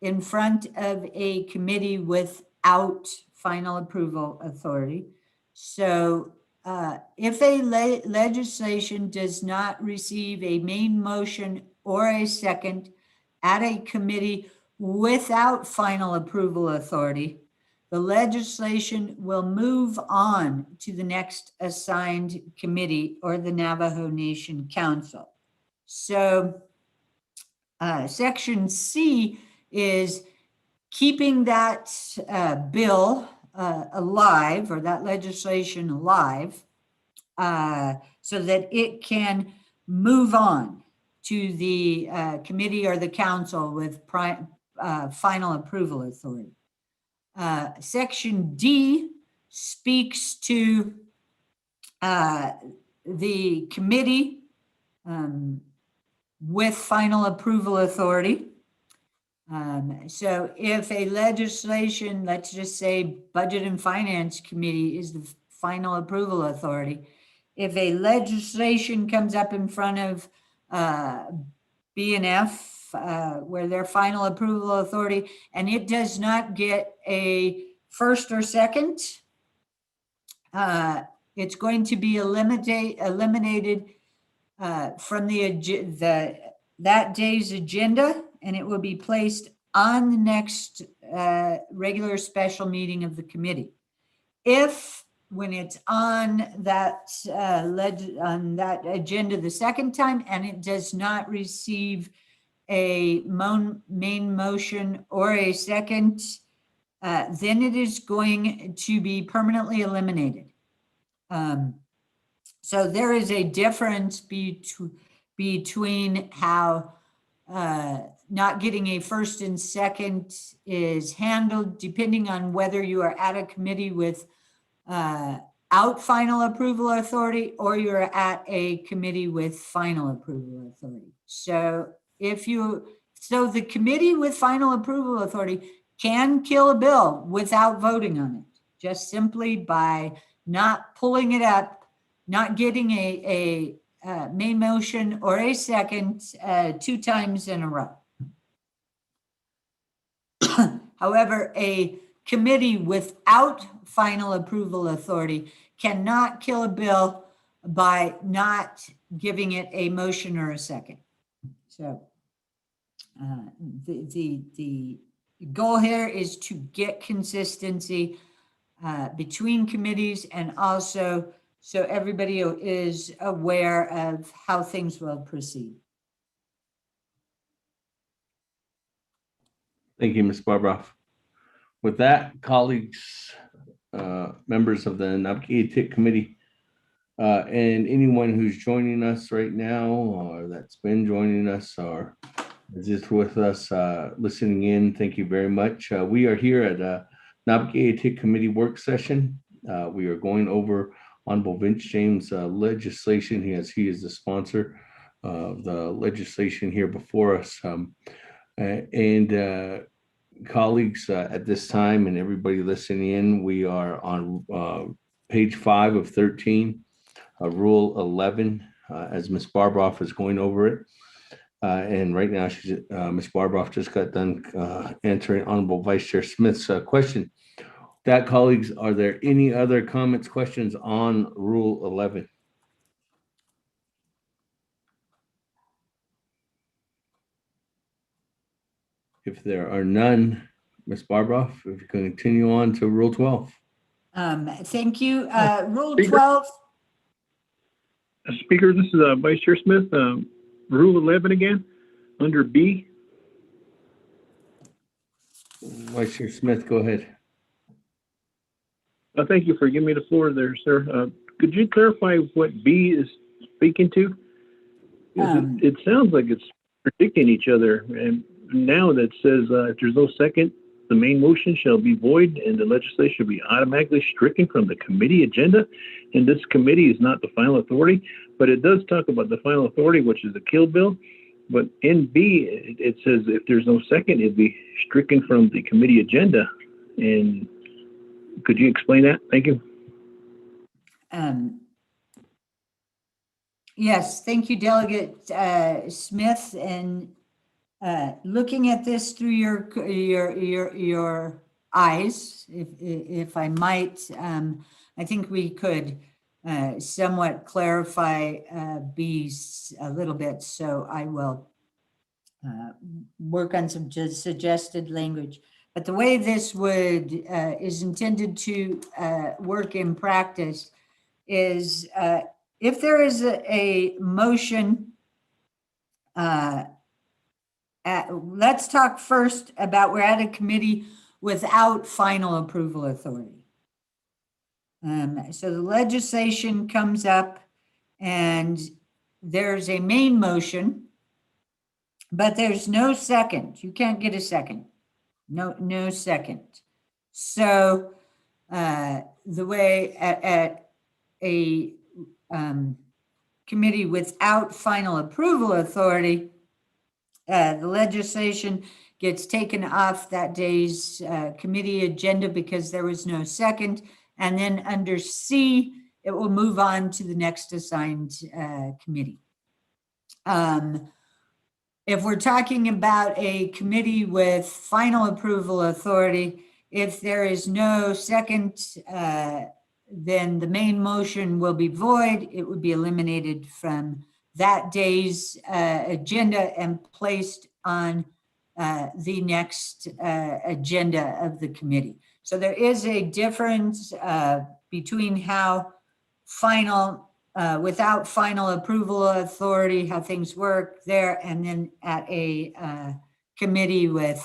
in front of a committee without final approval authority. So if a legislation does not receive a main motion or a second at a committee without final approval authority, the legislation will move on to the next assigned committee or the Navajo Nation Council. So Section C is keeping that bill alive, or that legislation alive, so that it can move on to the committee or the council with final approval authority. Section D speaks to the committee with final approval authority. So if a legislation, let's just say Budget and Finance Committee is the final approval authority. If a legislation comes up in front of BNF, where their final approval authority, and it does not get a first or second, it's going to be eliminated from that day's agenda, and it will be placed on the next regular special meeting of the committee. If when it's on that agenda the second time and it does not receive a main motion or a second, then it is going to be permanently eliminated. So there is a difference between how not getting a first and second is handled, depending on whether you are at a committee with out final approval authority or you're at a committee with final approval authority. So the committee with final approval authority can kill a bill without voting on it, just simply by not pulling it up, not getting a main motion or a second 2 times in a row. However, a committee without final approval authority cannot kill a bill by not giving it a motion or a second. So the goal here is to get consistency between committees, and also so everybody is aware of how things will proceed. Thank you, Ms. Barbara. With that, colleagues, members of the Naabik'íyáti committee, and anyone who's joining us right now, or that's been joining us, or is just with us listening in, thank you very much. We are here at a Naabik'íyáti committee work session. We are going over Honorable Vince James legislation. He is the sponsor of the legislation here before us. And colleagues, at this time, and everybody listening in, we are on page 5 of 13, Rule 11, as Ms. Barbroff is going over it. And right now, Ms. Barbroff just got done answering Honorable Vice Chair Smith's question. That, colleagues, are there any other comments, questions on Rule 11? If there are none, Ms. Barbroff, if you can continue on to Rule 12. Thank you. Rule 12. Speaker, this is Vice Chair Smith. Rule 11 again, under B. Vice Chair Smith, go ahead. Thank you for giving me the floor there, sir. Could you clarify what B is speaking to? It sounds like it's predicting each other. And now that says if there's no second, the main motion shall be void and the legislation shall be automatically stricken from the committee agenda. And this committee is not the final authority, but it does talk about the final authority, which is the kill bill. But in B, it says if there's no second, it'd be stricken from the committee agenda. And could you explain that? Thank you. Yes, thank you, Delegate Smith. And looking at this through your eyes, if I might, I think we could somewhat clarify B a little bit. So I will work on some suggested language. But the way this is intended to work in practice is if there is a motion, let's talk first about we're at a committee without final approval authority. So the legislation comes up and there's a main motion, but there's no second. You can't get a second. No second. So the way at a committee without final approval authority, the legislation gets taken off that day's committee agenda because there was no second. And then under C, it will move on to the next assigned committee. If we're talking about a committee with final approval authority, if there is no second, then the main motion will be void. It would be eliminated from that day's agenda and placed on the next agenda of the committee. So there is a difference between how without final approval authority, how things work there, and then at a committee with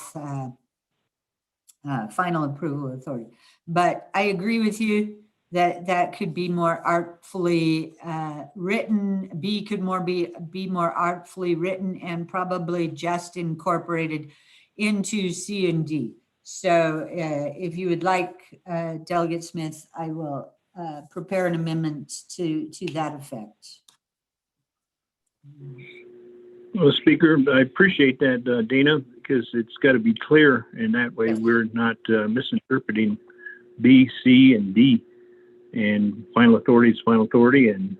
final approval authority. But I agree with you that that could be more artfully written. B could be more artfully written and probably just incorporated into C and D. So if you would like, Delegate Smith, I will prepare an amendment to that effect. Well, Speaker, I appreciate that, Dana, because it's got to be clear, and that way we're not misinterpreting B, C, and D. And final authority is final authority, and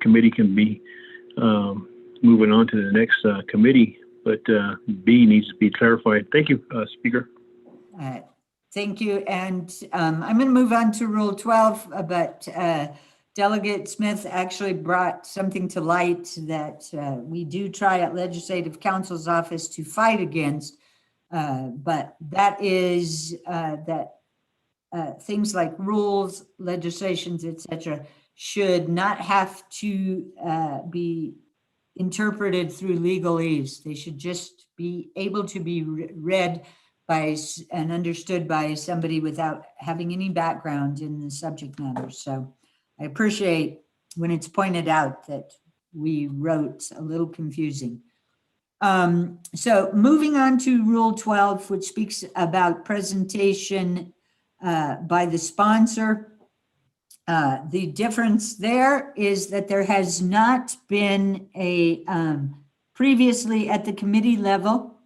committee can be moving on to the next committee, but B needs to be clarified. Thank you, Speaker. Thank you. And I'm going to move on to Rule 12, but Delegate Smith actually brought something to light that we do try at Legislative Counsel's Office to fight against, but that is that things like rules, legislations, etc., should not have to be interpreted through legalese. They should just be able to be read by and understood by somebody without having any background in the subject matter. So I appreciate when it's pointed out that we wrote a little confusing. So moving on to Rule 12, which speaks about presentation by the sponsor. The difference there is that there has not been a, previously at the committee level,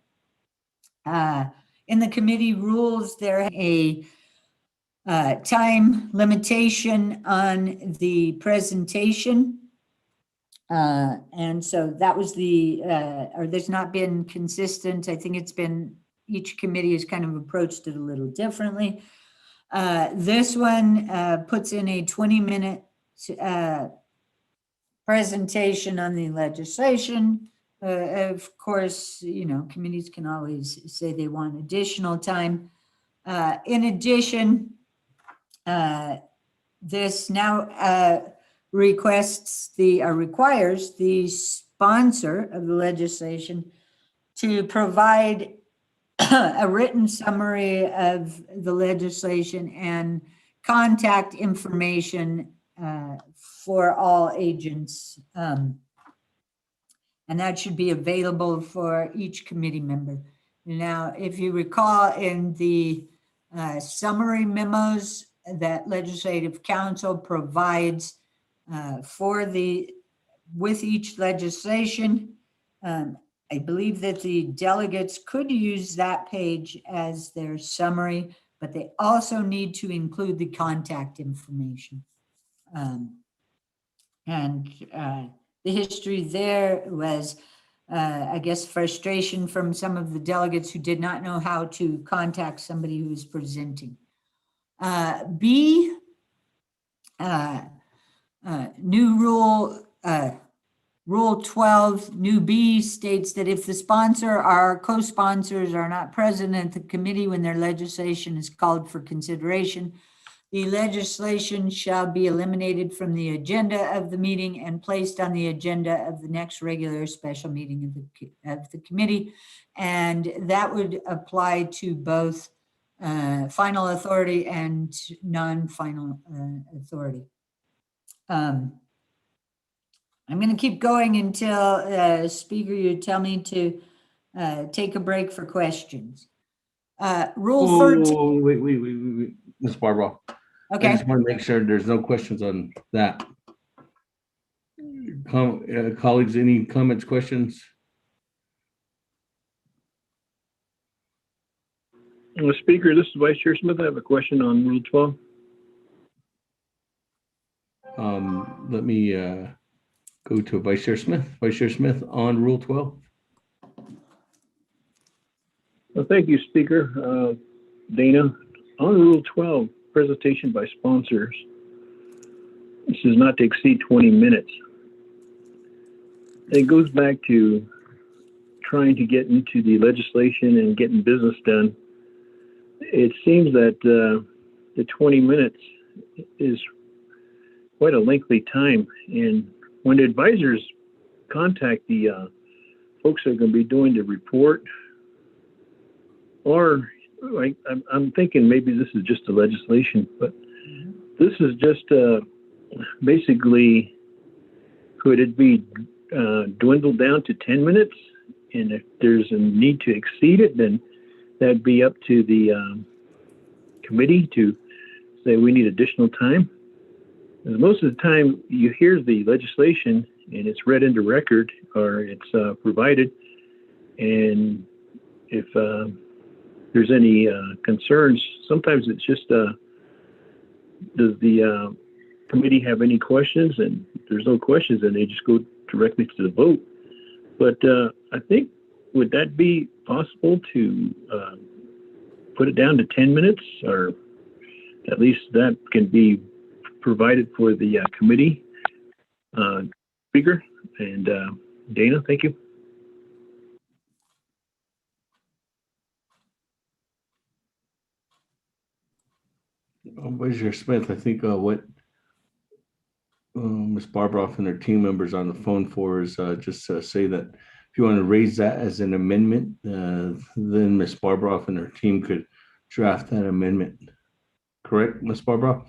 in the committee rules, there a time limitation on the presentation. And so that was the, or there's not been consistent. I think it's been, each committee has kind of approached it a little differently. This one puts in a 20-minute presentation on the legislation. Of course, you know, committees can always say they want additional time. In addition, this now requires the sponsor of the legislation to provide a written summary of the legislation and contact information for all agents. And that should be available for each committee member. Now, if you recall in the summary memos that Legislative Council provides with each legislation, I believe that the delegates could use that page as their summary, but they also need to include the contact information. The history there was, I guess, frustration from some of the delegates who did not know how to contact somebody who was presenting. New rule, Rule 12, new B states that if the sponsor or co-sponsors are not present at the committee when their legislation is called for consideration, the legislation shall be eliminated from the agenda of the meeting and placed on the agenda of the next regular special meeting of the committee. And that would apply to both final authority and non-final authority. I'm going to keep going until Speaker, you tell me to take a break for questions. Rule 13. Wait, Ms. Barbara. Okay. I just want to make sure there's no questions on that. Colleagues, any comments, questions? Speaker, this is Vice Chair Smith. I have a question on Rule 12. Let me go to Vice Chair Smith. Vice Chair Smith on Rule 12. Well, thank you, Speaker. Dana, on Rule 12, presentation by sponsors. This is not to exceed 20 minutes. It goes back to trying to get into the legislation and getting business done. It seems that the 20 minutes is quite a lengthy time. And when the advisors contact the folks that are going to be doing the report, or I'm thinking maybe this is just the legislation, but this is just basically, could it be dwindled down to 10 minutes? And if there's a need to exceed it, then that'd be up to the committee to say we need additional time. And most of the time you hear the legislation and it's read into record or it's provided. And if there's any concerns, sometimes it's just, does the committee have any questions? And if there's no questions, then they just go directly to the vote. But I think, would that be possible to put it down to 10 minutes, or at least that can be provided for the committee? Speaker and Dana, thank you. Vice Chair Smith, I think what Ms. Barbroff and her team members on the phone for is just say that if you want to raise that as an amendment, then Ms. Barbroff and her team could draft that amendment. Correct, Ms. Barbroff?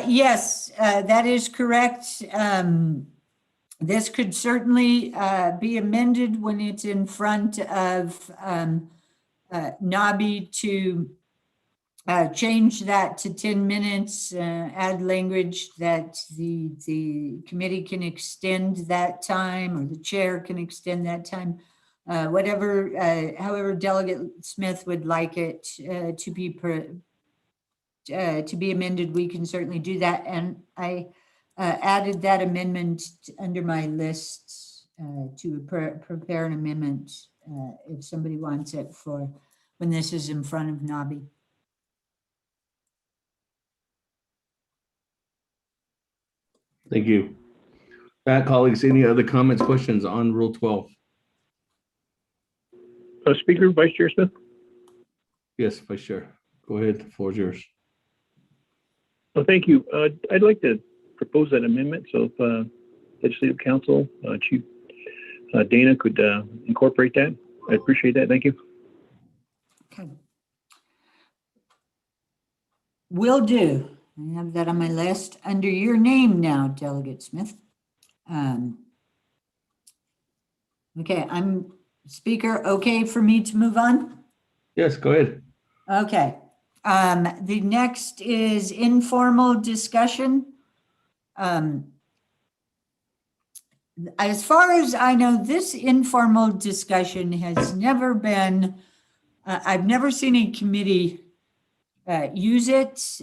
Yes, that is correct. This could certainly be amended when it's in front of NABI to change that to 10 minutes, add language that the committee can extend that time, or the chair can extend that time, whatever, however Delegate Smith would like it to be amended, we can certainly do that. And I added that amendment under my list to prepare an amendment if somebody wants it for when this is in front of Nabi. Thank you. Pat, colleagues, any other comments, questions on Rule 12? Speaker, Vice Chair Smith? Yes, Vice Chair. Go ahead. The floor is yours. Well, thank you. I'd like to propose that amendment. So if Legislative Council, Chief Dana could incorporate that. I appreciate that. Thank you. Okay. Will do. I have that on my list under your name now, Delegate Smith. Okay, I'm Speaker. Okay for me to move on? Yes, go ahead. Okay. The next is informal discussion. As far as I know, this informal discussion has never been, I've never seen a committee use it.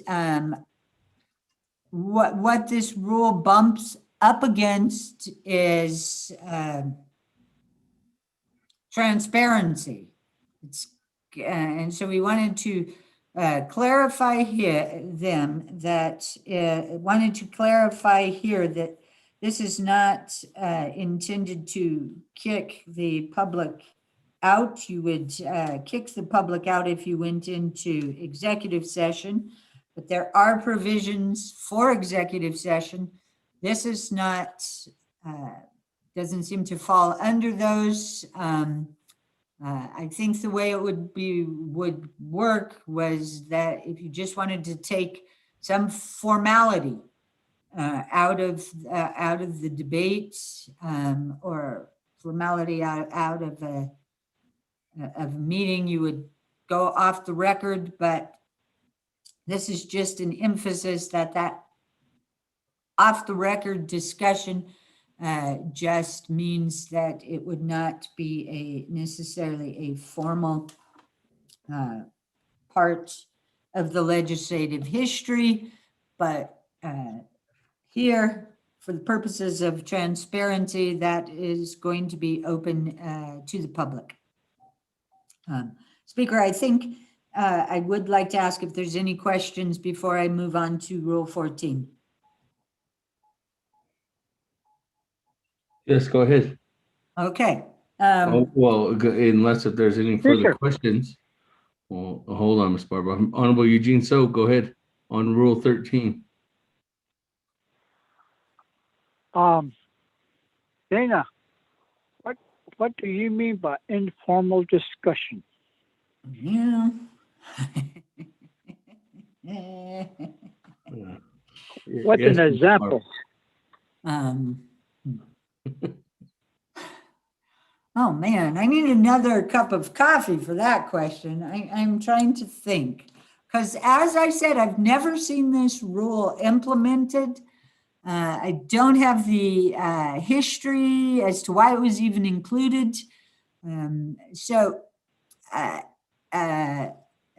What this rule bumps up against is transparency. And so we wanted to clarify here that this is not intended to kick the public out. You would kick the public out if you went into executive session, but there are provisions for executive session. This is not, doesn't seem to fall under those. I think the way it would work was that if you just wanted to take some formality out of the debate, or formality out of a meeting, you would go off the record. But this is just an emphasis that off the record discussion just means that it would not be necessarily a formal part of the legislative history, but here, for the purposes of transparency, that is going to be open to the public. Speaker, I think I would like to ask if there's any questions before I move on to Rule 14. Yes, go ahead. Okay. Well, unless if there's any further questions. Well, hold on, Ms. Barbara. Honorable Eugene So, go ahead on Rule 13. Dana, what do you mean by informal discussion? Yeah. What's an example? Oh man, I need another cup of coffee for that question. I'm trying to think, because as I said, I've never seen this rule implemented. I don't have the history as to why it was even included. So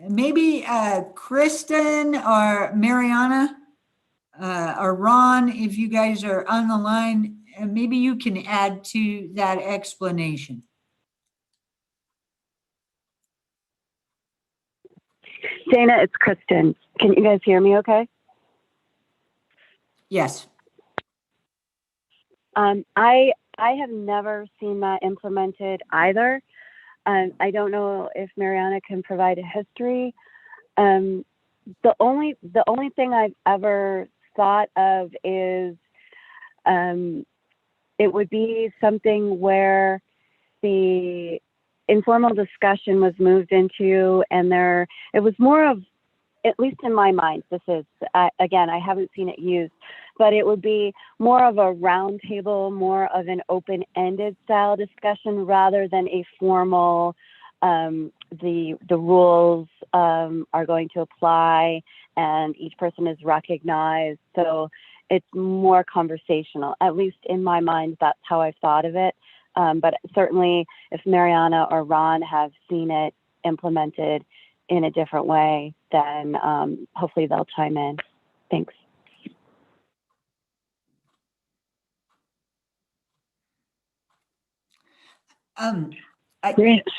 maybe Kristen or Mariana or Ron, if you guys are on the line, maybe you can add to that explanation. Dana, it's Kristen. Can you guys hear me okay? Yes. I have never seen that implemented either. I don't know if Mariana can provide a history. The only thing I've ever thought of is it would be something where the informal discussion was moved into, and it was more of, at least in my mind, this is, again, I haven't seen it used, but it would be more of a roundtable, more of an open-ended style discussion rather than a formal the rules are going to apply, and each person is recognized. So it's more conversational. At least in my mind, that's how I've thought of it. But certainly, if Mariana or Ron have seen it implemented in a different way, then hopefully they'll chime in. Thanks.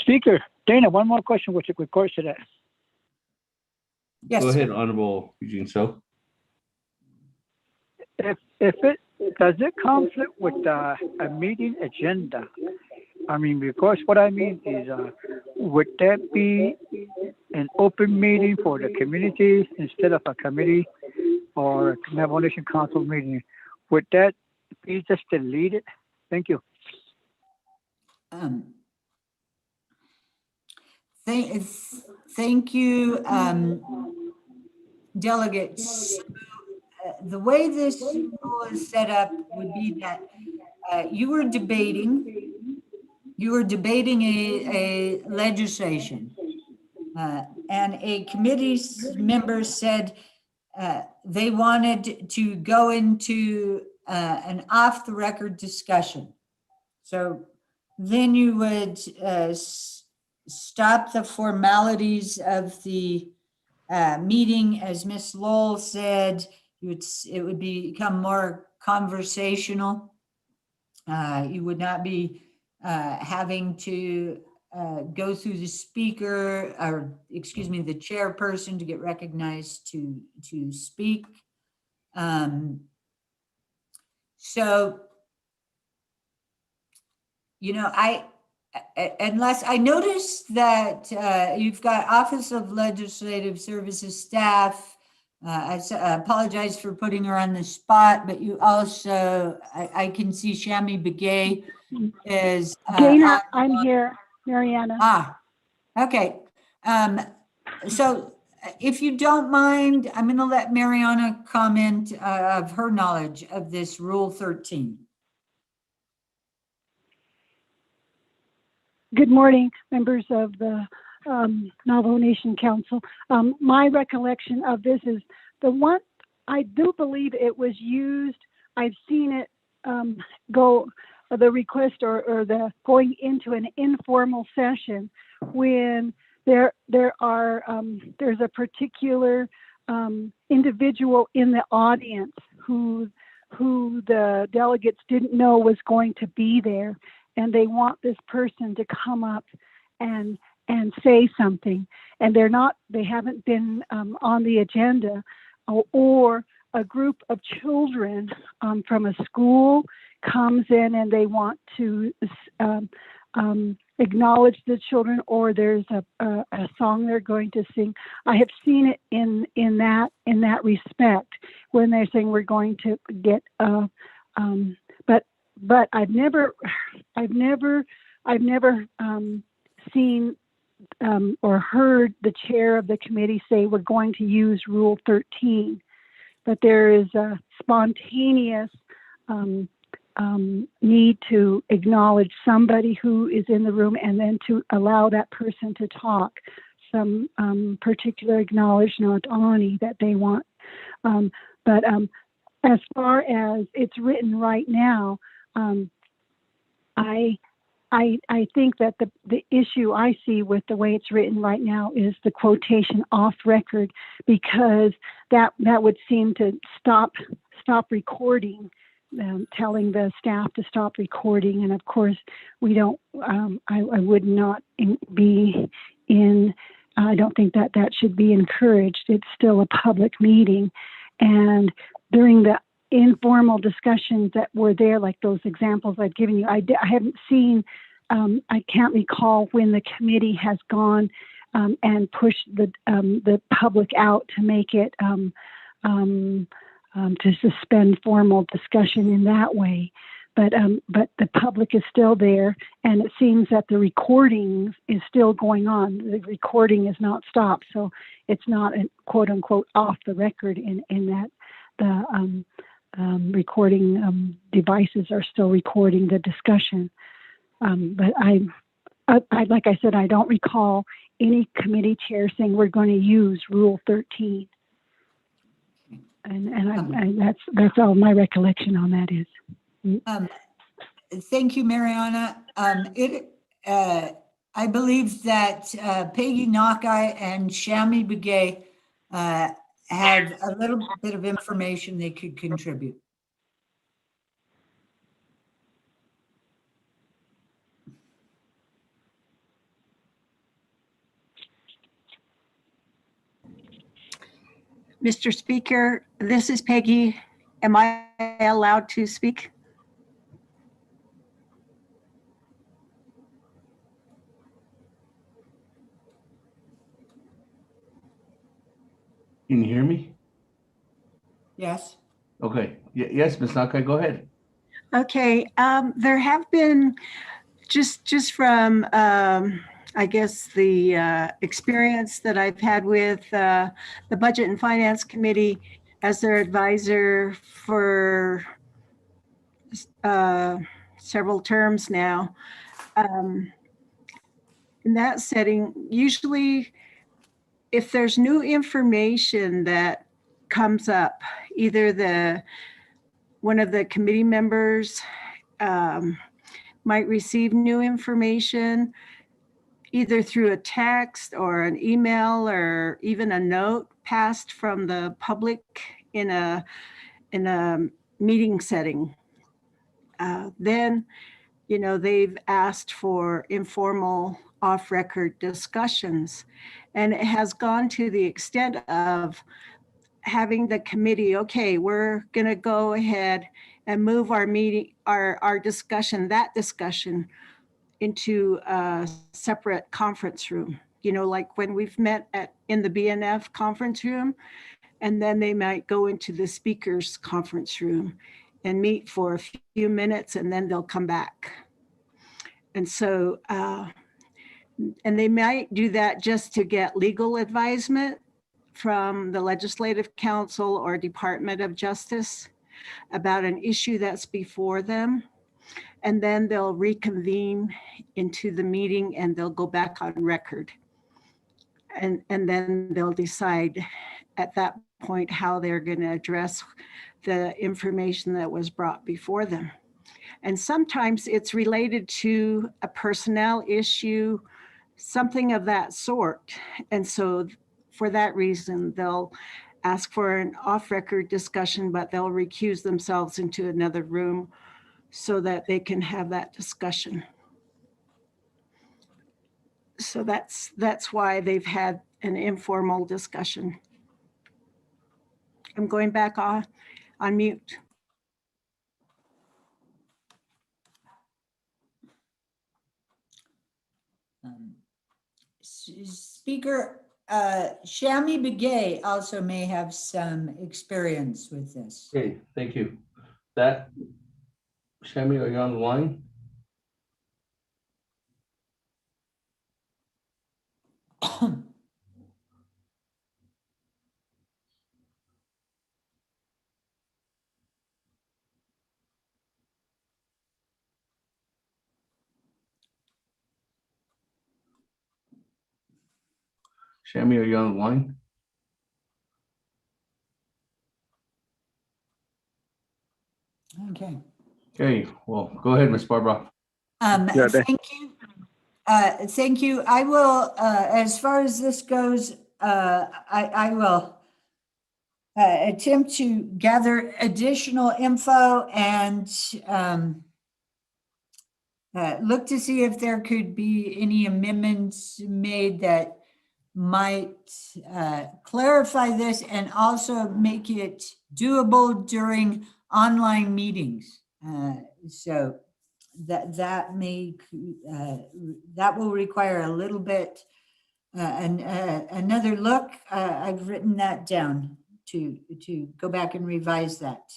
Speaker Dana, one more question with regards to that. Yes. Go ahead, Honorable Eugene So. If it does it conflict with a meeting agenda? I mean, because what I mean is, would that be an open meeting for the community instead of a committee or a Navajo Nation Council meeting? Would that be just deleted? Thank you. Thank you, delegates. The way this rule is set up would be that you were debating a legislation, and a committee's member said they wanted to go into an off-the-record discussion. So then you would stop the formalities of the meeting, as Ms. Lowell said. It would become more conversational. You would not be having to go through the speaker, or excuse me, the chairperson to get recognized to speak. So, you know, unless I noticed that you've got Office of Legislative Services staff. I apologize for putting her on the spot, but you also, I can see Shami Begay is. Dana, I'm here, Mariana. Okay. So if you don't mind, I'm going to let Mariana comment of her knowledge of this Rule 13. Good morning, members of the Navajo Nation Council. My recollection of this is the one, I do believe it was used, I've seen it go, the request or the going into an informal session when there's a particular individual in the audience who the delegates didn't know was going to be there, and they want this person to come up and say something, and they haven't been on the agenda, or a group of children from a school comes in and they want to acknowledge the children, or there's a song they're going to sing. I have seen it in that respect when they're saying we're going to get but I've never seen or heard the chair of the committee say we're going to use Rule 13, but there is a spontaneous need to acknowledge somebody who is in the room and then to allow that person to talk, some particular acknowledgement that they want. But as far as it's written right now, I think that the issue I see with the way it's written right now is the quotation off record, because that would seem to stop recording, telling the staff to stop recording. And of course, we don't, I would not be in, I don't think that should be encouraged. It's still a public meeting. And during the informal discussions that were there, like those examples I've given you, I haven't seen, I can't recall when the committee has gone and pushed the public out to make it, to suspend formal discussion in that way. But the public is still there, and it seems that the recording is still going on. The recording is not stopped, so it's not a quote unquote off the record in that the recording devices are still recording the discussion. But like I said, I don't recall any committee chair saying we're going to use Rule 13. And that's all my recollection on that is. Thank you, Mariana. I believe that Peggy Nakai and Shami Begay have a little bit of information they could contribute. Mr. Speaker, this is Peggy. Am I allowed to speak? Can you hear me? Yes. Okay. Yes, Ms. Nakai, go ahead. Okay. There have been just from I guess the experience that I've had with the Budget and Finance Committee as their advisor for several terms now. In that setting, usually if there's new information that comes up, either one of the committee members might receive new information either through a text or an email or even a note passed from the public in a meeting setting. Then, they've asked for informal off-record discussions, and it has gone to the extent of having the committee, okay, we're going to go ahead and move our meeting, our discussion into a separate conference room, like when we've met in the BNF conference room, and then they might go into the speaker's conference room and meet for a few minutes, and then they'll come back. And so, and they might do that just to get legal advisement from the Legislative Council or Department of Justice about an issue that's before them. And then they'll reconvene into the meeting and they'll go back on record. And then they'll decide at that point how they're going to address the information that was brought before them. And sometimes it's related to a personnel issue, something of that sort. And so for that reason, they'll ask for an off-record discussion, but they'll recuse themselves into another room so that they can have that discussion. So that's why they've had an informal discussion. I'm going back on mute. Speaker Shami Begay also may have some experience with this. Okay, thank you. Shami, are you on the line? Shami, are you on the line? Okay. Okay, well, go ahead, Ms. Barbara. Thank you. Thank you. I will, as far as this goes, I will attempt to gather additional info and look to see if there could be any amendments made that might clarify this and also make it doable during online meetings. So that will require a little bit another look. I've written that down to go back and revise that.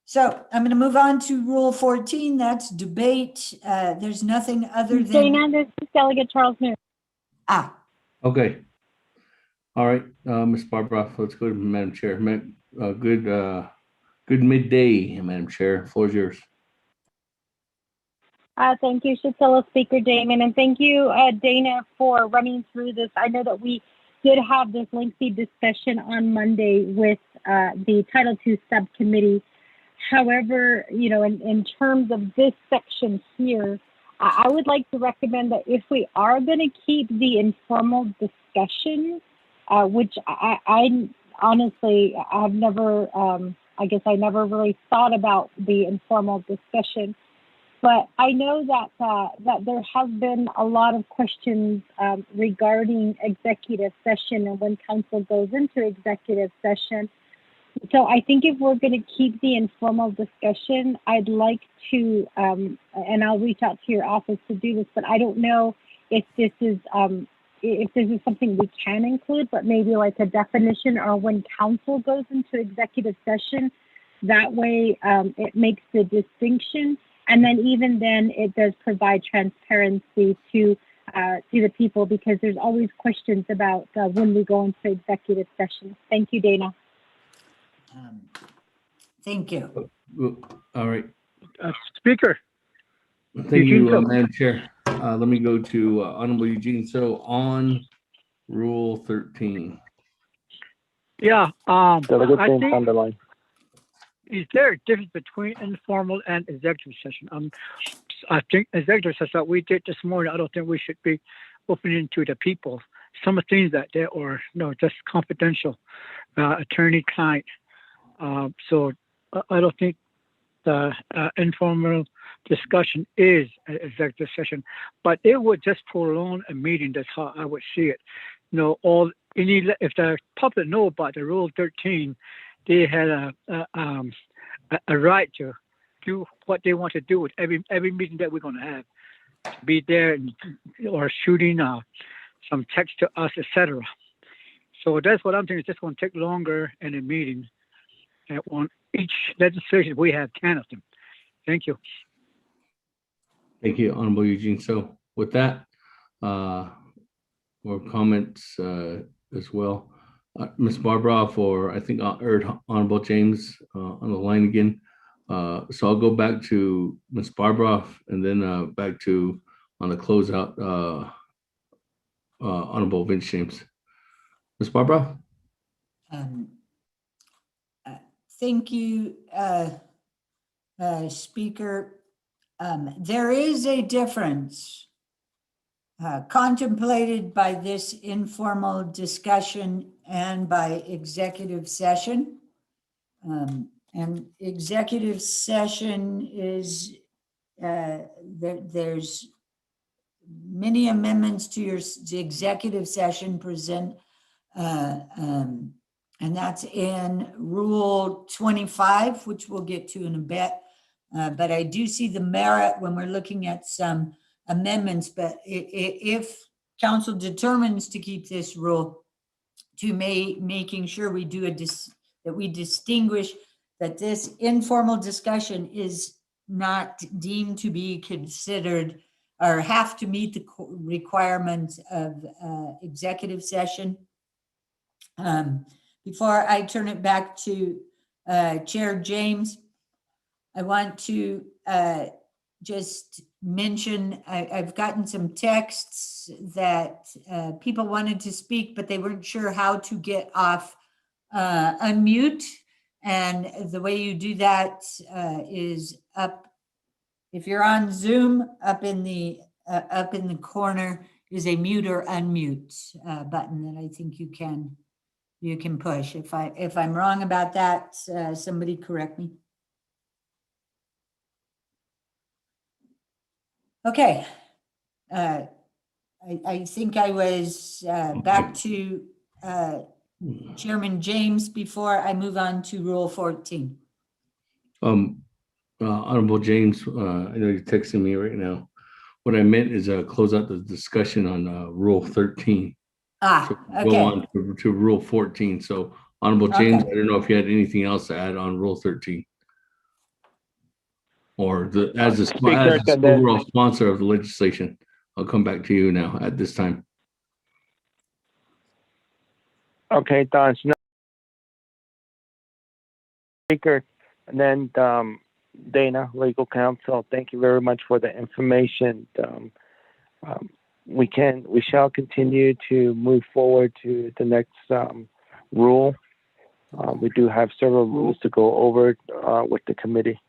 So I'm going to move on to Rule 14. That's debate. There's nothing other than. Dana, this is Delegate Charles Moore. Okay. All right, Ms. Barbara, let's go to Madam Chair. Good midday, Madam Chair. Floor is yours. Thank you, Shatilla, Speaker Damon, and thank you, Dana, for running through this. I know that we did have this lengthy discussion on Monday with the Title II Subcommittee. However, you know, in terms of this section here, I would like to recommend that if we are going to keep the informal discussion, which I honestly, I've never, I guess I never really thought about the informal discussion. But I know that that there have been a lot of questions regarding executive session and when council goes into executive session. So I think if we're going to keep the informal discussion, I'd like to, and I'll reach out to your office to do this, but I don't know if this is something we can include, but maybe like a definition or when council goes into executive session, that way it makes the distinction. And then even then, it does provide transparency to the people, because there's always questions about when we go into executive session. Thank you, Dana. Thank you. All right. Speaker. Thank you, Madam Chair. Let me go to Honorable Eugene. So on Rule 13. Yeah. I think underline. Is there a difference between informal and executive session? I think executive session that we did this morning, I don't think we should be opening to the people. Some of the things that they are just confidential, attorney-client. So I don't think the informal discussion is an executive session, but it would just prolong a meeting. That's how I would see it. If the public know about the Rule 13, they had a right to do what they want to do with every meeting that we're going to have. To be there or shooting some text to us, etc. So that's what I'm thinking. It's just going to take longer in a meeting. And on each legislation, we have 10 of them. Thank you. Thank you, Honorable Eugene. So with that, more comments as well. Ms. Barbara, I think I heard Honorable James on the line again. So I'll go back to Ms. Barbara and then back to on the closeout, Honorable Vince James. Ms. Barbara? Thank you, Speaker. There is a difference contemplated by this informal discussion and by executive session. And executive session is, there's many amendments to your executive session present, and that's in Rule 25, which we'll get to in a bit. But I do see the merit when we're looking at some amendments, but if council determines to keep this rule, to making sure we do that we distinguish that this informal discussion is not deemed to be considered or have to meet the requirements of executive session. Before I turn it back to Chair James, I want to just mention, I've gotten some texts that people wanted to speak, but they weren't sure how to get off unmute. And the way you do that is up, if you're on Zoom, up in the corner is a mute or unmute button that I think you can push. If I'm wrong about that, somebody correct me. Okay, I think I was back to Chairman James before I move on to Rule 14. Honorable James, I know you're texting me right now. What I meant is close out the discussion on Rule 13. Okay. Go on to Rule 14. So Honorable James, I don't know if you had anything else to add on Rule 13. Or as the overall sponsor of the legislation. I'll come back to you now at this time. Okay, Don. Speaker, and then Dana, legal counsel. Thank you very much for the information. We shall continue to move forward to the next rule. We do have several rules to go over with the committee,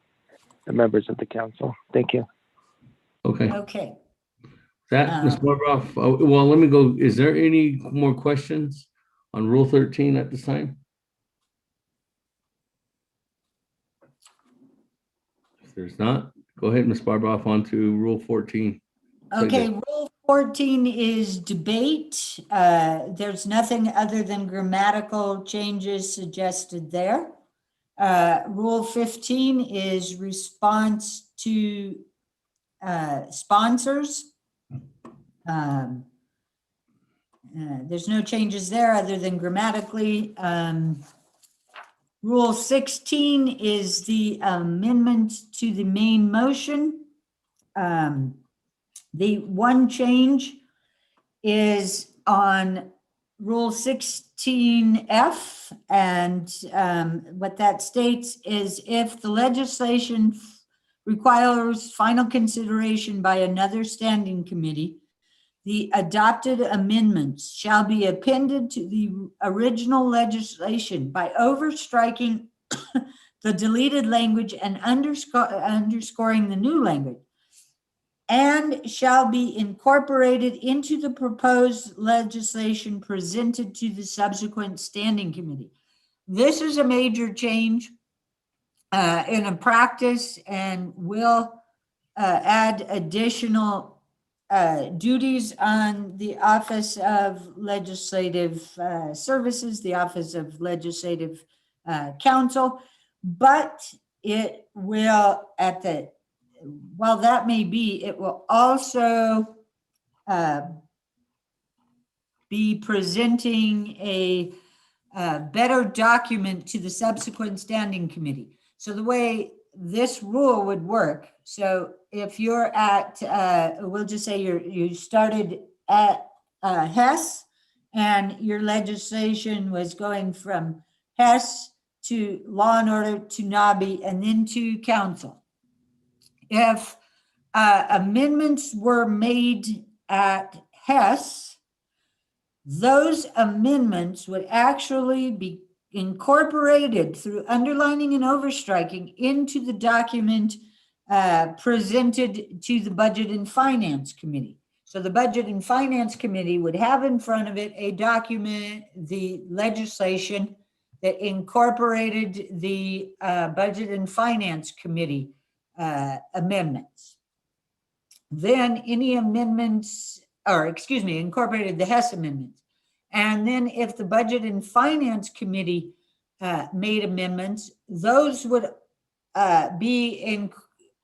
the members of the council. Thank you. Okay. Okay. That, Ms. Barbroff, well, let me go. Is there any more questions on Rule 13 at this time? If there's not, go ahead, Ms. Barbroff, on to Rule 14. Okay, Rule 14 is debate. There's nothing other than grammatical changes suggested there. Rule 15 is response to sponsors. There's no changes there other than grammatically. Rule 16 is the amendment to the main motion. The one change is on Rule 16F, and what that states is if the legislation requires final consideration by another standing committee, the adopted amendments shall be appended to the original legislation by overstriking the deleted language and underscoring the new language, and shall be incorporated into the proposed legislation presented to the subsequent standing committee. This is a major change in a practice and will add additional duties on the Office of Legislative Services, the Office of Legislative Counsel, but it will, while that may be, it will also be presenting a better document to the subsequent standing committee. So the way this rule would work, so if you're at, we'll just say you started at Hess and your legislation was going from Hess to Law and Order to NABI and then to Council. If amendments were made at Hess, those amendments would actually be incorporated through underlining and overstriking into the document presented to the Budget and Finance Committee. So the Budget and Finance Committee would have in front of it a document, the legislation that incorporated the Budget and Finance Committee amendments. Then any amendments, or excuse me, incorporated the Hess amendments. And then if the Budget and Finance Committee made amendments, those would be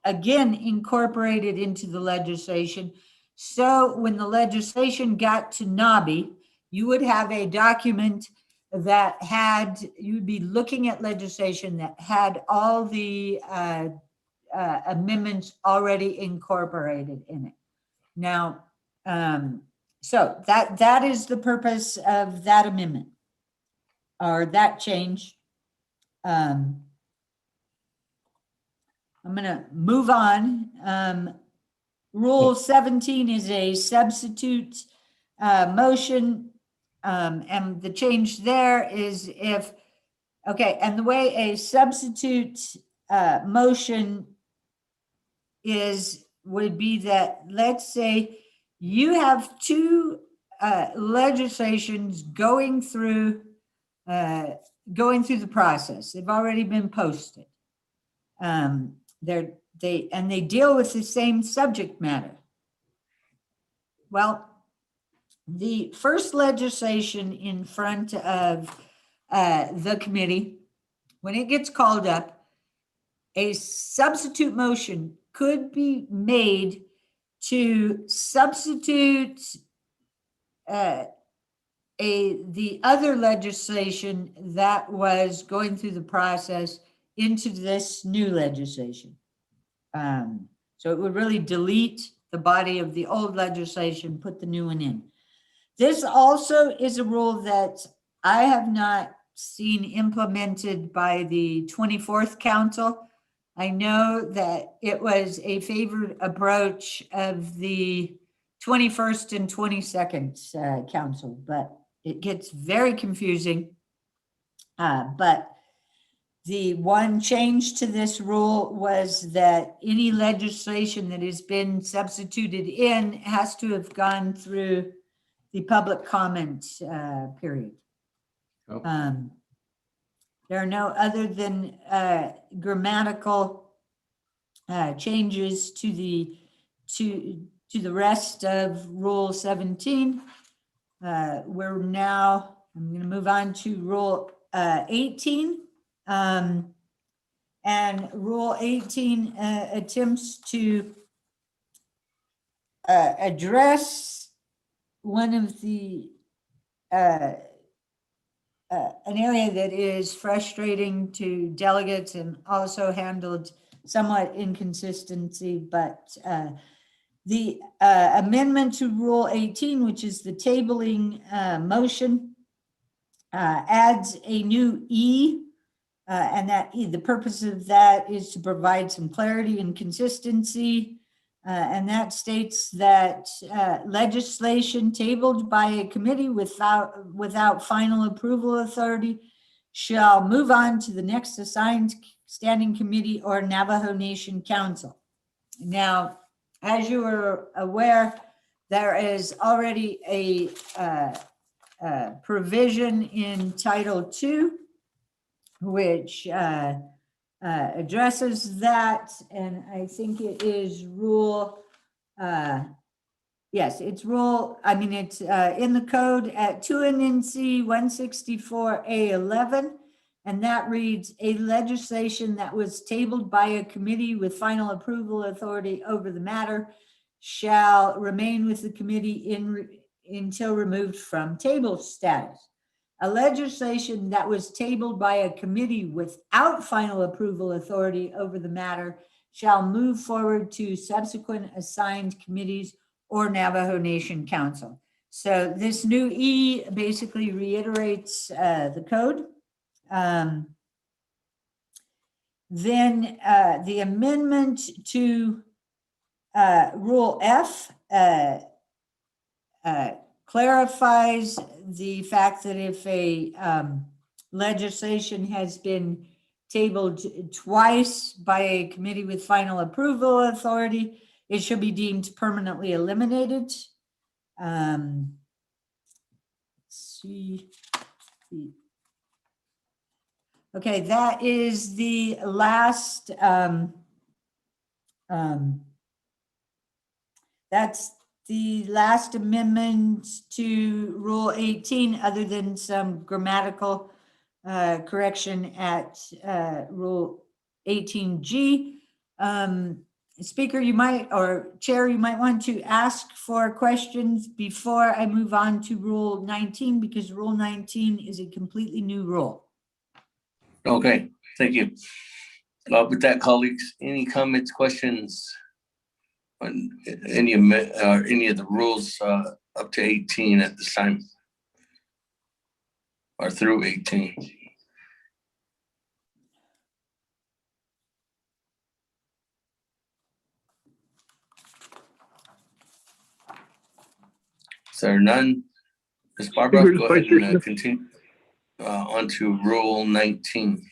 again incorporated into the legislation. So when the legislation got to NABI, you would have a document that had, you'd be looking at legislation that had all the amendments already incorporated in it. Now, so that is the purpose of that amendment or that change. I'm going to move on. Rule 17 is a substitute motion, and the change there is if, okay, and the way a substitute motion would be that, let's say you have two legislations going through the process. They've already been posted. They deal with the same subject matter. Well, the first legislation in front of the committee, when it gets called up, a substitute motion could be made to substitute the other legislation that was going through the process into this new legislation. So it would really delete the body of the old legislation, put the new one in. This also is a rule that I have not seen implemented by the 24th Council. I know that it was a favored approach of the 21st and 22nd council, but it gets very confusing. But the one change to this rule was that any legislation that has been substituted in has to have gone through the public comment period. There are no other than grammatical changes to the rest of Rule 17. We're now, I'm going to move on to Rule 18. And Rule 18 attempts to address one of the an area that is frustrating to delegates and also handled somewhat inconsistency, but the amendment to Rule 18, which is the tabling motion, adds a new E, and that the purpose of that is to provide some clarity and consistency. And that states that legislation tabled by a committee without final approval authority shall move on to the next assigned standing committee or Navajo Nation Council. Now, as you are aware, there is already a provision in Title II, which addresses that, and I think it is rule, yes, it's rule, I mean, it's in the code at 2 NC 164A11, and that reads, a legislation that was tabled by a committee with final approval authority over the matter shall remain with the committee until removed from table status. A legislation that was tabled by a committee without final approval authority over the matter shall move forward to subsequent assigned committees or Navajo Nation Council. So this new E basically reiterates the code. Then the amendment to Rule F clarifies the fact that if a legislation has been tabled twice by a committee with final approval authority, it should be deemed permanently eliminated. Let's see. Okay, that is the last, that's the last amendment to Rule 18, other than some grammatical correction at Rule 18G. Speaker, you might, or Chair, you might want to ask for questions before I move on to Rule 19, because Rule 19 is a completely new rule. Okay, thank you. With that, colleagues, any comments, questions on any of the rules up to 18 at this time, or through 18? Is there none? Ms. Barbara, go ahead and continue on to Rule 19.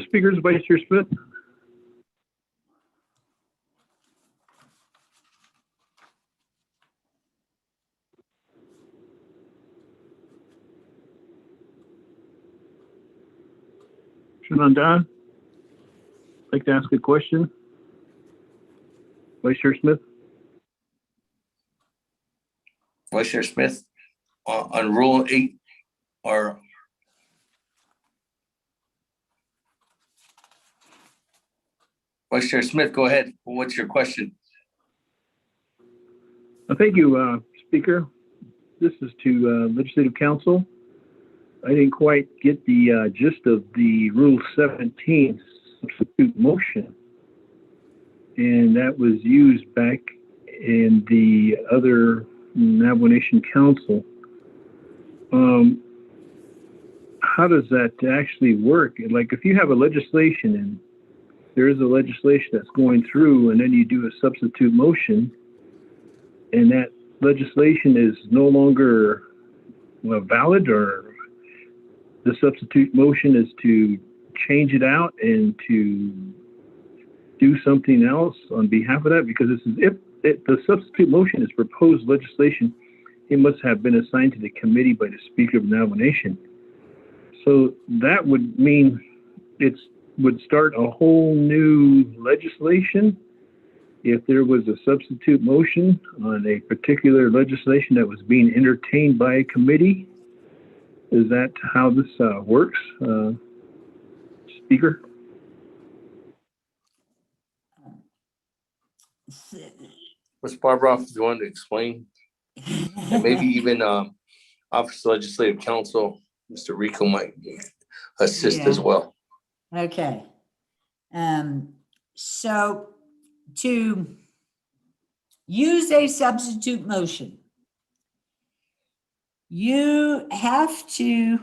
Speakers, Vice Chair Smith. Shananda, I'd like to ask a question. Vice Chair Smith. Vice Chair Smith, on Rule 8, or Vice Chair Smith, go ahead. What's your question? Thank you, Speaker. This is to Legislative Council. I didn't quite get the gist of the Rule 17 substitute motion, and that was used back in the other Navajo Nation Council. How does that actually work? Like, if you have a legislation there is a legislation that's going through and then you do a substitute motion and that legislation is no longer valid, or the substitute motion is to change it out and to do something else on behalf of that? Because this is, if the substitute motion is proposed legislation, it must have been assigned to the committee by the Speaker of the Navajo Nation. So that would mean it would start a whole new legislation if there was a substitute motion on a particular legislation that was being entertained by a committee. Is that how this works, Speaker? Ms. Barbara, if you want to explain, and maybe even Office of Legislative Counsel, Mr. Rico might assist as well. Okay. So to use a substitute motion, you have to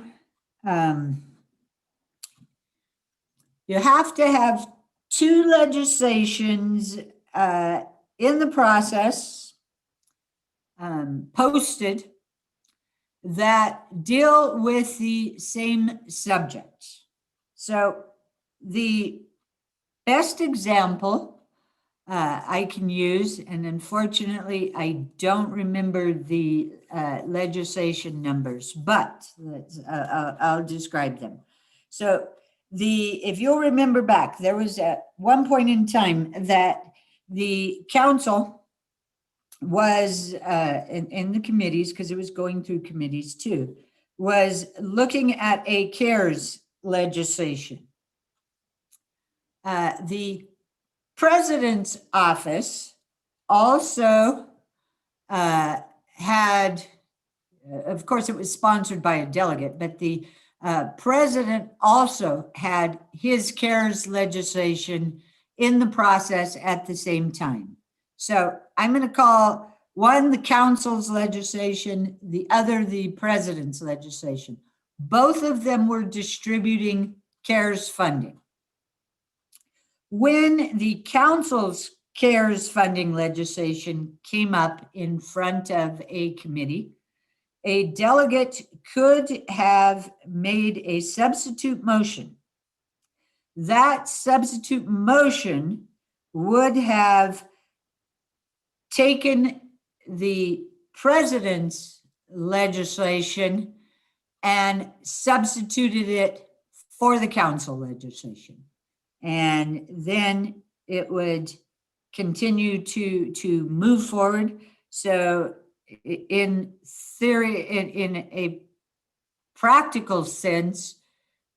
have two legislations in the process posted that deal with the same subject. So the best example I can use, and unfortunately I don't remember the legislation numbers, but I'll describe them. So if you'll remember back, there was at one point in time that the council was in the committees, because it was going through committees too, was looking at a CARES legislation. The president's office also had, of course it was sponsored by a delegate, but the president also had his CARES legislation in the process at the same time. So I'm going to call one the council's legislation, the other the president's legislation. Both of them were distributing CARES funding. When the council's CARES funding legislation came up in front of a committee, a delegate could have made a substitute motion. That substitute motion would have taken the president's legislation and substituted it for the council legislation. And then it would continue to move forward. So in theory, in a practical sense,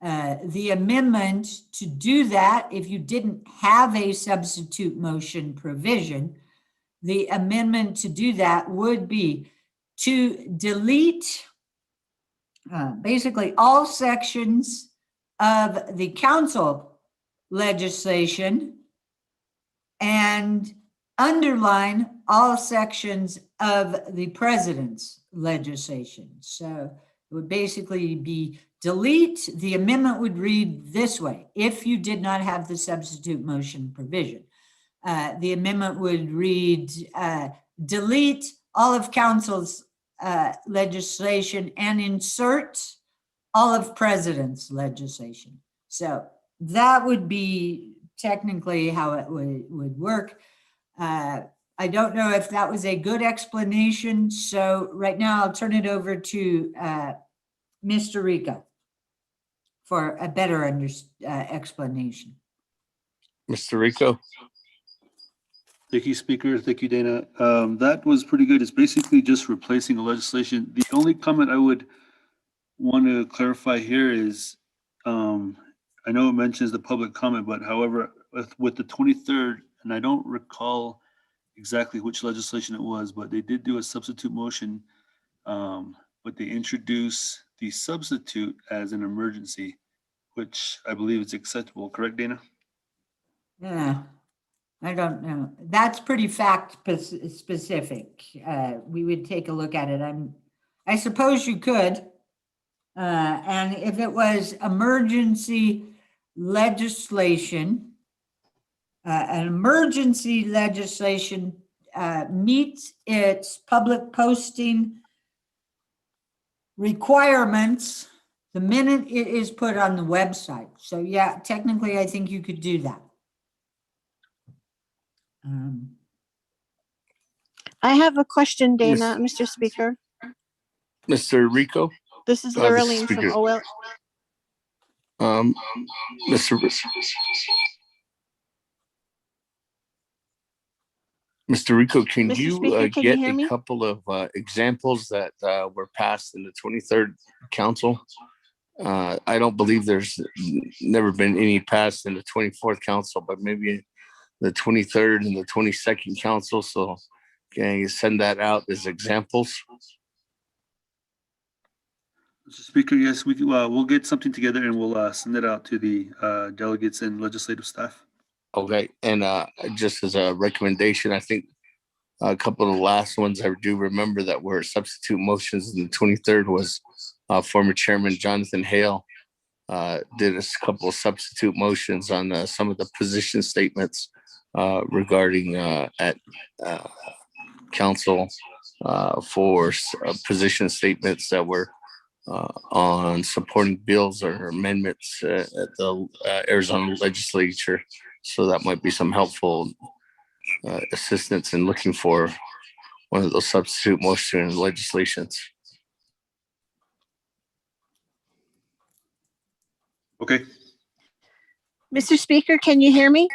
the amendment to do that, if you didn't have a substitute motion provision, the amendment to do that would be to delete basically all sections of the council legislation and underline all sections of the president's legislation. So it would basically be delete. The amendment would read this way: if you did not have the substitute motion provision. The amendment would read, delete all of council's legislation and insert all of president's legislation. So that would be technically how it would work. I don't know if that was a good explanation. So right now I'll turn it over to Mr. Rico for a better explanation. Mr. Rico. Thank you, Speaker. Thank you, Dana. That was pretty good. It's basically just replacing the legislation. The only comment I would want to clarify here is, I know it mentions the public comment, but however, with the 23rd, and I don't recall exactly which legislation it was, but they did do a substitute motion, but they introduced the substitute as an emergency, which I believe is acceptable. Correct, Dana? Yeah. I don't know. That's pretty fact specific. We would take a look at it. I suppose you could. And if it was emergency legislation, an emergency legislation meets its public posting requirements the minute it is put on the website. So yeah, technically, I think you could do that. I have a question, Dana, Mr. Speaker. Mr. Rico? This is Lurleen from OL. Mr. Rico, can Mr. you Speaker, can get you hear me? a couple of examples that were passed in the 23rd Council? I don't believe there's never been any passed in the 24th Council, but maybe the 23rd and the 22nd Council. So can you send that out as examples? Mr. Speaker, yes, we'll get something together and we'll send it out to the delegates and legislative staff. Okay, and just as a recommendation, I think a couple of the last ones I do remember that were substitute motions in the 23rd was former Chairman Jonathan Hale did a couple of substitute motions on some of the position statements regarding at council for position statements that were on supporting bills or amendments at the Arizona legislature. So that might be some helpful assistance in looking for one of those substitute motion legislations. Okay. Mr. Speaker, can you hear me?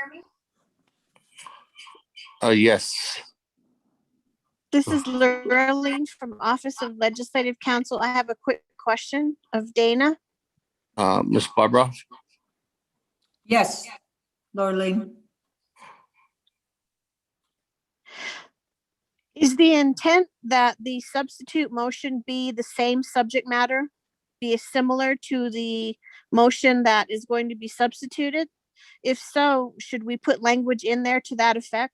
Yes. This is Lurleen from Office of Legislative Counsel. I have a quick question of Dana. Ms. Barbara? Yes, Lurleen. Is the intent that the substitute motion be the same subject matter, be similar to the motion that is going to be substituted? If so, should we put language in there to that effect?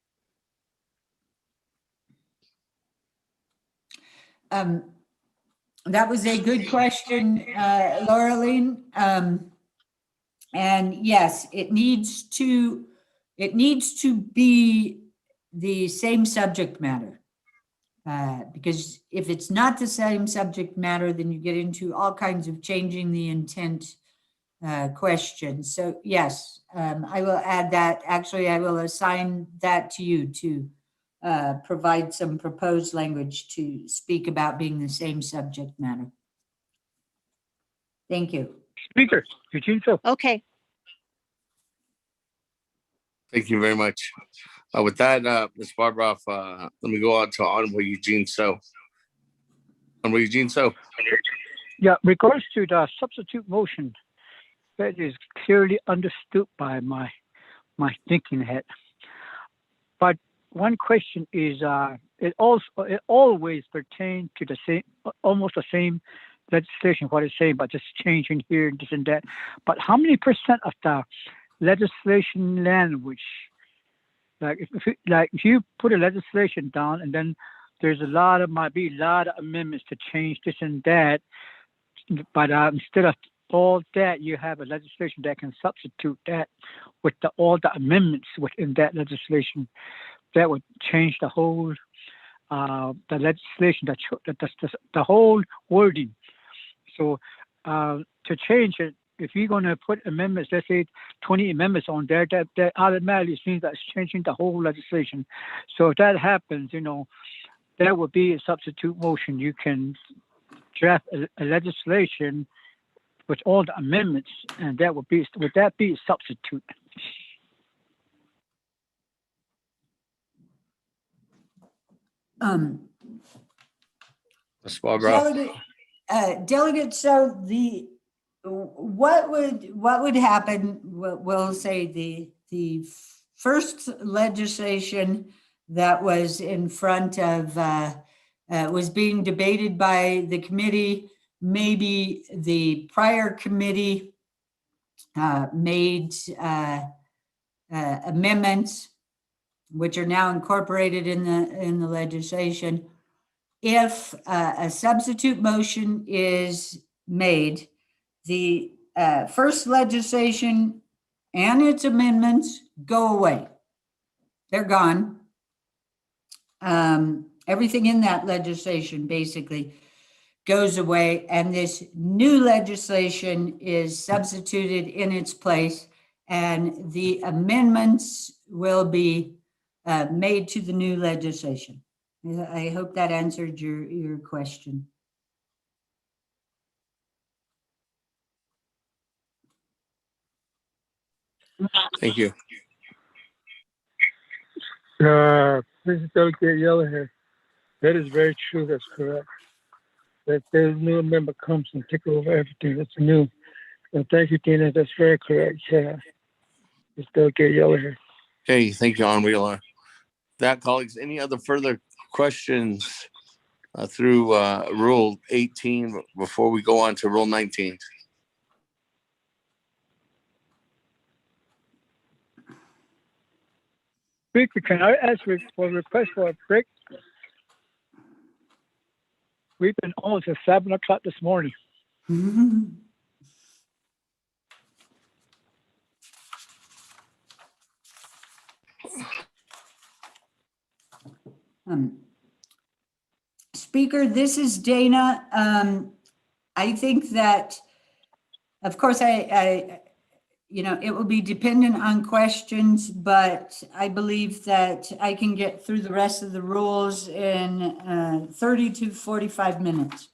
That was a good question, Lurleen. And yes, it needs to be the same subject matter. Because if it's not the same subject matter, then you get into all kinds of changing the intent questions. So yes, I will add that. Actually, I will assign that to you to provide some proposed language to speak about being the same subject matter. Thank you. Speaker, Eugene So. Okay. Thank you very much. With that, Ms. Barbara, let me go on to Honorable Eugene So. Honorable Eugene So. Yeah, regards to the substitute motion, that is clearly understood by my thinking head. But one question is, it always pertains to the same, almost the same legislation, what it's saying, but just changing here and this and that. But how many percent of the legislation language, like if you put a legislation down and then there's might be a lot of amendments to change this and that, but instead of all that, you have a legislation that can substitute that with all the amendments within that legislation. That would change the whole the legislation, the whole wording. So to change it, if you're going to put amendments, let's say 20 amendments on there, that automatically means that it's changing the whole legislation. So if that happens, that would be a substitute motion. You can draft a legislation with all the amendments, and would that be a substitute? Ms. Barbara. Delegate, so what would happen? We'll say the first legislation that was in front of was being debated by the committee. Maybe the prior committee made amendments, which are now incorporated in the legislation. If a substitute motion is made, the first legislation and its amendments go away. They're gone. Everything in that legislation basically goes away, and this new legislation is substituted in its place, and the amendments will be made to the new legislation. I hope that answered your question. Thank you. This is Delegate Yellowhair. That is very true. That's correct. That the new member comes and take over everything. That's new. And thank you, Tina. That's very correct. Yeah. It's Delegate Yellowhair. Okay, thank you, Honorable. That, colleagues, any other further questions through Rule 18 before we go on to Rule 19? Speaker, can I ask for a request for a break? We've been on since 7 o'clock this morning. Speaker, this is Dana. I think that, of course, it will be dependent on questions, but I believe that I can get through the rest of the rules in 30 to 45 minutes.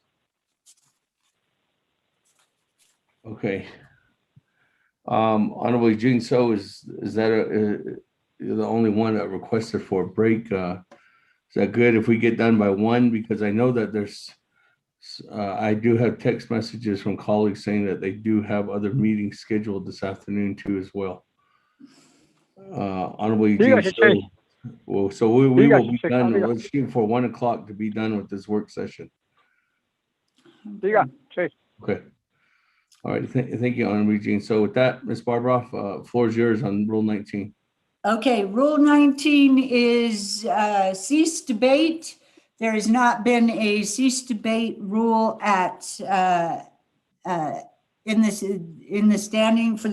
Okay. Honorable Eugene, so is that you're the only one that requested for a break? Is that good if we get done by 1? Because I know that I do have text messages from colleagues saying that they do have other meetings scheduled this afternoon too as well. Honorable Eugene, so we will be done. Let's shoot for 1 o'clock to be done with this work session. Okay. All right. Thank you, Honorable Eugene. So with that, Ms. Barbara, floor is yours on Rule 19. Okay, Rule 19 is cease debate. There has not been a cease debate rule for the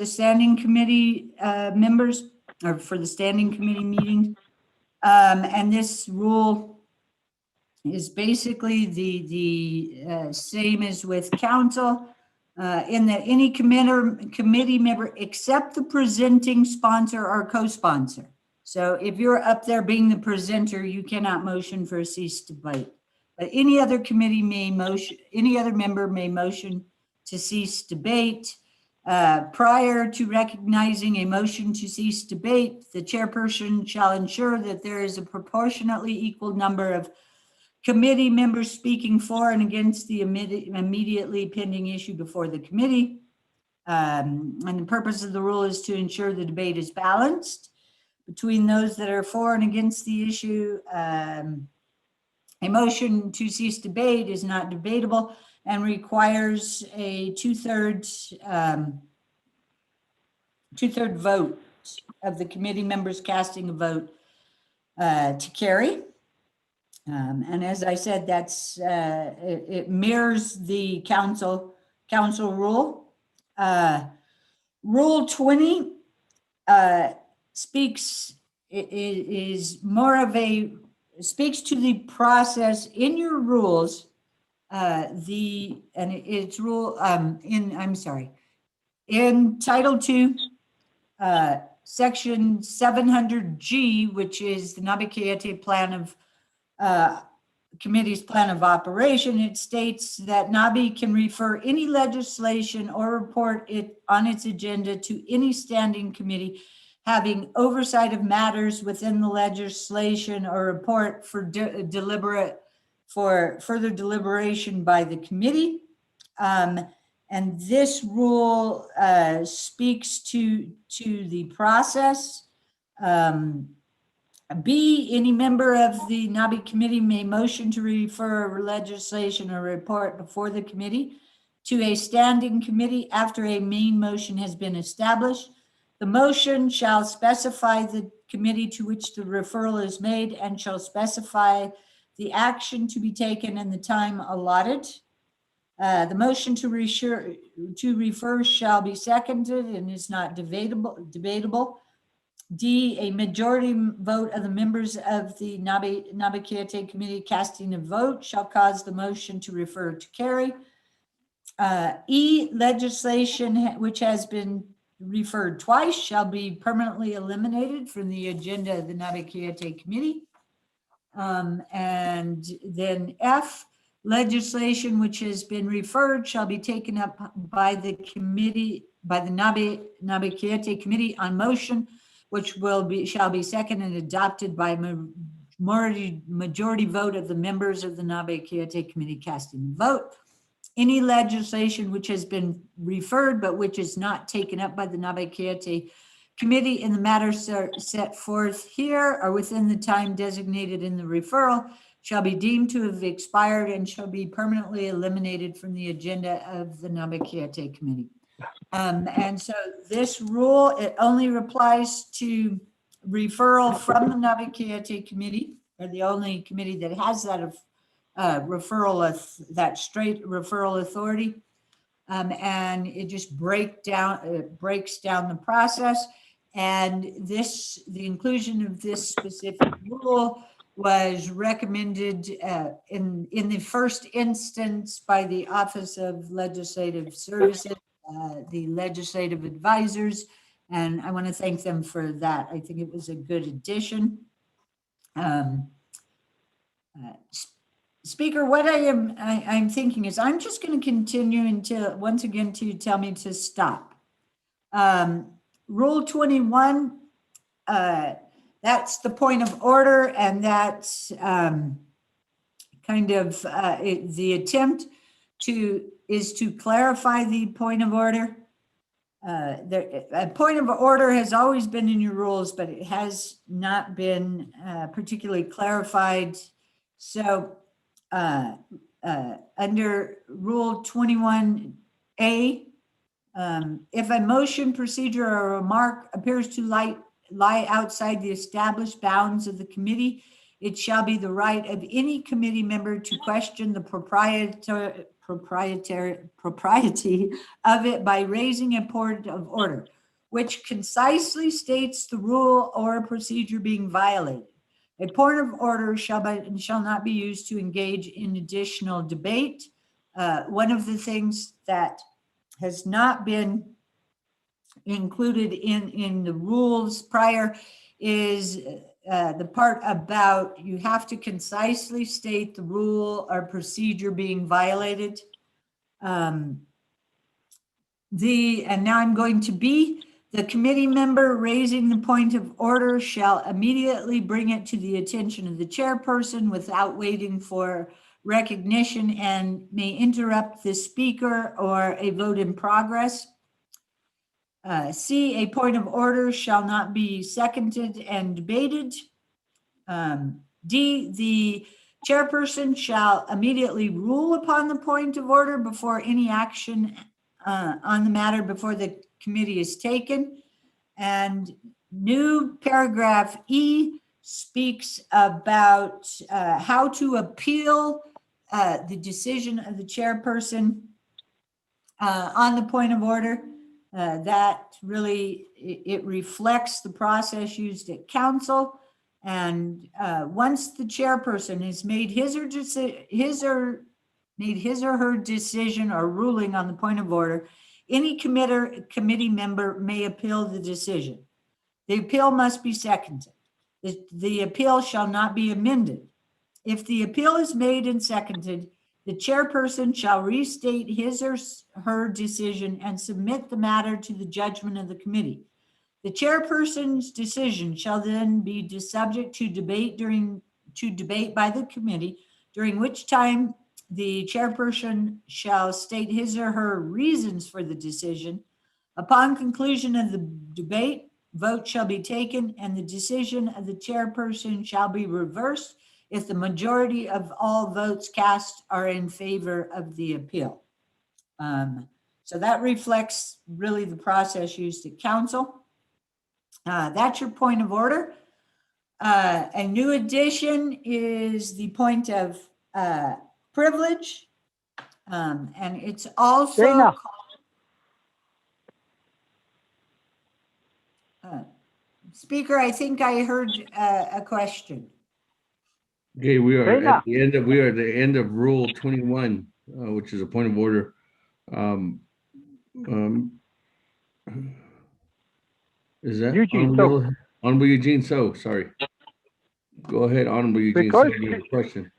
standing committee members, or for the standing committee meetings. And this rule is basically the same as with council, in that any committee member except the presenting sponsor or co-sponsor. So if you're up there being the presenter, you cannot motion for a cease debate. But any other member may motion to cease debate. Prior to recognizing a motion to cease debate, the chairperson shall ensure that there is a proportionately equal number of committee members speaking for and against the immediately pending issue before the committee. And the purpose of the rule is to ensure the debate is balanced between those that are for and against the issue. A motion to cease debate is not debatable and requires a two-thirds vote of the committee members casting a vote to carry. And as I said, it mirrors the council rule. Rule 20 speaks to the process in your rules. In Title 2, Section 700G, which is the Naabik'íyáti plan of committee's plan of operation, it states that NABI can refer any legislation or report it on its agenda to any standing committee having oversight of matters within the legislation or report for further deliberation by the committee. And this rule speaks to the process. B, any member of the NABI committee may motion to refer legislation or report before the committee to a standing committee after a main motion has been established. The motion shall specify the committee to which the referral is made and shall specify the action to be taken and the time allotted. The motion to refer shall be seconded and is not debatable. D, a majority vote of the members of the Naabik'íyáti committee casting a vote shall cause the motion to refer to carry. E, legislation which has been referred twice shall be permanently eliminated from the agenda of the Naabik'íyáti committee. And then F, legislation which has been referred shall be taken up by the committee, by the Naabik'íyáti committee on motion, which shall be seconded and adopted by majority vote of the members of the Naabik'íyáti committee casting the vote. Any legislation which has been referred but which is not taken up by the Naabik'íyáti committee in the matter set forth here or within the time designated in the referral shall be deemed to have expired and shall be permanently eliminated from the agenda of the Naabik'íyáti committee. And so this rule, it only applies to referral from the Naabik'íyáti committee, or the only committee that has that that straight referral authority. And it just breaks down the process. And the inclusion of this specific rule was recommended in the first instance by the Office of Legislative Services, the legislative advisors, and I want to thank them for that. I think it was a good addition. Speaker, what I'm thinking is I'm just going to continue until once again to tell me to stop. Rule 21, that's the point of order, and that's kind of the attempt is to clarify the point of order. A point of order has always been in your rules, but it has not been particularly clarified. So under Rule 21A, if a motion, procedure, or remark appears to lie outside the established bounds of the committee, it shall be the right of any committee member to question the propriety of it by raising a point of order, which concisely states the rule or procedure being violated. A point of order shall not be used to engage in additional debate. One of the things that has not been included in the rules prior is the part about you have to concisely state the rule or procedure being violated. And now I'm going to be the committee member raising the point of order shall immediately bring it to the attention of the chairperson without waiting for recognition and may interrupt the speaker or a vote in progress. C, a point of order shall not be seconded and debated. D, the chairperson shall immediately rule upon the point of order before any action on the matter before the committee is taken. And new paragraph E speaks about how to appeal the decision of the chairperson on the point of order. That really, it reflects the process used at council. And once the chairperson has made his or her decision or ruling on the point of order, any committee member may appeal the decision. The appeal must be seconded. The appeal shall not be amended. If the appeal is made and seconded, the chairperson shall restate his or her decision and submit the matter to the judgment of the committee. The chairperson's decision shall then be subject to debate by the committee, during which time the chairperson shall state his or her reasons for the decision. Upon conclusion of the debate, vote shall be taken and the decision of the chairperson shall be reversed if the majority of all votes cast are in favor of the appeal. So that reflects really the process used at council. That's your point of order. A new addition is the point of privilege. And it's also Speaker, I think I heard a question. Okay, we are Dana. at the end of Rule 21, which is a point of order. Is that Eugene Honorable Eugene So? Sorry. Go ahead, Honorable Eugene So. You have a question.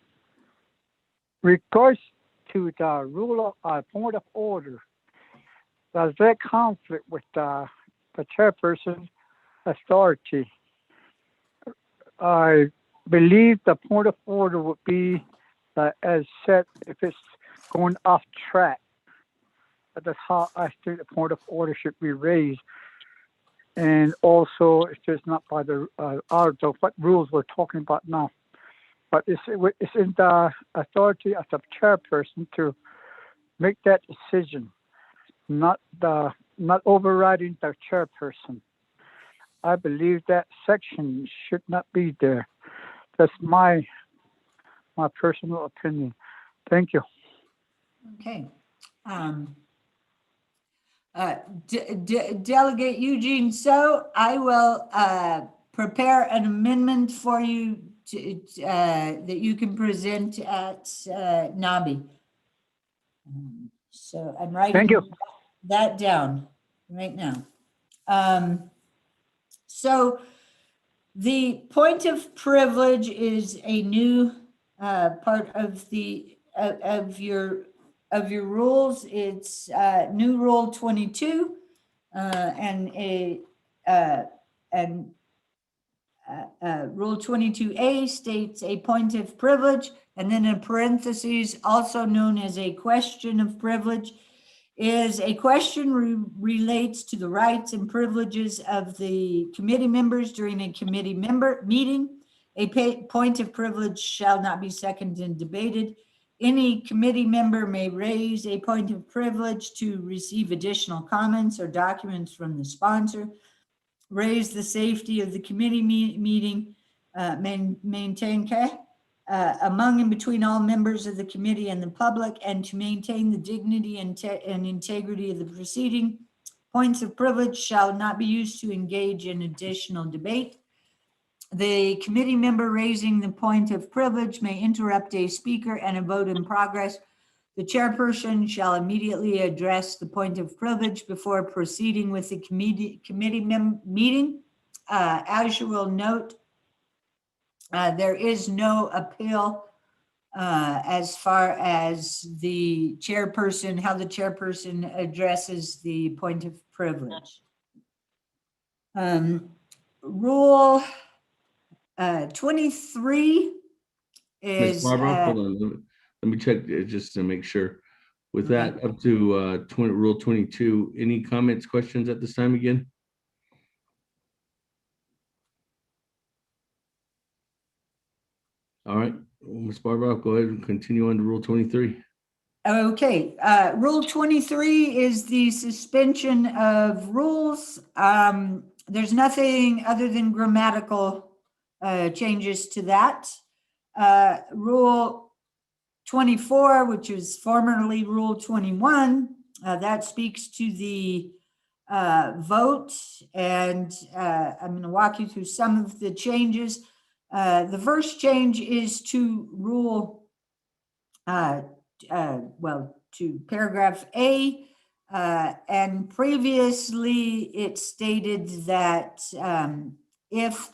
Regards to the rule of point of order, does that conflict with the chairperson's authority? I believe the point of order would be as said if it's going off track. That's how I think the point of order should be raised. And also, if it's not by the what rules we're talking about now. But it's in the authority of the chairperson to make that decision, not overriding the chairperson. I believe that section should not be there. That's my personal opinion. Thank you. Okay. Delegate Eugene So, I will prepare an amendment for you that you can present at NABI. So I'm writing that down right now. So the point of privilege is a new part of the of your rules. It's new Rule 22 Rule 22A states a point of privilege, and then in parentheses, also known as a question of privilege, is a question relates to the rights and privileges of the committee members during a committee member meeting. A point of privilege shall not be seconded and debated. Any committee member may raise a point of privilege to receive additional comments or documents from the sponsor, raise the safety of the committee meeting, maintain among and between all members of the committee and the public, and to maintain the dignity and integrity of the proceeding. Points of privilege shall not be used to engage in additional debate. The committee member raising the point of privilege may interrupt a speaker and a vote in progress. The chairperson shall immediately address the point of privilege before proceeding with the committee meeting. As you will note, there is no appeal as far as the chairperson, how the chairperson addresses the point of privilege. Rule 23 is... Ms. Barbara, hold on. Let me check just to make sure. With that, up to Rule 22, any comments, questions at this time again? All right, Ms. Barbara, go ahead and continue on to Rule 23. Okay, Rule 23 is the suspension of rules. There's nothing other than grammatical changes to that. Rule 24, which is formerly Rule 21, that speaks to the vote, and I'm going to walk you through some of the changes. The first change is to Rule, to paragraph A, and previously it stated that if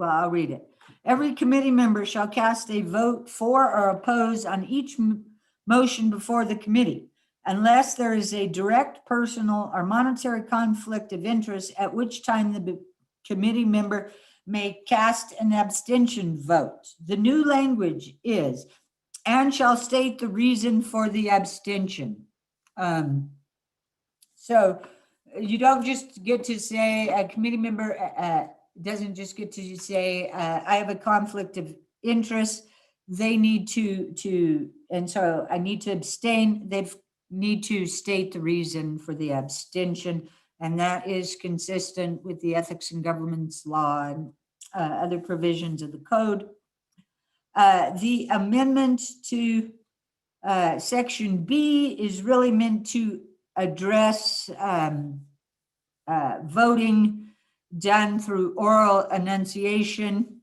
I'll read it. Every committee member shall cast a vote for or oppose on each motion before the committee, unless there is a direct personal or monetary conflict of interest, at which time the committee member may cast an abstention vote. The new language is, and shall state the reason for the abstention. So you don't just get to say, a committee member doesn't just get to say, I have a conflict of interest. They need to, and so I need to abstain. They need to state the reason for the abstention. And that is consistent with the Ethics and Governance Law and other provisions of the code. The amendment to Section B is really meant to address voting done through oral enunciation.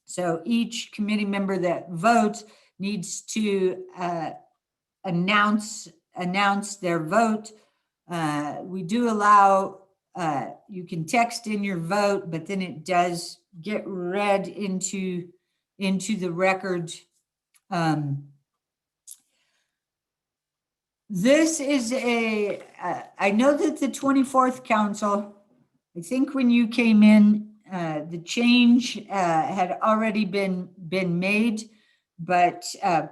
So each committee member that votes needs to announce their vote. We do allow, you can text in your vote, but then it does get read into the record. This is I know that the 24th Council, I think when you came in, the change had already been made, but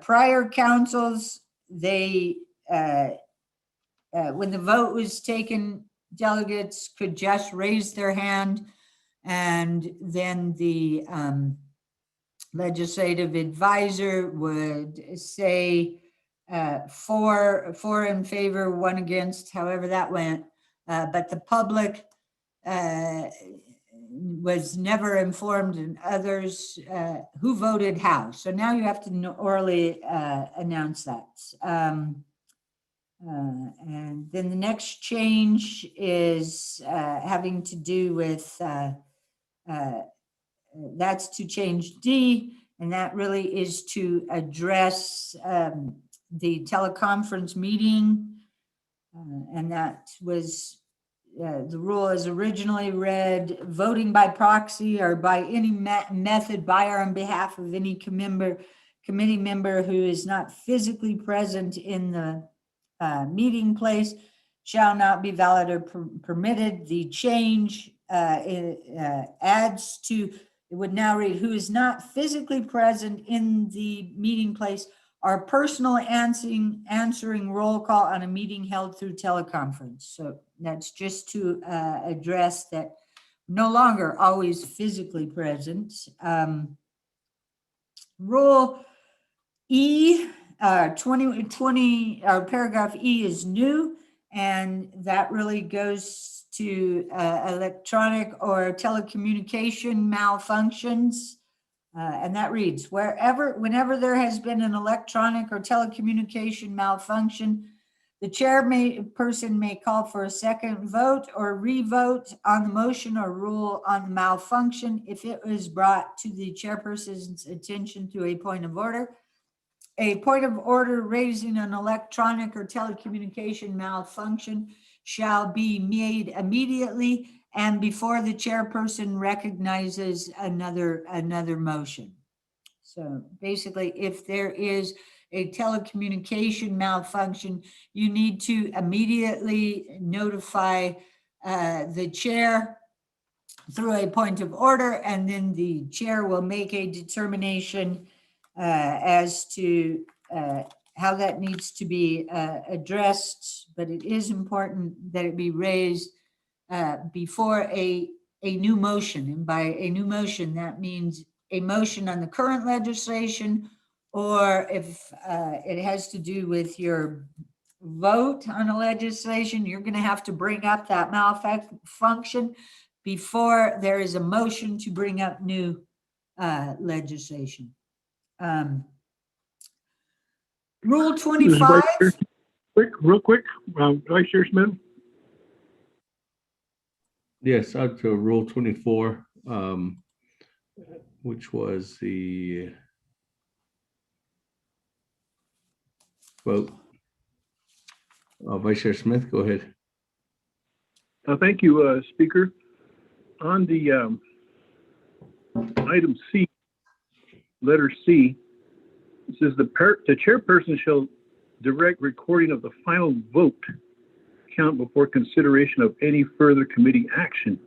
prior councils, they, when the vote was taken, delegates could just raise their hand, and then the legislative advisor would say, 4 in favor, 1 against, however that went. But the public was never informed, and others who voted how. So now you have to orally announce that. And then the next change is having to do with, that's to change D, and that really is to address the teleconference meeting, and that was the rule as originally read: voting by proxy or by any method by or on behalf of any committee member who is not physically present in the meeting place shall not be valid or permitted. The change adds to, it would now read, who is not physically present in the meeting place or personal answering roll call on a meeting held through teleconference. So that's just to address that no longer always physically present. Rule E, 20, paragraph E is new, and that really goes to electronic or telecommunication malfunctions. And that reads, whenever there has been an electronic or telecommunication malfunction, the chairperson may call for a second vote or re-vote on the motion or rule on the malfunction if it was brought to the chairperson's attention through a point of order. A point of order raising an electronic or telecommunication malfunction shall be made immediately and before the chairperson recognizes another motion. So basically, if there is a telecommunication malfunction, you need to immediately notify the chair through a point of order, and then the chair will make a determination as to how that needs to be addressed. But it is important that it be raised before a new motion. And by a new motion, that means a motion on the current legislation, or if it has to do with your vote on a legislation, you're going to have to bring up that malfunction before there is a motion to bring up new legislation. Rule 25. Real quick, Vice Chair Smith. Yes, up to Rule 24, which was the vote. Vice Chair Smith, go ahead. Thank you, Speaker. On the item C, letter C, it says the chairperson shall direct recording of the final vote count before consideration of any further committee action.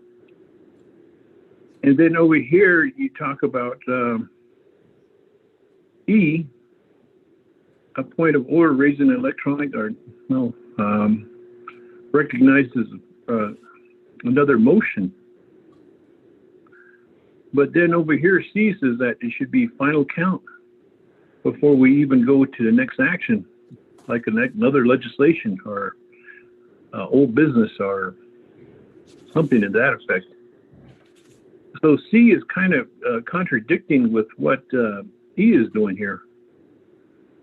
And then over here, you talk about E, a point of order raising an electronic or recognized as another motion. But then over here, C says that it should be final count before we even go to the next action, like another legislation or old business or something to that effect. So C is kind of contradicting with what E is doing here.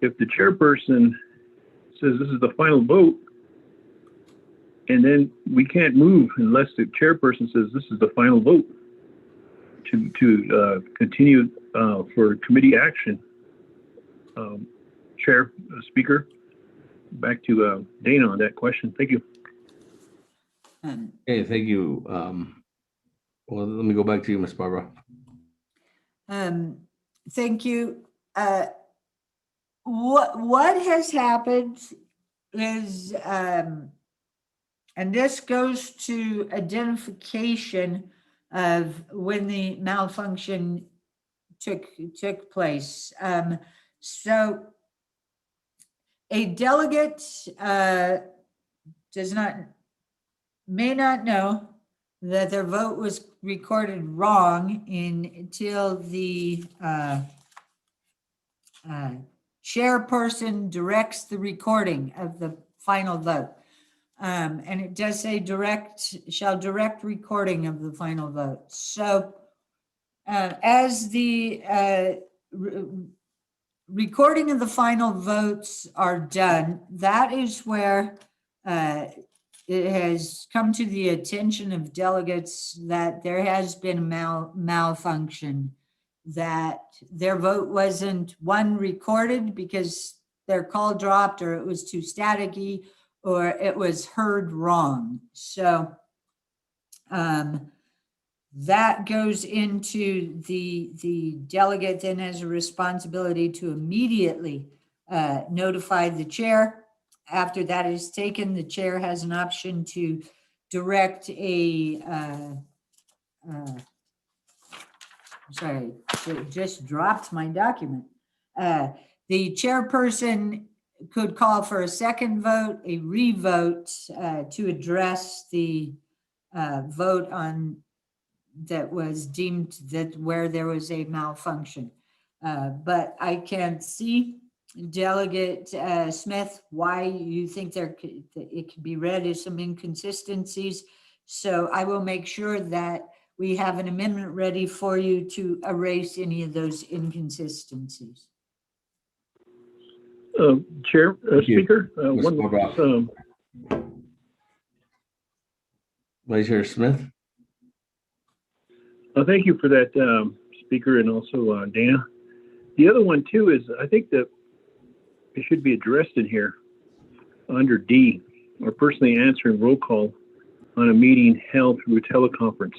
If the chairperson says this is the final vote, And then we can't move unless the chairperson says this is the final vote to continue for committee action. Chair, Speaker, back to Dana on that question. Thank you. Okay, thank you. Well, let me go back to you, Ms. Barbara. Thank you. What has happened is, and this goes to identification of when the malfunction took place. So a delegate may not know that their vote was recorded wrong until the chairperson directs the recording of the final vote. And it does say shall direct recording of the final vote. So as the recording of the final votes are done, that is where it has come to the attention of delegates that there has been a malfunction, that their vote wasn't recorded because their call dropped, or it was too staticky, or it was heard wrong. So that goes into the delegate then has a responsibility to immediately notify the chair. After that is taken, the chair has an option to direct sorry, it just dropped my document. The chairperson could call for a second vote, a revote to address the vote on that was deemed that where there was a malfunction. But I can see, Delegate Smith, why you think it could be read as some inconsistencies. So I will make sure that we have an amendment ready for you to erase any of those inconsistencies. Chair, Speaker, Vice Chair Smith. Thank you for that, Speaker, and also Dana. The other one too is I think that it should be addressed in here under D, or personally answering roll call on a meeting held through teleconference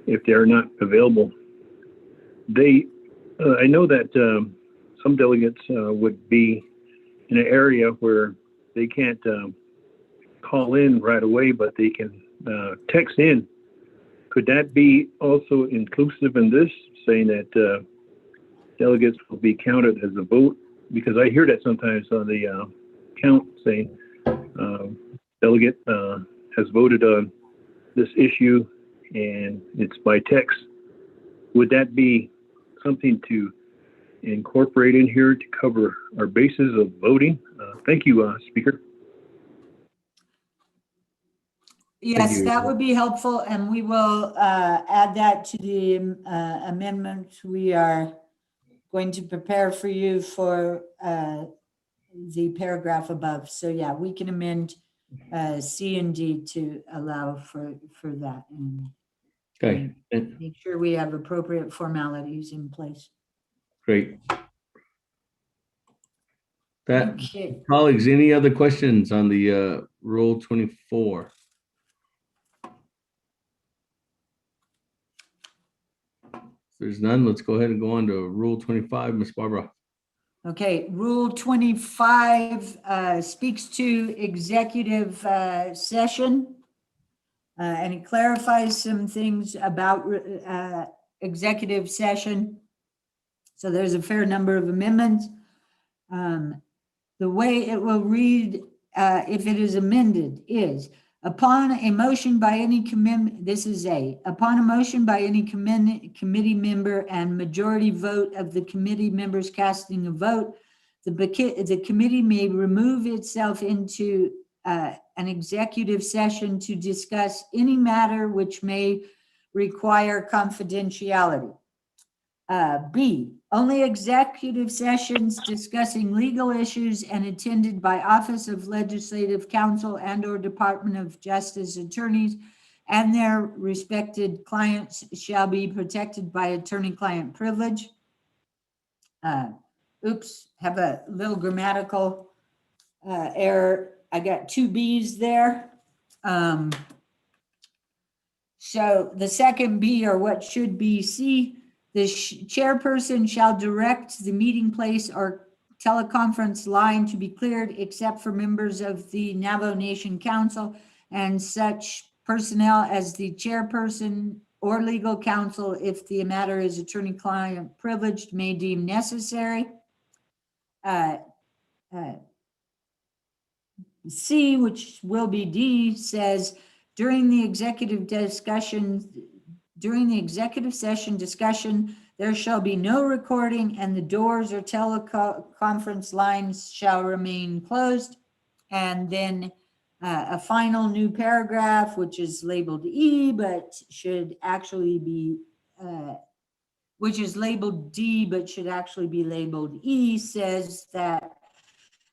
if they are not available. I know that some delegates would be in an area where they can't call in right away, but they can text in. Could that be also inclusive in this, saying that delegates will be counted as a vote? Because I hear that sometimes on the count saying delegate has voted on this issue and it's by text. Would that be something to incorporate in here to cover our bases of voting? Thank you, Speaker. Yes, that would be helpful, and we will add that to the amendment we are going to prepare for you for the paragraph above. So yeah, we can amend C and D to allow for that. And okay. Make sure we have appropriate formalities in place. Great. Okay. Colleagues, any other questions on the Rule 24? If there's none, let's go ahead and go on to Rule 25, Ms. Barbara. Okay, Rule 25 speaks to executive session, and it clarifies some things about executive session. So there's a fair number of amendments. The way it will read, if it is amended, is upon a motion by any upon a motion by any committee member and majority vote of the committee members casting a vote, the committee may remove itself into an executive session to discuss any matter which may require confidentiality. B, only executive sessions discussing legal issues and attended by Office of Legislative Counsel and or Department of Justice attorneys and their respected clients shall be protected by attorney-client privilege. Oops, have a little grammatical error. I got two B's there. So the second B, or what should be C, the chairperson shall direct the meeting place or teleconference line to be cleared except for members of the Navajo Nation Council and such personnel as the chairperson or legal counsel, if the matter is attorney-client privileged, may deem necessary. C, which will be D, says during the executive session discussion, there shall be no recording and the doors or teleconference lines shall remain closed. And then a final new paragraph, which is labeled E, but should actually be, which is labeled D, but should actually be labeled E, says that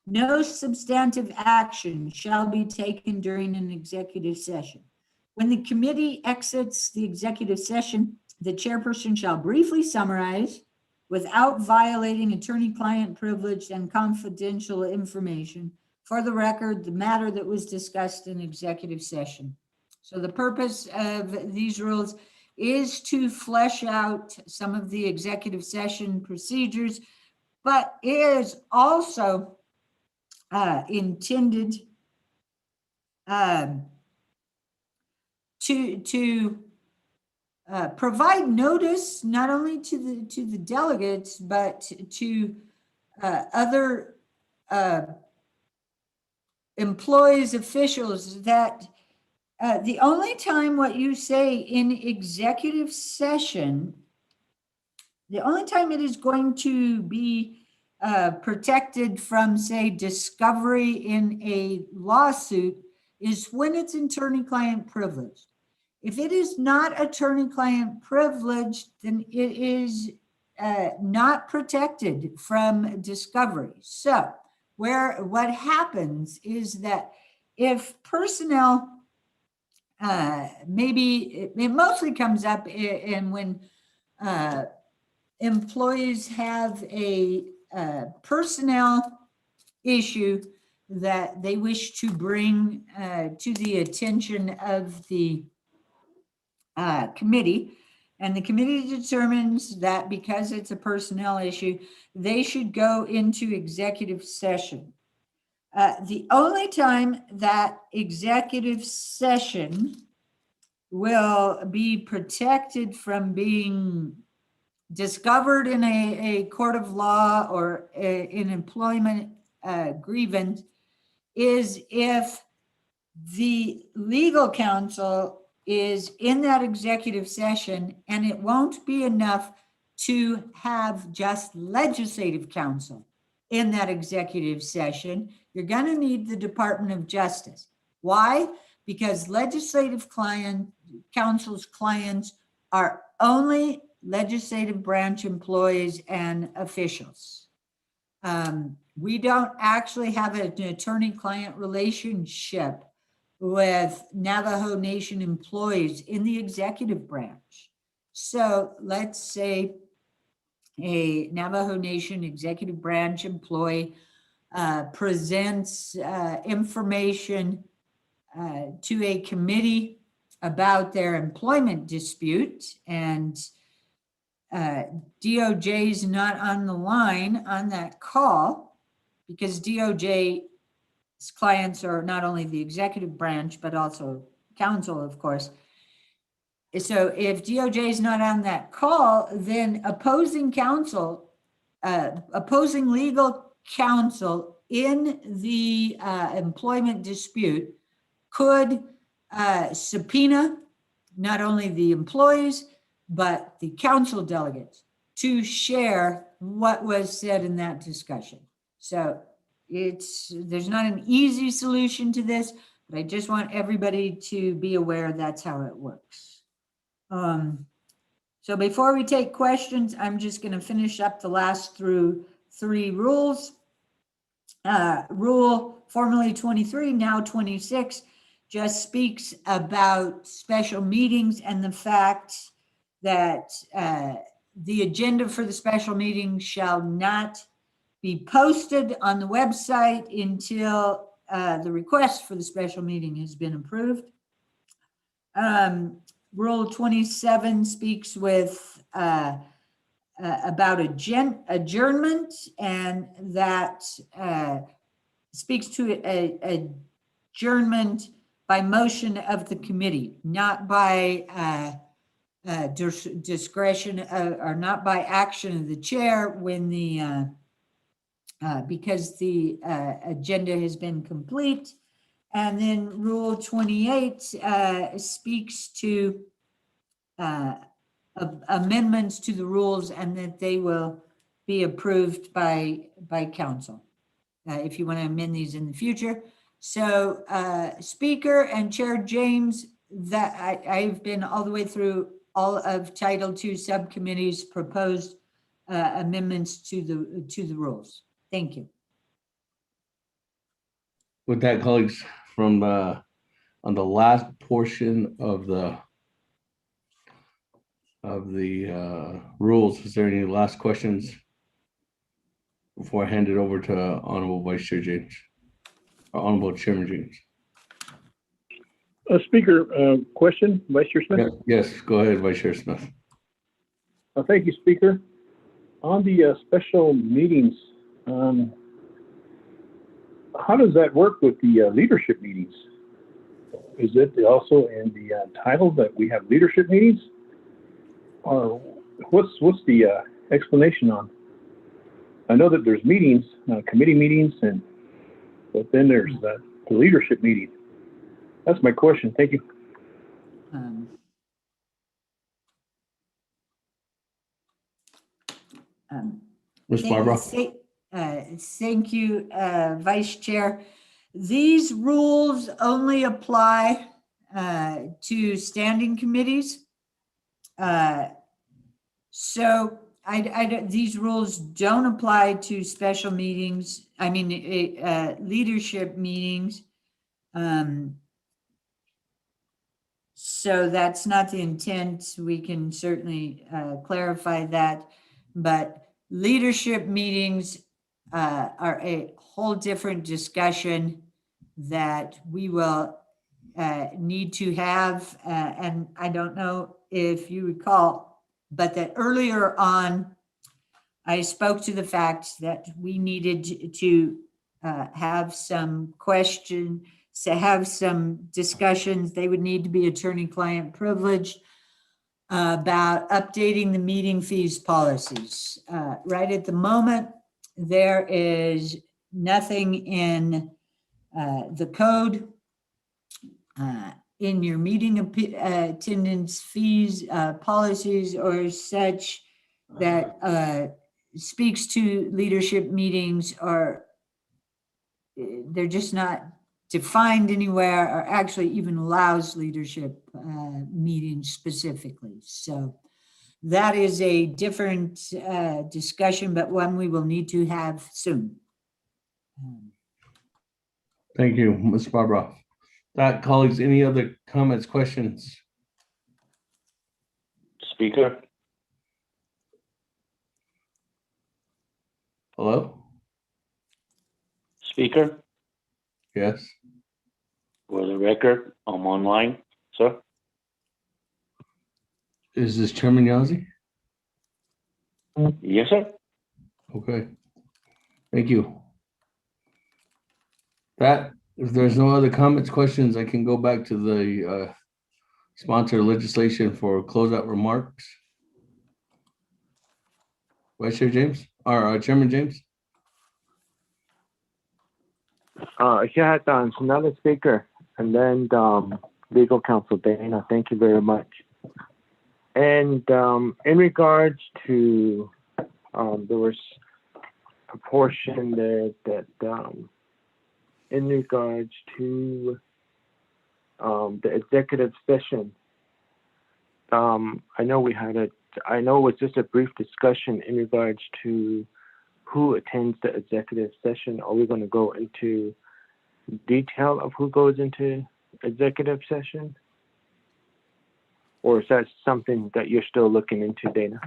no substantive action shall be taken during an executive session. When the committee exits the executive session, the chairperson shall briefly summarize, without violating attorney-client privilege and confidential information, for the record, the matter that was discussed in executive session. So the purpose of these rules is to flesh out some of the executive session procedures, but is also intended to provide notice not only to the delegates but to other employees, officials, that the only time what you say in executive session, the only time it is going to be protected from, say, discovery in a lawsuit is when it's attorney-client privileged. If it is not attorney-client privileged, then it is not protected from discovery. So what happens is that if personnel, maybe it mostly comes up in when employees have a personnel issue that they wish to bring to the attention of the committee, and the committee determines that because it's a personnel issue, they should go into executive session. The only time that executive session will be protected from being discovered in a court of law or an employment grievance is if the legal counsel is in that executive session, and it won't be enough to have just legislative counsel in that executive session. You're going to need the Department of Justice. Why? Because legislative counsel's clients are only legislative branch employees and officials. We don't actually have an attorney-client relationship with Navajo Nation employees in the executive branch. So let's say a Navajo Nation executive branch employee presents information to a committee about their employment dispute, and DOJ is not on the line on that call, because DOJ's clients are not only the executive branch, but also counsel, of course. So if DOJ is not on that call, then opposing legal counsel in the employment dispute could subpoena not only the employees, but the council delegates to share what was said in that discussion. So there's not an easy solution to this, but I just want everybody to be aware that's how it works. So before we take questions, I'm just going to finish up the last through 3 rules. Rule formerly 23, now 26, just speaks about special meetings and the fact that the agenda for the special meeting shall not be posted on the website until the request for the special meeting has been approved. Rule 27 speaks with about adjournment, and that speaks to adjournment by motion of the committee, not by discretion or not by action of the chair when the because the agenda has been complete. And then Rule 28 speaks to amendments to the rules, and that they will be approved by council if you want to amend these in the future. So Speaker and Chair James, that I've been all the way through all of Title II subcommittees proposed amendments to the rules. Thank you. With that, colleagues, from on the last portion of the rules, is there any last questions before I hand it over to Honorable Vice Chair James, or Honorable Chairman James? Speaker, question, Vice Chair Smith? Yes, go ahead, Vice Chair Smith. Thank you, Speaker. On the special meetings, how does that work with the leadership meetings? Is it also in the title that we have leadership meetings? Or what's the explanation on? I know that there's meetings, committee meetings, but then there's the leadership meeting. That's my question. Thank you. Ms. Barbara. Thank you, Vice Chair. These rules only apply to standing committees. So these rules don't apply to special meetings. I mean, leadership meetings. So that's not the intent. We can certainly clarify that, but leadership meetings are a whole different discussion that we will need to have. And I don't know if you recall, but that earlier on, I spoke to the fact that we needed to have some questions, to have some discussions. They would need to be attorney-client privileged about updating the meeting fees policies. Right at the moment, there is nothing in the code in your meeting attendance fees policies or such that speaks to leadership meetings, or they're just not defined anywhere, or actually even allows leadership meetings specifically. So that is a different discussion, but one we will need to have soon. Thank you, Ms. Barbara. That, colleagues, any other comments, questions? Speaker? Hello? Speaker? Yes. For the record, I'm online, sir. Is this Chairman Yazzie? Yes, sir. Okay. Thank you. That, if there's no other comments, questions, I can go back to the sponsor legislation for closeout remarks. Vice Chair James, or Chairman James? Yeah, another speaker, and then legal counsel Dana. Thank you very much. And in regards to, there was a portion there that in regards to the executive session, I know we had a I know it was just a brief discussion in regards to who attends the executive session. Are we going to go into detail of who goes into executive session? Or is that something that you're still looking into, Dana?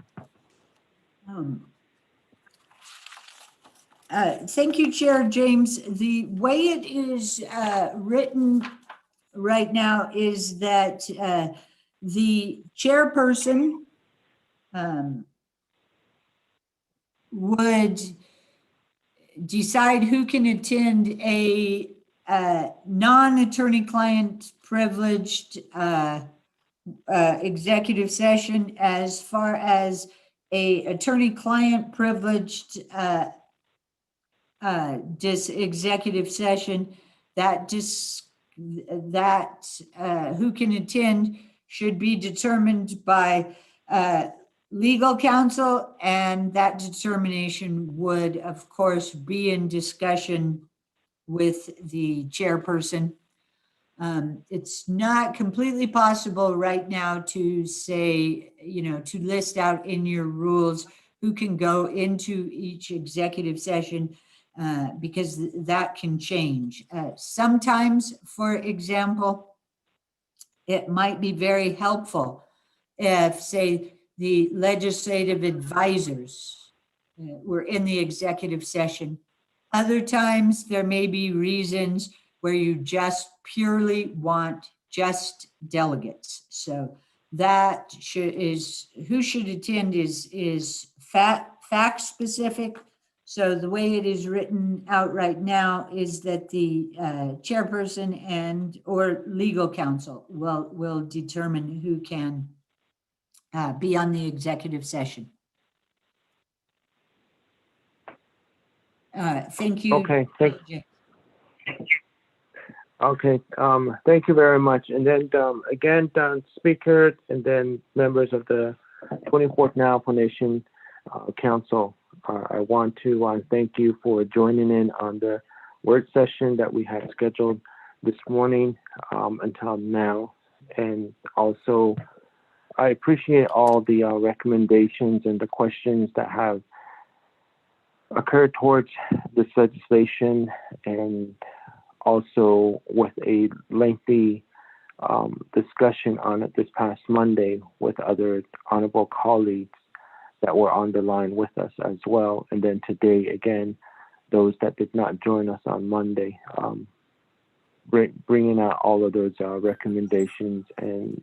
Thank you, Chair James. The way it is written right now is that the chairperson would decide who can attend a non-attorney-client privileged executive session. As far as a attorney-client privileged executive session, that who can attend should be determined by legal counsel, and that determination would, of course, be in discussion with the chairperson. It's not completely possible right now to say, to list out in your rules who can go into each executive session, because that can change. Sometimes, for example, it might be very helpful if, say, the legislative advisors were in the executive session. Other times, there may be reasons where you just purely want just delegates. So that who should attend is fact specific. So the way it is written out right now is that the chairperson or legal counsel will determine who can be on the executive session. Thank you. Okay, okay, thank you very much. And then again, speaker, and then members of the 24th Navajo Nation Council, I want to thank you for joining in on the work session that we had scheduled this morning until now. And also, I appreciate all the recommendations and the questions that have occurred towards this legislation, and also with a lengthy discussion on it this past Monday with other honorable colleagues that were on the line with us as well. And then today, again, those that did not join us on Monday, bringing out all of those recommendations and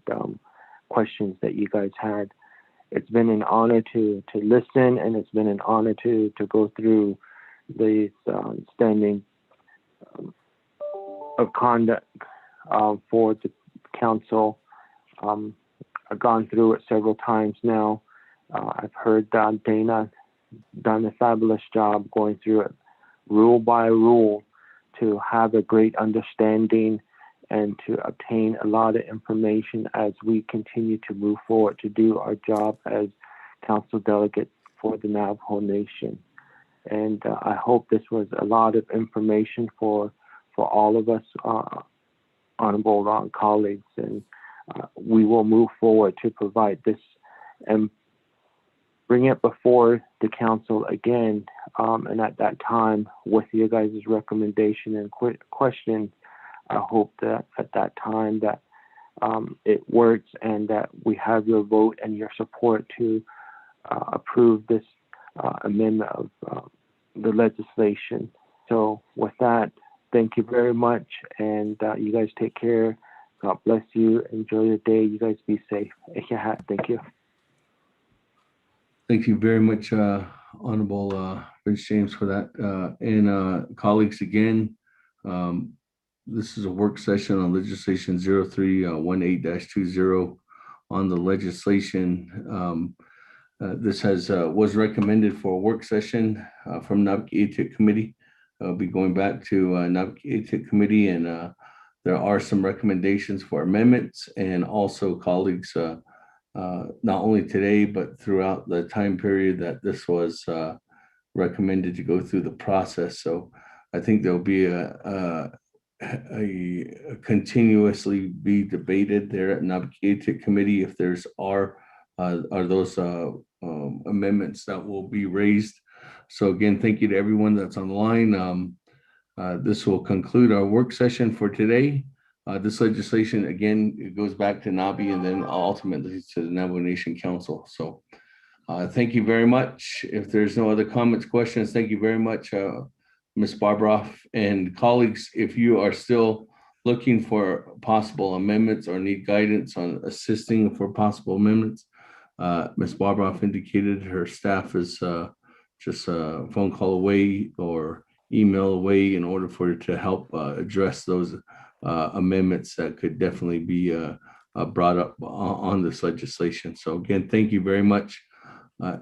questions that you guys had. It's been an honor to listen, and it's been an honor to go through these standing of conduct for the council. I've gone through it several times now. I've heard Dana done a fabulous job going through it rule by rule to have a great understanding and to obtain a lot of information as we continue to move forward to do our job as council delegates for the Navajo Nation. And I hope this was a lot of information for all of us, honorable colleagues, and we will move forward to provide this and bring it before the council again, and at that time, with your guys' recommendation and questions, I hope that at that time that it works and that we have your vote and your support to approve this amendment of the legislation. So with that, thank you very much, and you guys take care. God bless you. Enjoy your day. You guys be safe. Thank you. Thank you very much, Honorable Vince James, for that. And colleagues, again, this is a work session on legislation 0318-20 on the legislation. This was recommended for a work session from Naabik'íyáti committee. I'll be going back to Naabik'íyáti committee, and there are some recommendations for amendments, and also colleagues, not only today, but throughout the time period that this was recommended to go through the process. So I think there'll be a continuously be debated there at Naabik'íyáti committee if there's are are those amendments that will be raised. So again, thank you to everyone that's on the line. This will conclude our work session for today. This legislation, again, it goes back to NABI and then ultimately to the Navajo Nation Council. So thank you very much. If there's no other comments, questions, thank you very much, Ms. Barbara and colleagues. If you are still looking for possible amendments or need guidance on assisting for possible amendments, Ms. Barbara indicated her staff is just a phone call away or email away in order for her to help address those amendments that could definitely be brought up on this legislation. So again, thank you very much,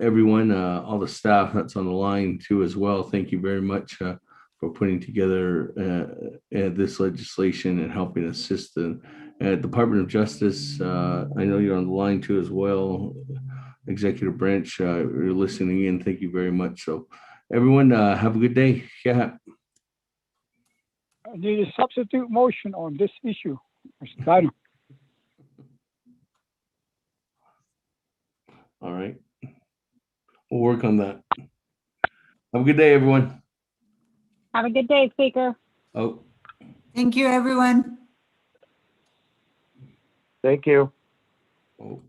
everyone, all the staff that's on the line too as well. Thank you very much for putting together this legislation and helping assist the Department of Justice. I know you're on the line too as well. Executive branch, you're listening in. Thank you very much. So everyone, have a good day. Yeah. I need a substitute motion on this issue. Mr. Dino. All right. We'll work on that. Have a good day, everyone. Have a good day, Speaker. Oh. Thank you, everyone. Thank you. Oh.